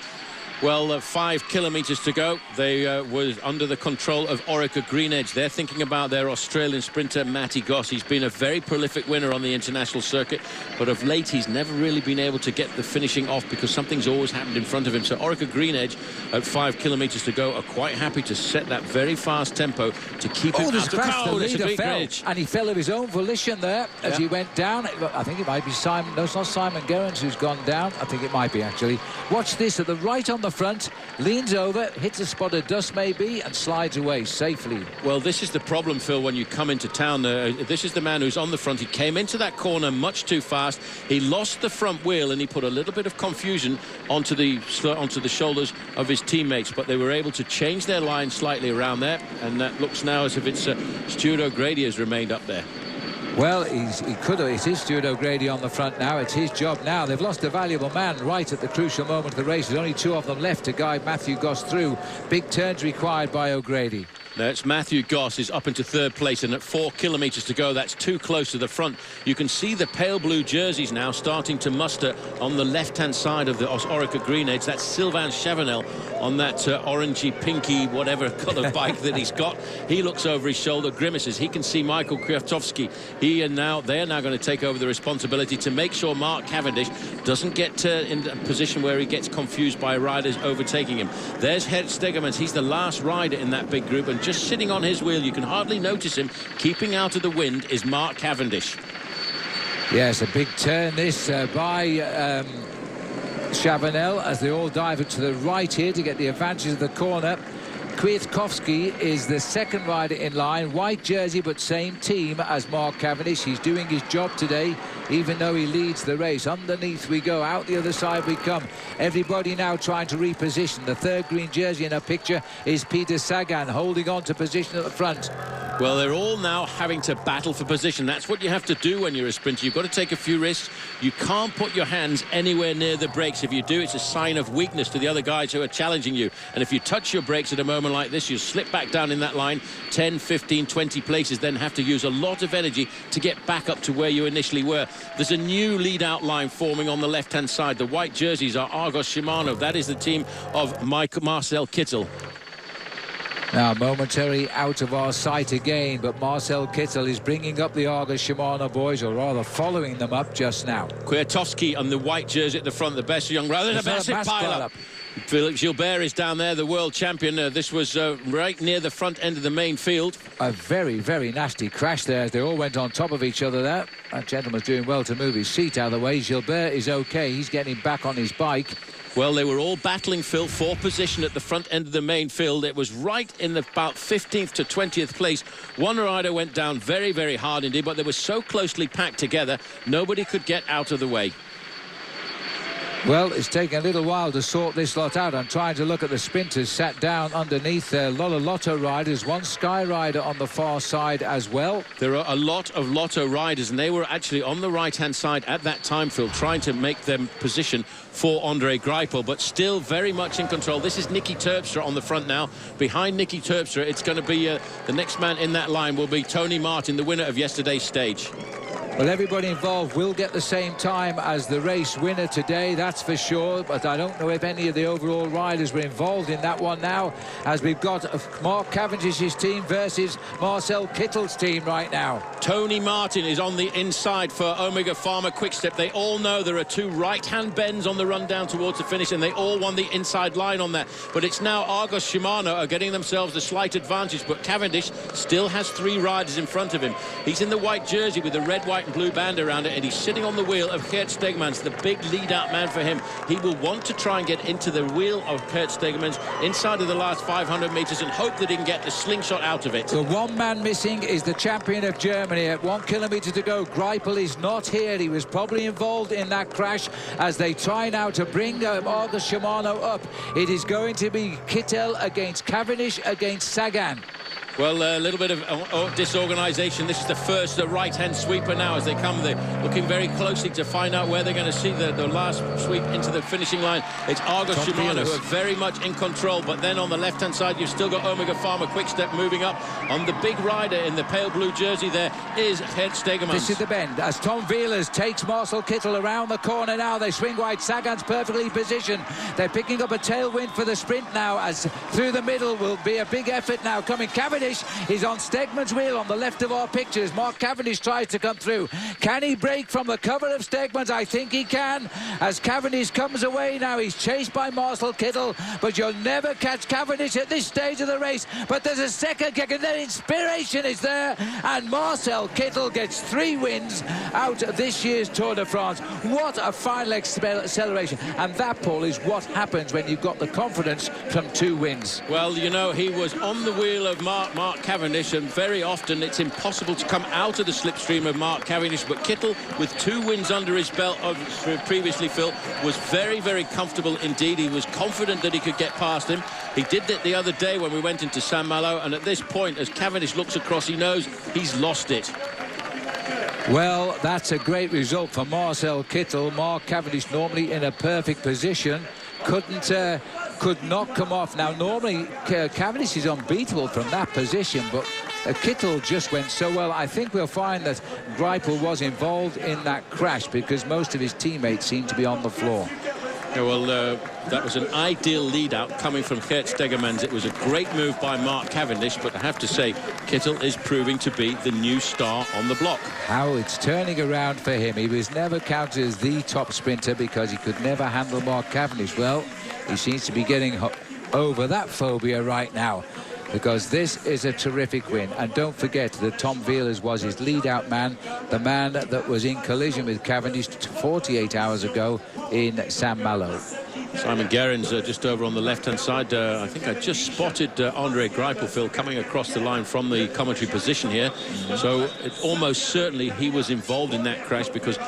Well, 5 kilometres to go. They were under the control of Orica Greenedge. They're thinking about their Australian sprinter, Matty Goss. He's been a very prolific winner on the international circuit, but of late he's never really been able to get the finishing off because something's always happened in front of him. So Orica Greenedge, at 5 kilometres to go, are quite happy to set that very fast tempo to keep him out of the leader fell, and he fell of his own volition there as he went down. I think it might be Simon. No, it's not Simon Gerrans who's gone down. I think it might be, actually. Watch this at the right on the front, leans over, hits a spot of dust maybe, and slides away safely. Well, this is the problem, Phil, when you come into town. This is the man who's on the front. He came into that corner much too fast. He lost the front wheel and he put a little bit of confusion onto the shoulders of his teammates, but they were able to change their line slightly around there, and that looks now as if it's Stuart O'Grady has remained up there. Well, he could have. It is Stuart O'Grady on the front now. It's his job now. They've lost a valuable man right at the crucial moment of the race. There's only 2 of them left to guide Matthew Goss through. Big turns required by O'Grady. Now it's Matthew Goss is up into 3rd place, and at 4 kilometres to go, that's too close to the front. You can see the pale blue jerseys now starting to muster on the left-hand side of the Orica Greenedge. That's Sylvain Chavanel on that orangey, pinky, whatever colour bike that he's got. He looks over his shoulder, grimaces. He can see Michael Kwiatkowski. They are now going to take over the responsibility to make sure Mark Cavendish doesn't get in a position where he gets confused by riders overtaking him. There's Gert Steegmans. He's the last rider in that big group, and just sitting on his wheel, you can hardly notice him. Keeping out of the wind is Mark Cavendish. Yes, a big turn this by Chavanel as they all dive to the right here to get the advantage of the corner. Kwiatkowski is the 2nd rider in line, white jersey but same team as Mark Cavendish. He's doing his job today, even though he leads the race. Underneath we go, out the other side we come. Everybody now trying to reposition. The 3rd green jersey in a picture is Peter Sagan, holding on to position at the front. Well, they're all now having to battle for position. That's what you have to do when you're a sprinter. You've got to take a few risks. You can't put your hands anywhere near the brakes. If you do, it's a sign of weakness to the other guys who are challenging you. And if you touch your brakes at a moment like this, you slip back down in that line 10, 15, 20 places, then have to use a lot of energy to get back up to where you initially were. There's a new lead-out line forming on the left-hand side. The white jerseys are Argos Shimano. That is the team of Marcel Kittel. Now momentary out of our sight again, but Marcel Kittel is bringing up the Argos Shimano boys, or rather following them up just now. Kwiatkowski on the white jersey at the front, the best young rider. There's a massive pile-up. Philippe Gilbert is down there, the world champion. This was right near the front end of the main field. A very, very nasty crash there as they all went on top of each other there. That gentleman's doing well to move his seat out of the way. Gilbert is okay. He's getting back on his bike. Well, they were all battling, Phil, for position at the front end of the main field. It was right in the about 15th to 20th place. One rider went down very, very hard indeed, but they were so closely packed together, nobody could get out of the way. Well, it's taken a little while to sort this lot out. I'm trying to look at the sprinters sat down underneath there. A lot of Lotto riders, one Sky rider on the far side as well. There are a lot of Lotto riders, and they were actually on the right-hand side at that time, Phil, trying to make them position for Andre Greipel, but still very much in control. This is Nicky Terpstra on the front now. Behind Nicky Terpstra, it's going to be the next man in that line will be Tony Martin, the winner of yesterday's stage. Well, everybody involved will get the same time as the race winner today, that's for sure. But I don't know if any of the overall riders were involved in that one now, as we've got Mark Cavendish's team versus Marcel Kittel's team right now. Tony Martin is on the inside for Omega Pharma Quickstep. They all know there are 2 right-hand bends on the run down towards the finish, and they all want the inside line on that. But it's now Argos Shimano are getting themselves a slight advantage, but Cavendish still has 3 riders in front of him. He's in the white jersey with the red, white and blue band around it, and he's sitting on the wheel of Gert Steegmans, the big lead-out man for him. He will want to try and get into the wheel of Gert Steegmans inside of the last 500 metres and hope that he can get the slingshot out of it. The one man missing is the champion of Germany. At 1 kilometre to go, Greipel is not here. He was probably involved in that crash as they try now to bring Argos Shimano up. It is going to be Kittel against Cavendish against Sagan. Well, a little bit of disorganisation. This is the first right-hand sweeper now as they come. They're looking very closely to find out where they're going to see the last sweep into the finishing line. It's Argos Shimano who are very much in control. But then on the left-hand side, you've still got Omega Pharma Quick-Step moving up. On the big rider in the pale blue jersey there is Gert Steegmans. This is the bend as Tom Wieler takes Marcel Kittel around the corner now. They swing wide. Sagan's perfectly positioned. They're picking up a tailwind for the sprint now as through the middle will be a big effort now coming. Cavendish is on Stegman's wheel on the left of our pictures. Mark Cavendish tries to come through. Can he break from the cover of Stegman's? I think he can. As Cavendish comes away now, he's chased by Marcel Kittel, but you'll never catch Cavendish at this stage of the race. But there's a second kick, and then inspiration is there, and Marcel Kittel gets 3 wins out of this year's Tour de France. What a final acceleration. And that, Paul, is what happens when you've got the confidence from 2 wins. Well, you know, he was on the wheel of Mark Cavendish, and very often it's impossible to come out of the slipstream of Mark Cavendish, but Kittel, with 2 wins under his belt previously, Phil, was very, very comfortable indeed. He was confident that he could get past him. He did that the other day when we went into Saint-Malo, and at this point, as Cavendish looks across, he knows he's lost it. Well, that's a great result for Marcel Kittel. Mark Cavendish normally in a perfect position. Could not come off. Now, normally Cavendish is unbeatable from that position, but Kittel just went so well. I think we'll find that Greipel was involved in that crash because most of his teammates seem to be on the floor. Yeah, well, that was an ideal lead-out coming from Gert Steegmans. It was a great move by Mark Cavendish, but I have to say, Kittel is proving to be the new star on the block. How it's turning around for him. He was never counted as the top sprinter because he could never handle Mark Cavendish. Well, he seems to be getting over that phobia right now, because this is a terrific win. And don't forget that Tom Wieler was his lead-out man, the man that was in collision with Cavendish 48 hours ago in Saint-Malo. Simon Gerrans just over on the left-hand side. I think I just spotted Andre Greipel, Phil, coming across the line from the commentary position here. So almost certainly he was involved in that crash because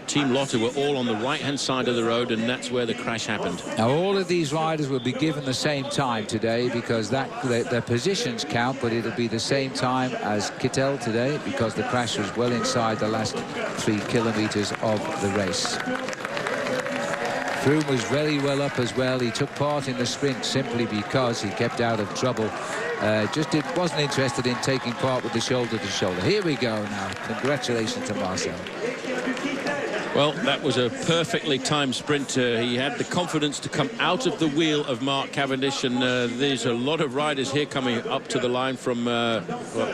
Team Lotte were all on the right-hand side of the road, and that's where the crash happened. Now, all of these riders will be given the same time today because their positions count, but it'll be the same time as Kittel today because the crash was well inside the last 3 kilometers of the race. Froome was very well up as well. He took part in the sprint simply because he kept out of trouble. Wasn't interested in taking part with the shoulder to shoulder. Here we go now. Congratulations to Marcel. Well, that was a perfectly timed sprint. He had the confidence to come out of the wheel of Mark Cavendish, and there's a lot of riders here coming up to the line from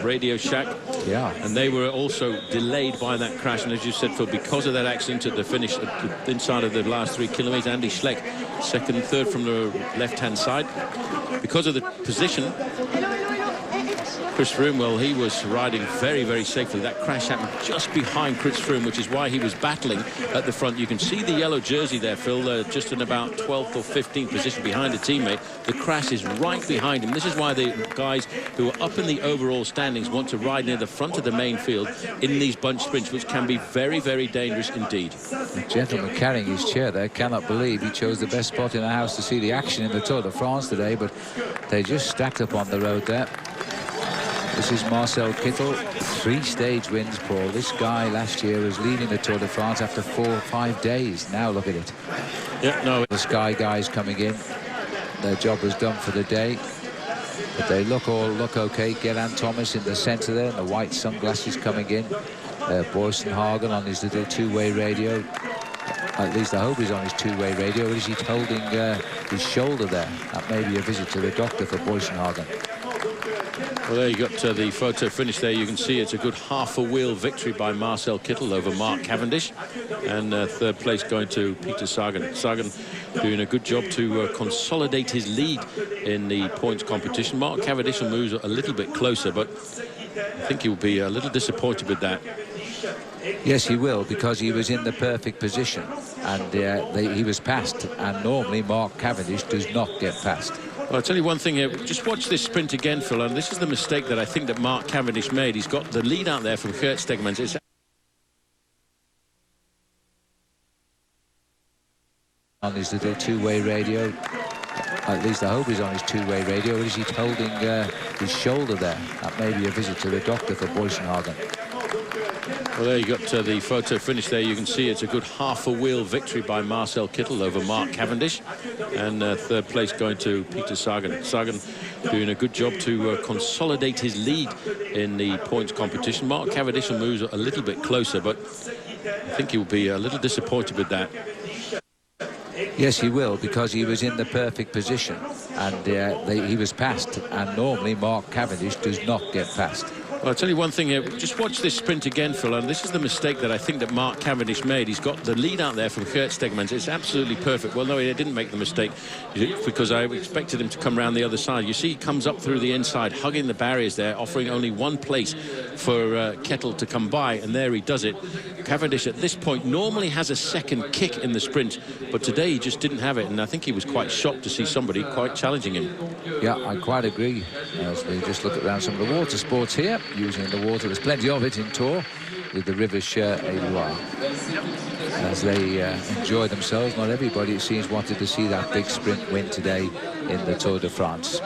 Radio Shack. Yeah. And they were also delayed by that crash. And as you said, Phil, because of that accident at the finish inside of the last 3 kilometers, Andy Schleck, second and third from the left-hand side. Because of the position, Chris Froome, well, he was riding very, very safely. That crash happened just behind Chris Froome, which is why he was battling at the front. You can see the yellow jersey there, Phil, just in about 12th or 15th position behind a teammate. The crash is right behind him. This is why the guys who are up in the overall standings want to ride near the front of the main field in these bunch sprints, which can be very, very dangerous indeed. The gentleman carrying his chair there cannot believe he chose the best spot in the house to see the action in the Tour de France today, but they just stacked up on the road there. This is Marcel Kittel, 3 stage wins, Paul. This guy last year was leading the Tour de France after 4 or 5 days. Now look at it. Yeah, no. The Sky guys coming in. Their job was done for the day. But they look okay. Geraint Thomas in the centre there, and the white sunglasses coming in. Boyson Hagen on his little 2-way radio. At least I hope he's on his 2-way radio. Or is he holding his shoulder there? That may be a visit to the doctor for Boyson Hagen. Well, there you got the photo finish there. You can see it's a good half-a-wheel victory by Marcel Kittel over Mark Cavendish. And third place going to Peter Sagan. Sagan doing a good job to consolidate his lead in the points competition. Mark Cavendish will move a little bit closer, but I think he will be a little disappointed with that. Yes, he will, because he was in the perfect position. And he was passed. And normally Mark Cavendish does not get passed. Well, I'll tell you one thing here. Just watch this sprint again, Phil, and this is the mistake that I think that Mark Cavendish made. He's got the lead out there from Gert Steegmans. It's on his little 2-way radio. At least I hope he's on his two-way radio. Or is he holding his shoulder there? That may be a visit to the doctor for Boysenhagen. Well, there you got the photo finish there. You can see it's a good half-a-wheel victory by Marcel Kittel over Mark Cavendish. And third place going to Peter Sagan. Sagan doing a good job to consolidate his lead in the points competition. Mark Cavendish will move a little bit closer, but I think he will be a little disappointed with that. Yes, he will, because he was in the perfect position. And he was passed. And normally Mark Cavendish does not get passed. Well, I'll tell you one thing here. Just watch this sprint again, Phil. And this is the mistake that I think that Mark Cavendish made. He's got the lead out there from Kurt Stegmans. It's absolutely perfect. Well, no, he didn't make the mistake because I expected him to come around the other side. You see, he comes up through the inside, hugging the barriers there, offering only one place for Kittel to come by. And there he does it. Cavendish at this point normally has a second kick in the sprint, but today he just didn't have it. And I think he was quite shocked to see somebody quite challenging him. Yeah, I quite agree. As we just look around some of the water sports here, using the water, there's plenty of it in Tours with the river Cher et Loire. As they enjoy themselves, not everybody, it seems, wanted to see that big sprint win today in the Tour de France.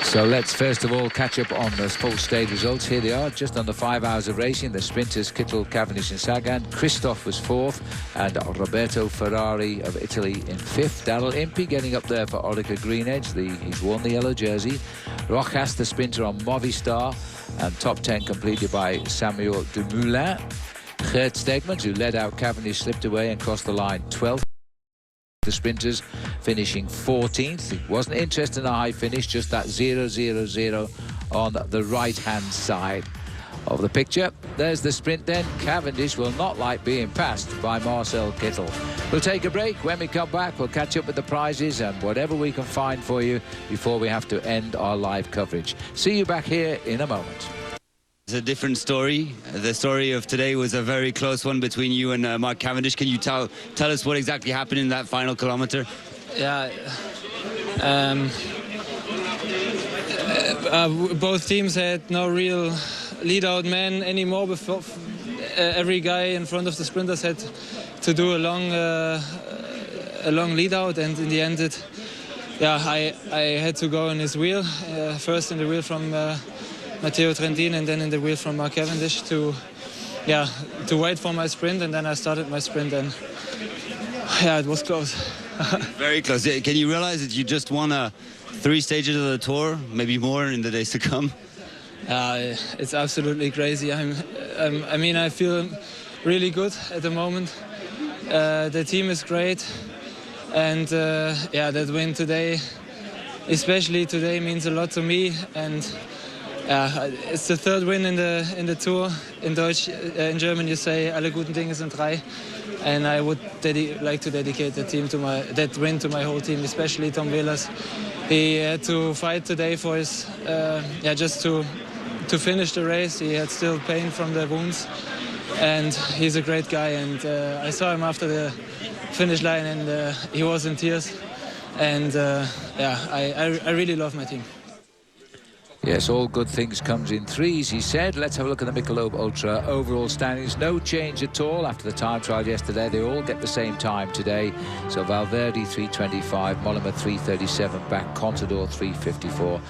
So let's first of all catch up on the full stage results. Here they are, just under 5 hours of racing. The sprinters Kittel, Cavendish and Sagan. Christophe was fourth, and Roberto Ferrari of Italy in fifth. Daryl Impey getting up there for Orica Greenedge. He's worn the yellow jersey. Rojas, the sprinter on Movistar, and top 10 completed by Samuel Dumoulin. Gert Stegmans, who led out Cavendish, slipped away and crossed the line 12th. The sprinters finishing 14th. He wasn't interested in a high finish, just that 0-0-0 on the right-hand side of the picture. There's the sprint then. Cavendish will not like being passed by Marcel Kittel. We'll take a break. When we come back, we'll catch up with the prizes and whatever we can find for you before we have to end our live coverage. See you back here in a moment. It's a different story. The story of today was a very close one between you and Mark Cavendish. Can you tell us what exactly happened in that final kilometer? Yeah, both teams had no real lead-out man anymore. Before, every guy in front of the sprinters had to do a long lead-out, and in the end, I had to go in his wheel, first in the wheel from Matteo Trentin, and then in the wheel from Mark Cavendish to wait for my sprint, and then I started my sprint, and it was close. Very close. Can you realize that you just won 3 stages of the Tour, maybe more in the days to come? It's absolutely crazy. I mean, I feel really good at the moment. The team is great, and that win today, especially today, means a lot to me. And it's the third win in the Tour. In Deutsch, in German, you say "Alle guten Dinge sind drei," and I would like to dedicate that win to my whole team, especially Tom Wellers. He had to fight today for his just to finish the race. He had still pain from the wounds, and he's a great guy. And I saw him after the finish line, and he was in tears. And I really love my team. Yes, all good things comes in threes, he said. Let's have a look at the Michelob Ultra overall standings. No change at all after the time trial yesterday. They all get the same time today. So Valverde 3:25, Mollema 3:37, back Contador 3:54.